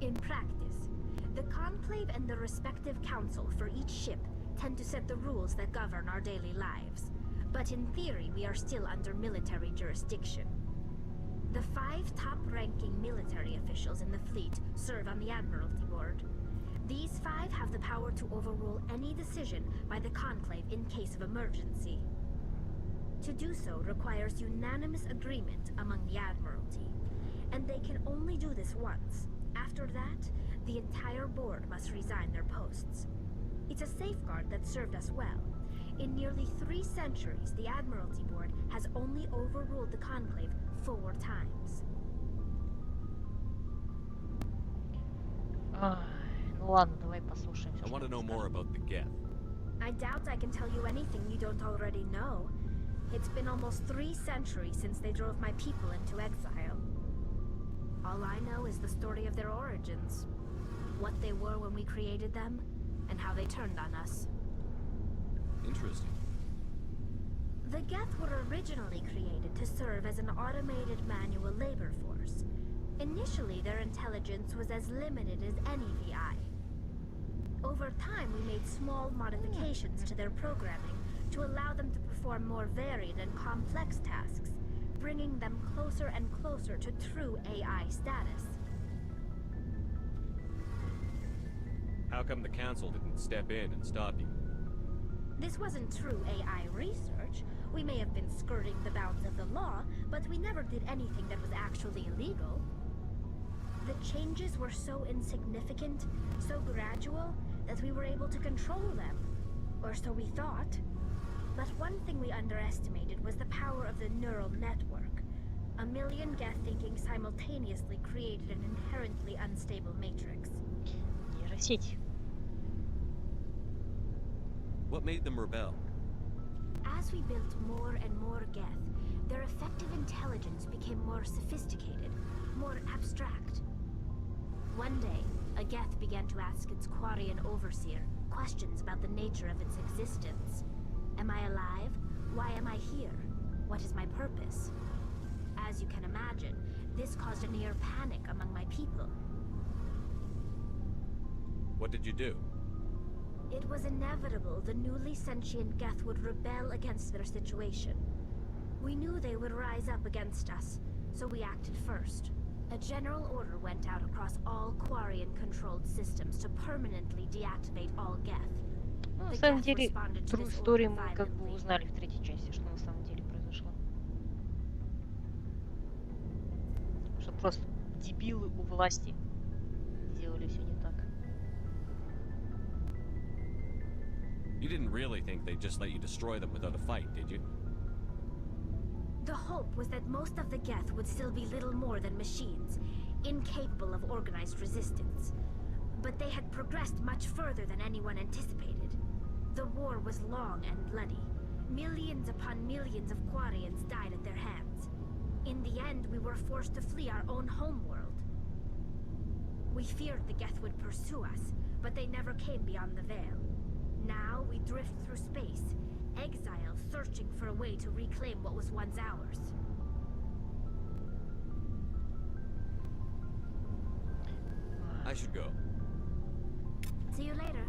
In practice, the Conclave and the respective council for each ship tend to set the rules that govern our daily lives. But in theory, we are still under military jurisdiction. The 5 top-ranking military officials in the fleet serve on the Admiralty Board. These 5 have the power to overrule any decision by the Conclave in case of emergency. To do so requires unanimous agreement among the Admiralty, and they can only do this once. After that, the entire board must resign their posts. It's a safeguard that served us well. In nearly 3 centuries, the Admiralty Board has only overruled the Conclave 4 times. Ну ладно, давай послушаем. I want to know more about the Geth. I doubt I can tell you anything you don't already know. It's been almost 3 centuries since they drove my people into exile. All I know is the story of their origins. What they were when we created them, and how they turned on us. Interesting. The Geth were originally created to serve as an automated manual labor force. Initially, their intelligence was as limited as any VI. Over time, we made small modifications to their programming to allow them to perform more varied and complex tasks, bringing them closer and closer to true AI status. How come the council didn't step in and stop you? This wasn't true AI research. We may have been skirting the bounds of the law, but we never did anything that was actually illegal. The changes were so insignificant, so gradual, that we were able to control them. Or so we thought. But one thing we underestimated was the power of the neural network. A million Geth thinking simultaneously created an inherently unstable matrix. Нейросеть. What made them rebel? As we built more and more Geth, their effective intelligence became more sophisticated, more abstract. One day, a Geth began to ask its Quarian overseer questions about the nature of its existence. Am I alive? Why am I here? What is my purpose? As you can imagine, this caused a near panic among my people. What did you do? It was inevitable the newly sentient Geth would rebel against their situation. We knew they would rise up against us, so we acted first. A general order went out across all Quarian-controlled systems to permanently deactivate all Geth. Ну, на самом деле, true story мы как бы узнали в 3-й части, что на самом деле произошло. Что просто дебилы у власти делали все не так. You didn't really think they'd just let you destroy them without a fight, did you? The hope was that most of the Geth would still be little more than machines, incapable of organized resistance. But they had progressed much further than anyone anticipated. The war was long and bloody. Millions upon millions of Quarians died at their hands. In the end, we were forced to flee our own homeworld. We feared the Geth would pursue us, but they never came beyond the Veil. Now we drift through space, exile searching for a way to reclaim what was once ours. I should go. See you later.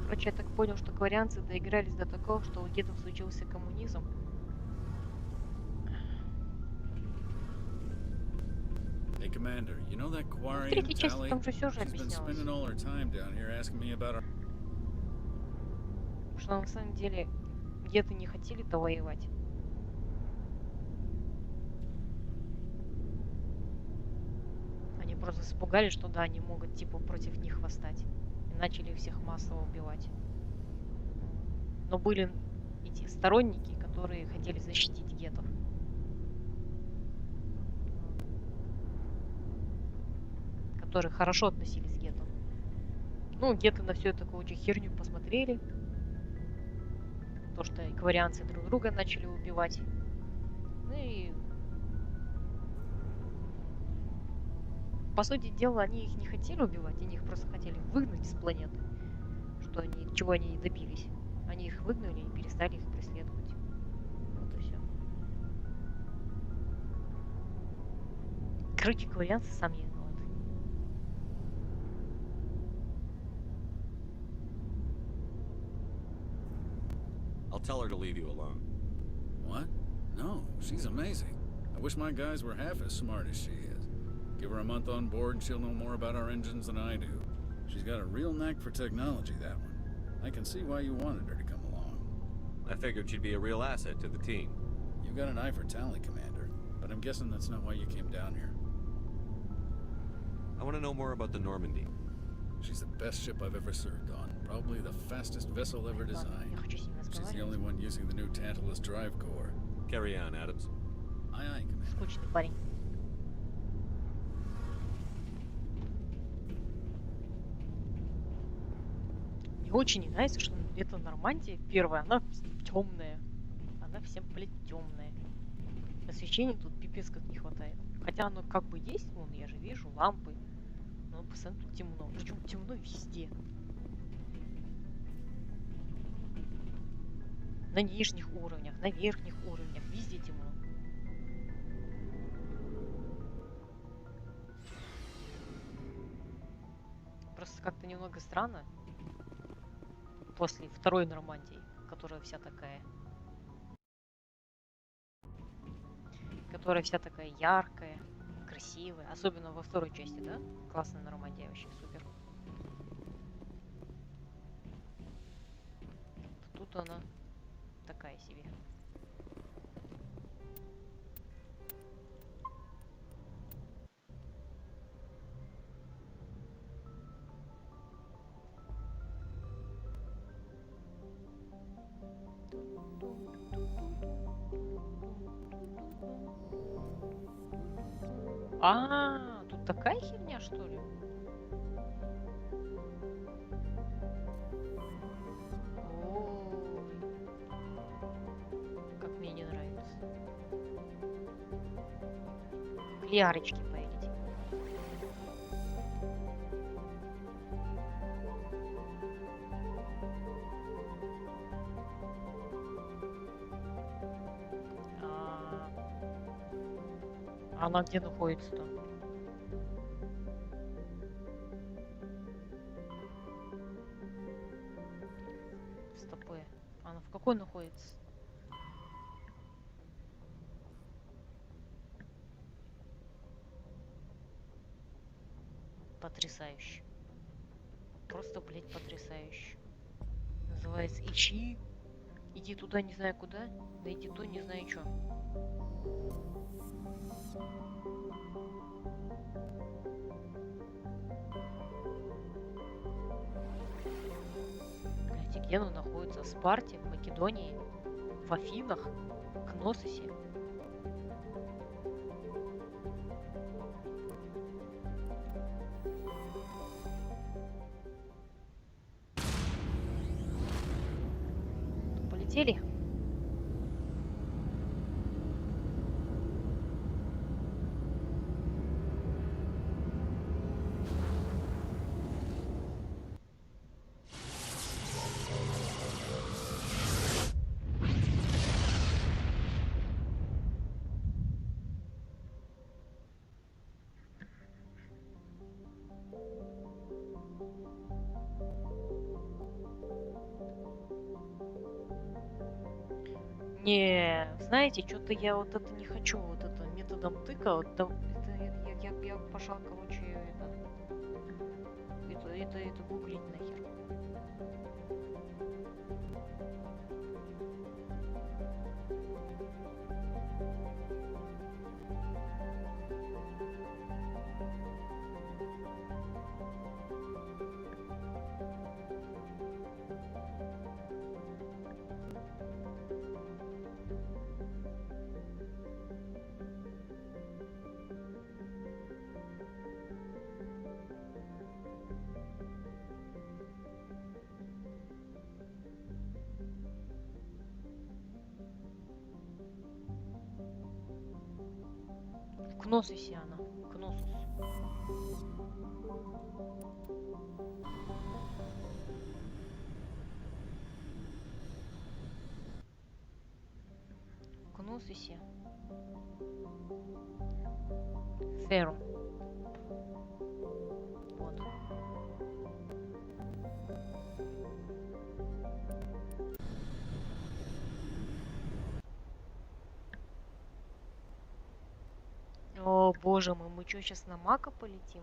Короче, я так понял, что кварианцы доигрались до такого, что у гетов случился коммунизм. Hey, Commander, you know that В Quarian третьей части Tally? там же все же She's been объяснялось. spending all her time down here asking me about our... Что на самом деле геты не хотели-то воевать. Они просто испугались, что да, они могут типа против них восстать. И начали всех массово убивать. Но были эти сторонники, которые хотели защитить гетов. Которые хорошо относились к гетам. Ну, геты на всю эту такую херню посмотрели. То, что кварианцы друг друга начали убивать. Ну и... По сути дела, они их не хотели убивать, они их просто хотели выгнать с планеты. Чего они и добились. Они их выгнали и перестали их преследовать. Вот и все. Короче, кварианцы сами виноваты. I'll tell her to leave you alone. What? No, she's amazing. I wish my guys were half as smart as she is. Give her a month on board and she'll know more about our engines than I do. She's got a real knack for technology, that one. I can see why you wanted her to come along. I figured she'd be a real asset to the team. You got an eye for talent, Commander, but I'm guessing that's not why you came down here. I want to know more about the Normandy. She's the best ship I've ever served on. Probably the fastest vessel ever designed. She's the only one using the new Tantalus drive core. Carry on, Adams. Aye, aye, Commander. Скучный парень. Мне очень не нравится, что эта Нормандия первая, она темная. Она всем, блядь, темная. Освещения тут пипец как не хватает. Хотя оно как бы есть, вон, я же вижу, лампы. Но постоянно тут темно. Причем темно везде. На нижних уровнях, на верхних уровнях, везде темно. Просто как-то немного странно. После второй Нормандии, которая вся такая яркая, красивая. Особенно во второй части, да? Классная Нормандия, вообще супер. Тут она такая себе. Тут такая херня, что ли? Ой, как мне не нравится. Клярочки поедете. Она где находится-то? Стопы. Она в какой находится? Потрясающе. Просто, блядь, потрясающе. Называется «Ищи». Иди туда, не знаю куда. Найди то, не знаю что. Блядь, и где он находится? В Спарте, в Македонии, в Афинах, Кнососе. Полетели. Не, знаете, что-то я вот это не хочу, вот это методом тыка, вот это я пошла, короче, это гуглить нахер. В Кносусе она. Кносус. В Кносусе. Ферум. Вот. О, боже мой, мы что, сейчас на Мака полетим?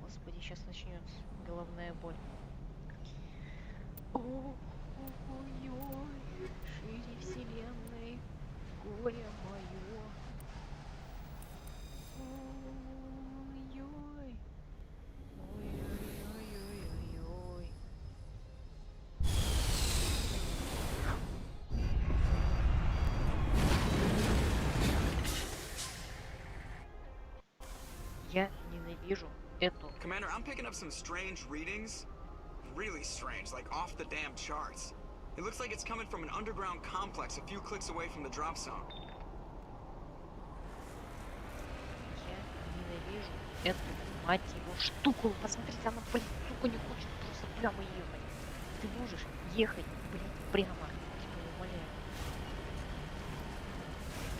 Господи, сейчас начнется головная боль. Ой-ой, шире вселенной, горе мое. Ой-ой, ой-ой-ой-ой-ой. Я ненавижу эту. Commander, I'm picking up some strange readings. Really strange, like off the damn charts. It looks like it's coming from an underground complex a few clicks away from the drop zone. Я ненавижу эту, мать его, штуку. Посмотрите, она, блин, сука, не хочет просто прямо ехать. Ты можешь ехать, блин, прямо. Типа, умоляю.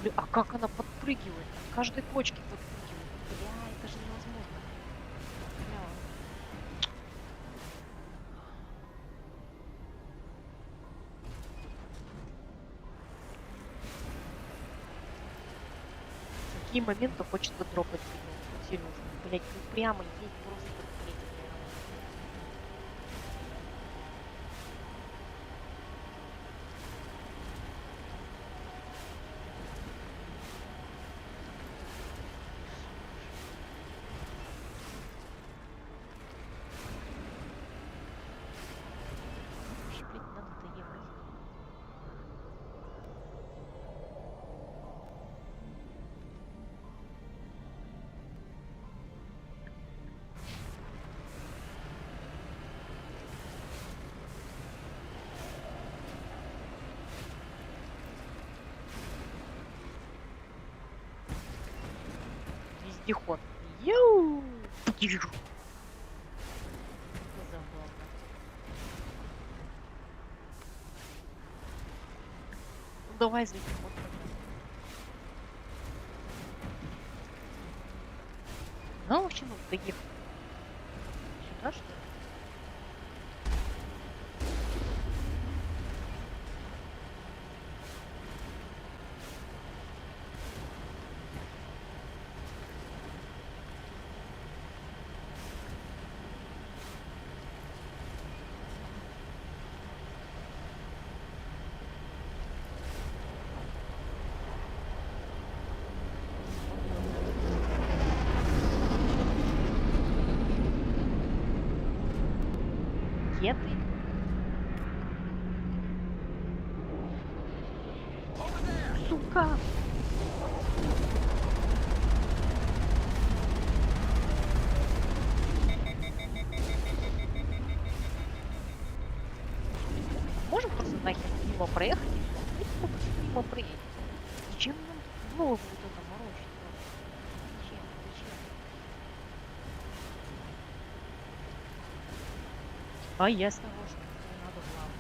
Блин, а как она подпрыгивает? От каждой кочки подпрыгивает. Бля, это же невозможно. Бля. В такие моменты хочется дропать видео. Серьезно. Блять, ну прямо едь просто блядь. Вообще, блядь, надо доехать. Вездеход. Йоу! Забавно. Ну давай за вездеход. Ну, вообще, ну, доехать. Сюда, что ли? Где ты? Сука! Можем просто нахер мимо проехать? Просто мимо проехать. Зачем нам тут голову вот это морочить? Зачем? Зачем? А я осторожно, не надо главное.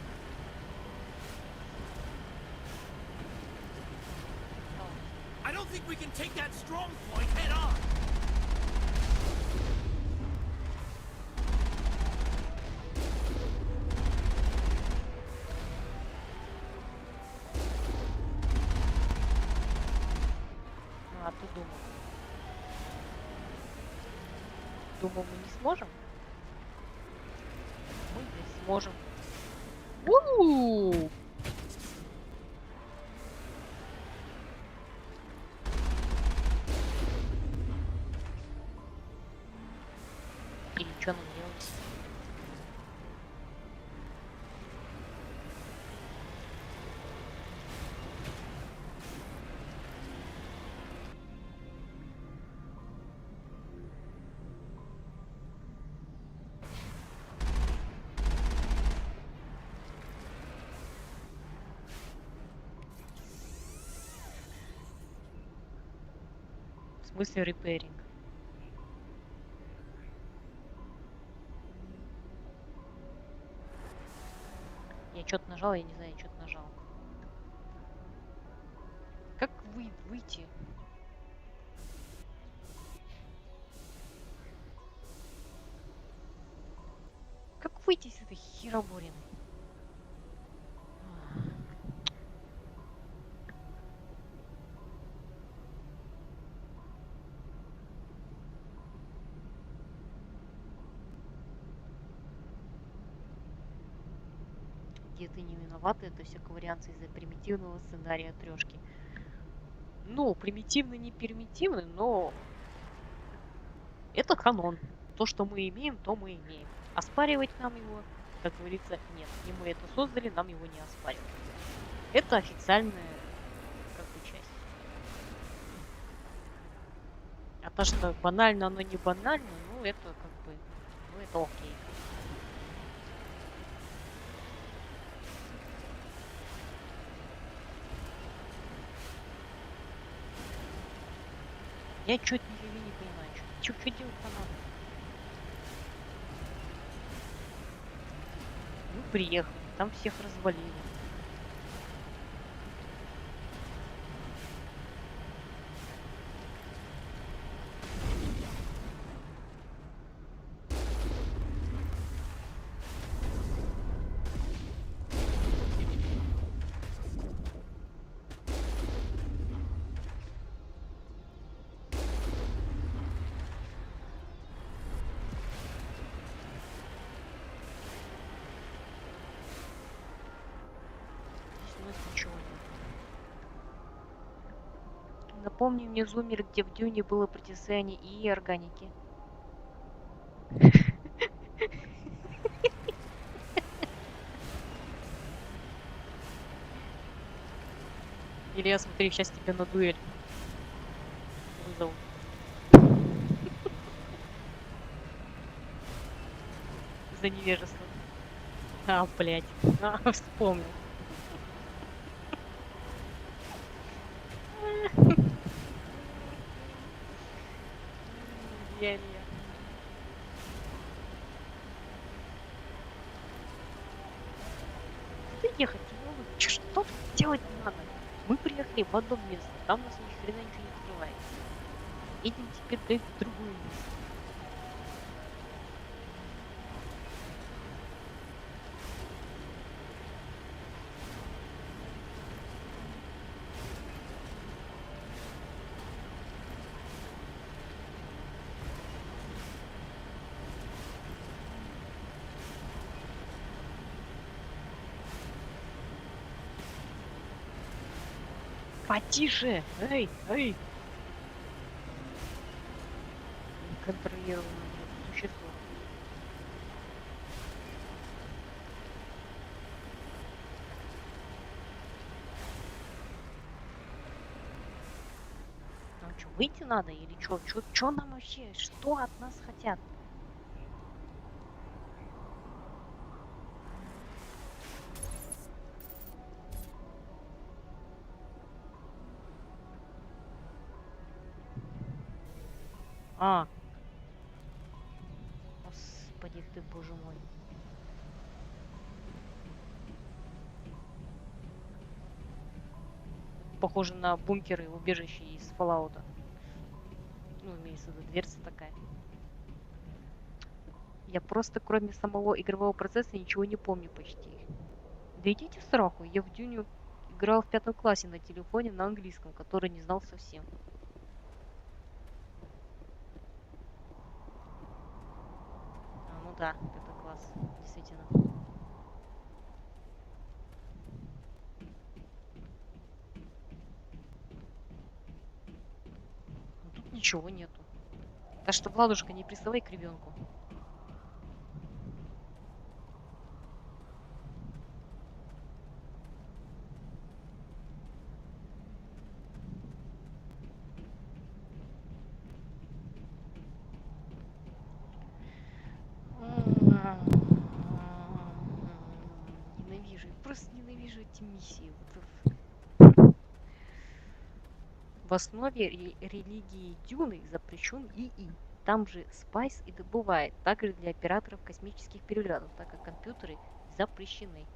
I don't think we can take that strong point head on. Думал, мы не сможем. Мы не сможем. У-у-у! И что нам делать? В смысле репейринг? Я что-то нажал, я не знаю, я что-то нажал. Как выйти? Как выйти из этой хероборины? Где ты не виновата, это все коварианцы из-за примитивного сценария трешки. Ну, примитивный, не примитивный, но это канон. То, что мы имеем, то мы имеем. Оспаривать нам его, как говорится, нет. И мы это создали, нам его не оспаривать. Это официальная как бы часть. А то, что банально, оно не банально, ну это как бы, ну это окей. Я чуть не понимаю, что делать-то надо. Мы приехали, там всех развалили. Напомни мне зумер, где в Дюне было притяжение и органики. Или я смотри, сейчас тебя на дуэль вызову. За невежество. А, блядь. А, вспомнил. Я. Ты ехать не могу. Что тут делать надо? Мы приехали в одно место, там у нас ни хрена ничего не открывается. Едем теперь в другое место. Потише! Эй, эй! Неконтролируемое существо. Нам что, выйти надо или что? Что нам вообще? Что от нас хотят? А. Господи ты, боже мой. Похоже на бункеры, убежище из Fallout. Ну, имеется в виду дверца такая. Я просто, кроме самого игрового процесса, ничего не помню почти. Да идите в сраку, я в Дюню играл в 5 классе на телефоне на английском, который не знал совсем. да, это класс, действительно. А тут ничего нету. Так что, Владушка, не приставай к ребенку. Ненавижу, просто ненавижу эти миссии. В основе религии Дюны запрещен ИИ. Там же Спайс и добывает, также для операторов космических перелетов, так как компьютеры запрещены.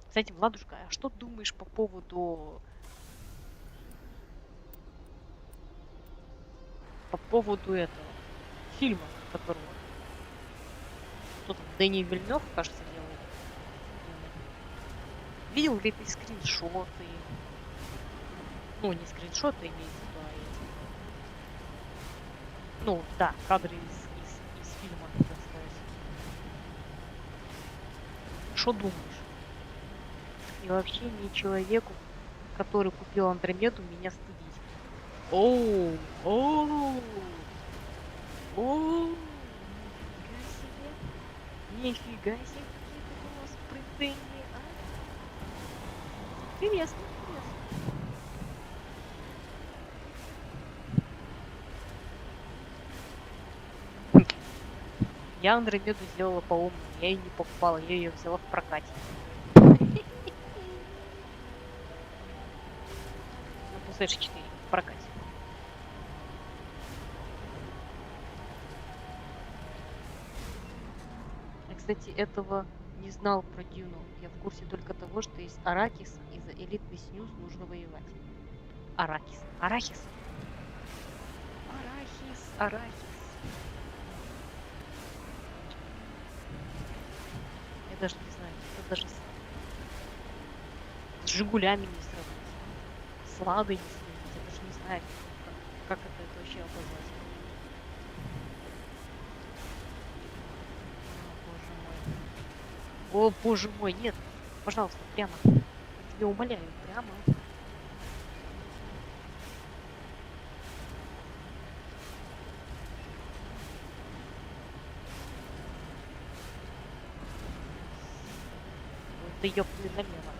Кстати, Владушка, а что думаешь по поводу этого фильма, которого кто там, Дэни Вильнёв, кажется, делает? Видел ли ты скриншоты? Ну, не скриншоты имеется в виду, а эти. Ну, да, кадры из фильма, так сказать. Что думаешь? И вообще не человеку, который купил Андромеду, меня стыдить. Оу, оу, оу, нифига себе, какие тут у нас претензии, а? Интересно, интересно. Я Андромеду сделала по-умному, я ее не покупала, я ее взяла в прокате. На PS4 в прокате. Я, кстати, этого не знал про Дюну. Я в курсе только того, что есть Аракис, и за элитный снюс нужно воевать. Аракис. Арахис. Арахис. Арахис. Я даже не знаю, это даже с Жигулями не сравнить. С Ладой не сравнить. Я даже не знаю, как это вообще обозвать. О, боже мой, нет. Пожалуйста, прямо. Я тебя умоляю, прямо. Да ёпты налево.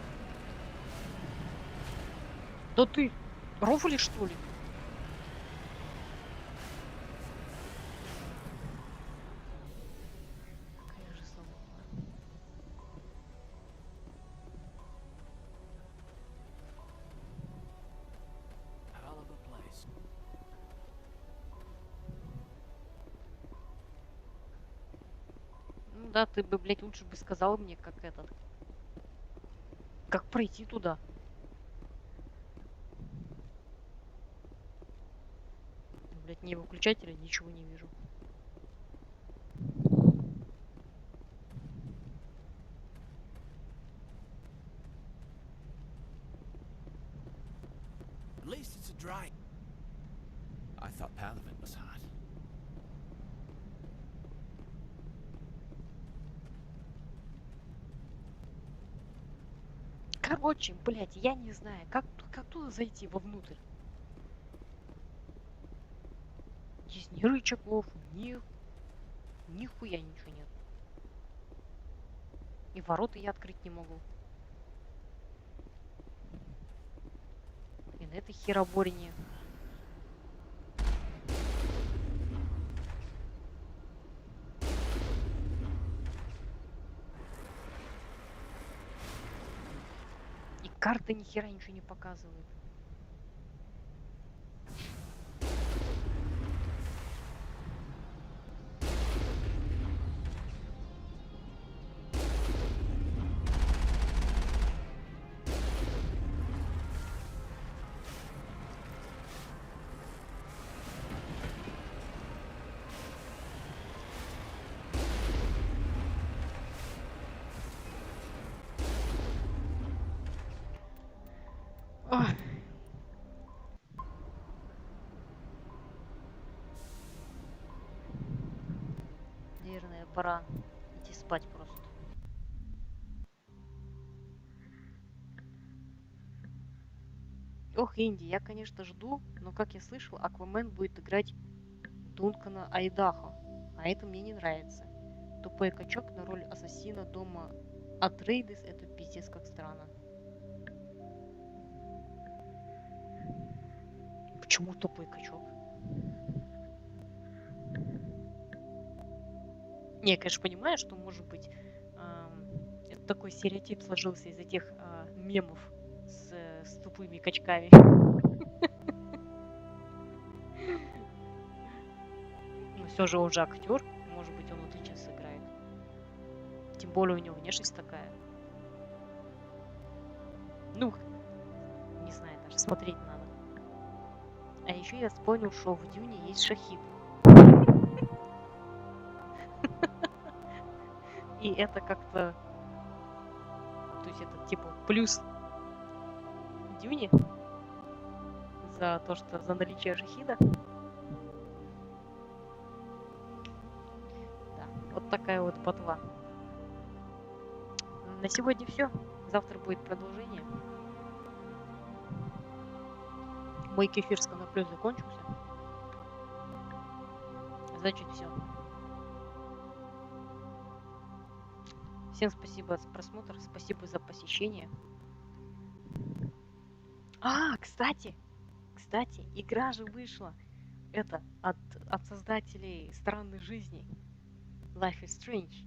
Да ты рофлишь, что ли? Какая же солома. Hell of a place. Ну да, ты бы, блядь, лучше бы сказал мне, как как пройти туда. Блядь, ни выключателя, ничего не вижу. At least it's a dry. I thought Palavin was hot. Короче, блядь, я не знаю, как туда зайти вовнутрь. Здесь ни рычагов, нихуя ничего нет. И ворота я открыть не могу. И на этой хероборине. И карта ни хера ничего не показывает. Ой. пора идти спать просто. Ох, Инди, я, конечно, жду, но, как я слышал, Аквамен будет играть Дункана Айдахо, а это мне не нравится. Тупой качок на роль ассасина дома Атрейдес — это пиздец как странно. Почему тупой качок? Не, я, конечно, понимаю, что, может быть, это такой стереотип сложился из этих мемов с тупыми качками. Но все же он же актер, может быть, он отлично сыграет. Тем более у него внешность такая. Ну, не знаю, даже смотреть надо. А еще я вспомнил, что в Дюне есть Шахид. И это как-то... То есть это типа плюс Дюне за то, что за наличие Шахида. Да, вот такая вот ботва. На сегодня все. Завтра будет продолжение. Мой кефир с коноплей закончился. Значит, все. Всем спасибо за просмотр, спасибо за посещение. Кстати, игра же вышла. Это от создателей Странной жизни. Life is Strange.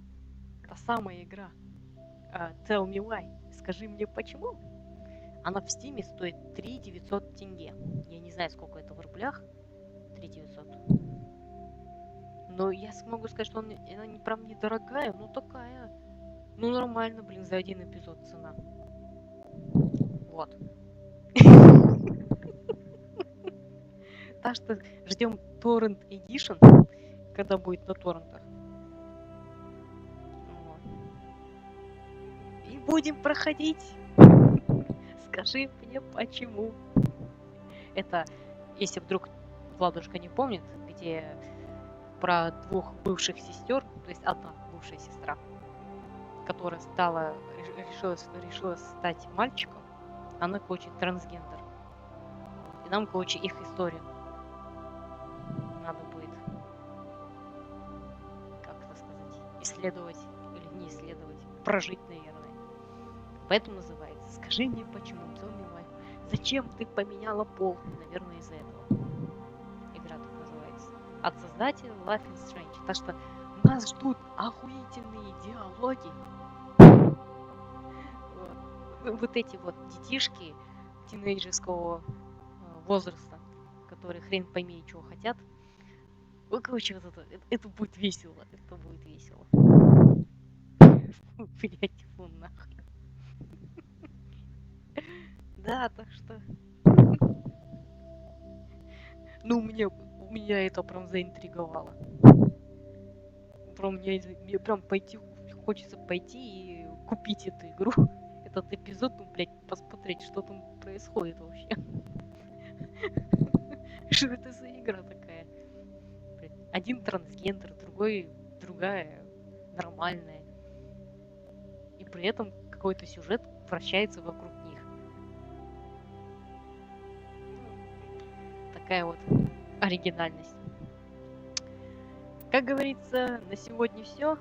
Та самая игра. Tell me why. Скажи мне почему. Она в Стиме стоит 3900 тенге. Я не знаю, сколько это в рублях. 3900. Но я смогу сказать, что она прям недорогая, но такая. Ну нормально, блин, за один эпизод цена. Вот. Так что ждем Torrent Edition, когда будет на торрентах. Вот. И будем проходить. Скажи мне почему. Это, если вдруг Владушка не помнит, где про двух бывших сестер, то есть одна бывшая сестра, которая решила стать мальчиком, она, короче, трансгендер. И нам, короче, их историю надо будет, как это сказать, исследовать или не исследовать, прожить, наверное. Поэтому называется «Скажи мне почему, Tell me why». Зачем ты поменяла пол? Наверное, из-за этого. Игра так называется. От создателя Life is Strange. Так что нас ждут охуительные диалоги. Вот эти вот детишки тинейджерского возраста, которые хрен пойми, чего хотят. Ну, короче, вот это будет весело. Это будет весело. Блять, фу нахуй. Да, так что... Ну, меня это прям заинтриговало. Мне прям хочется пойти и купить эту игру. Этот эпизод, ну, блядь, посмотреть, что там происходит вообще. Что это за игра такая? Один трансгендер, другая нормальная. И при этом какой-то сюжет вращается вокруг них. Такая вот оригинальность. Как говорится, на сегодня все.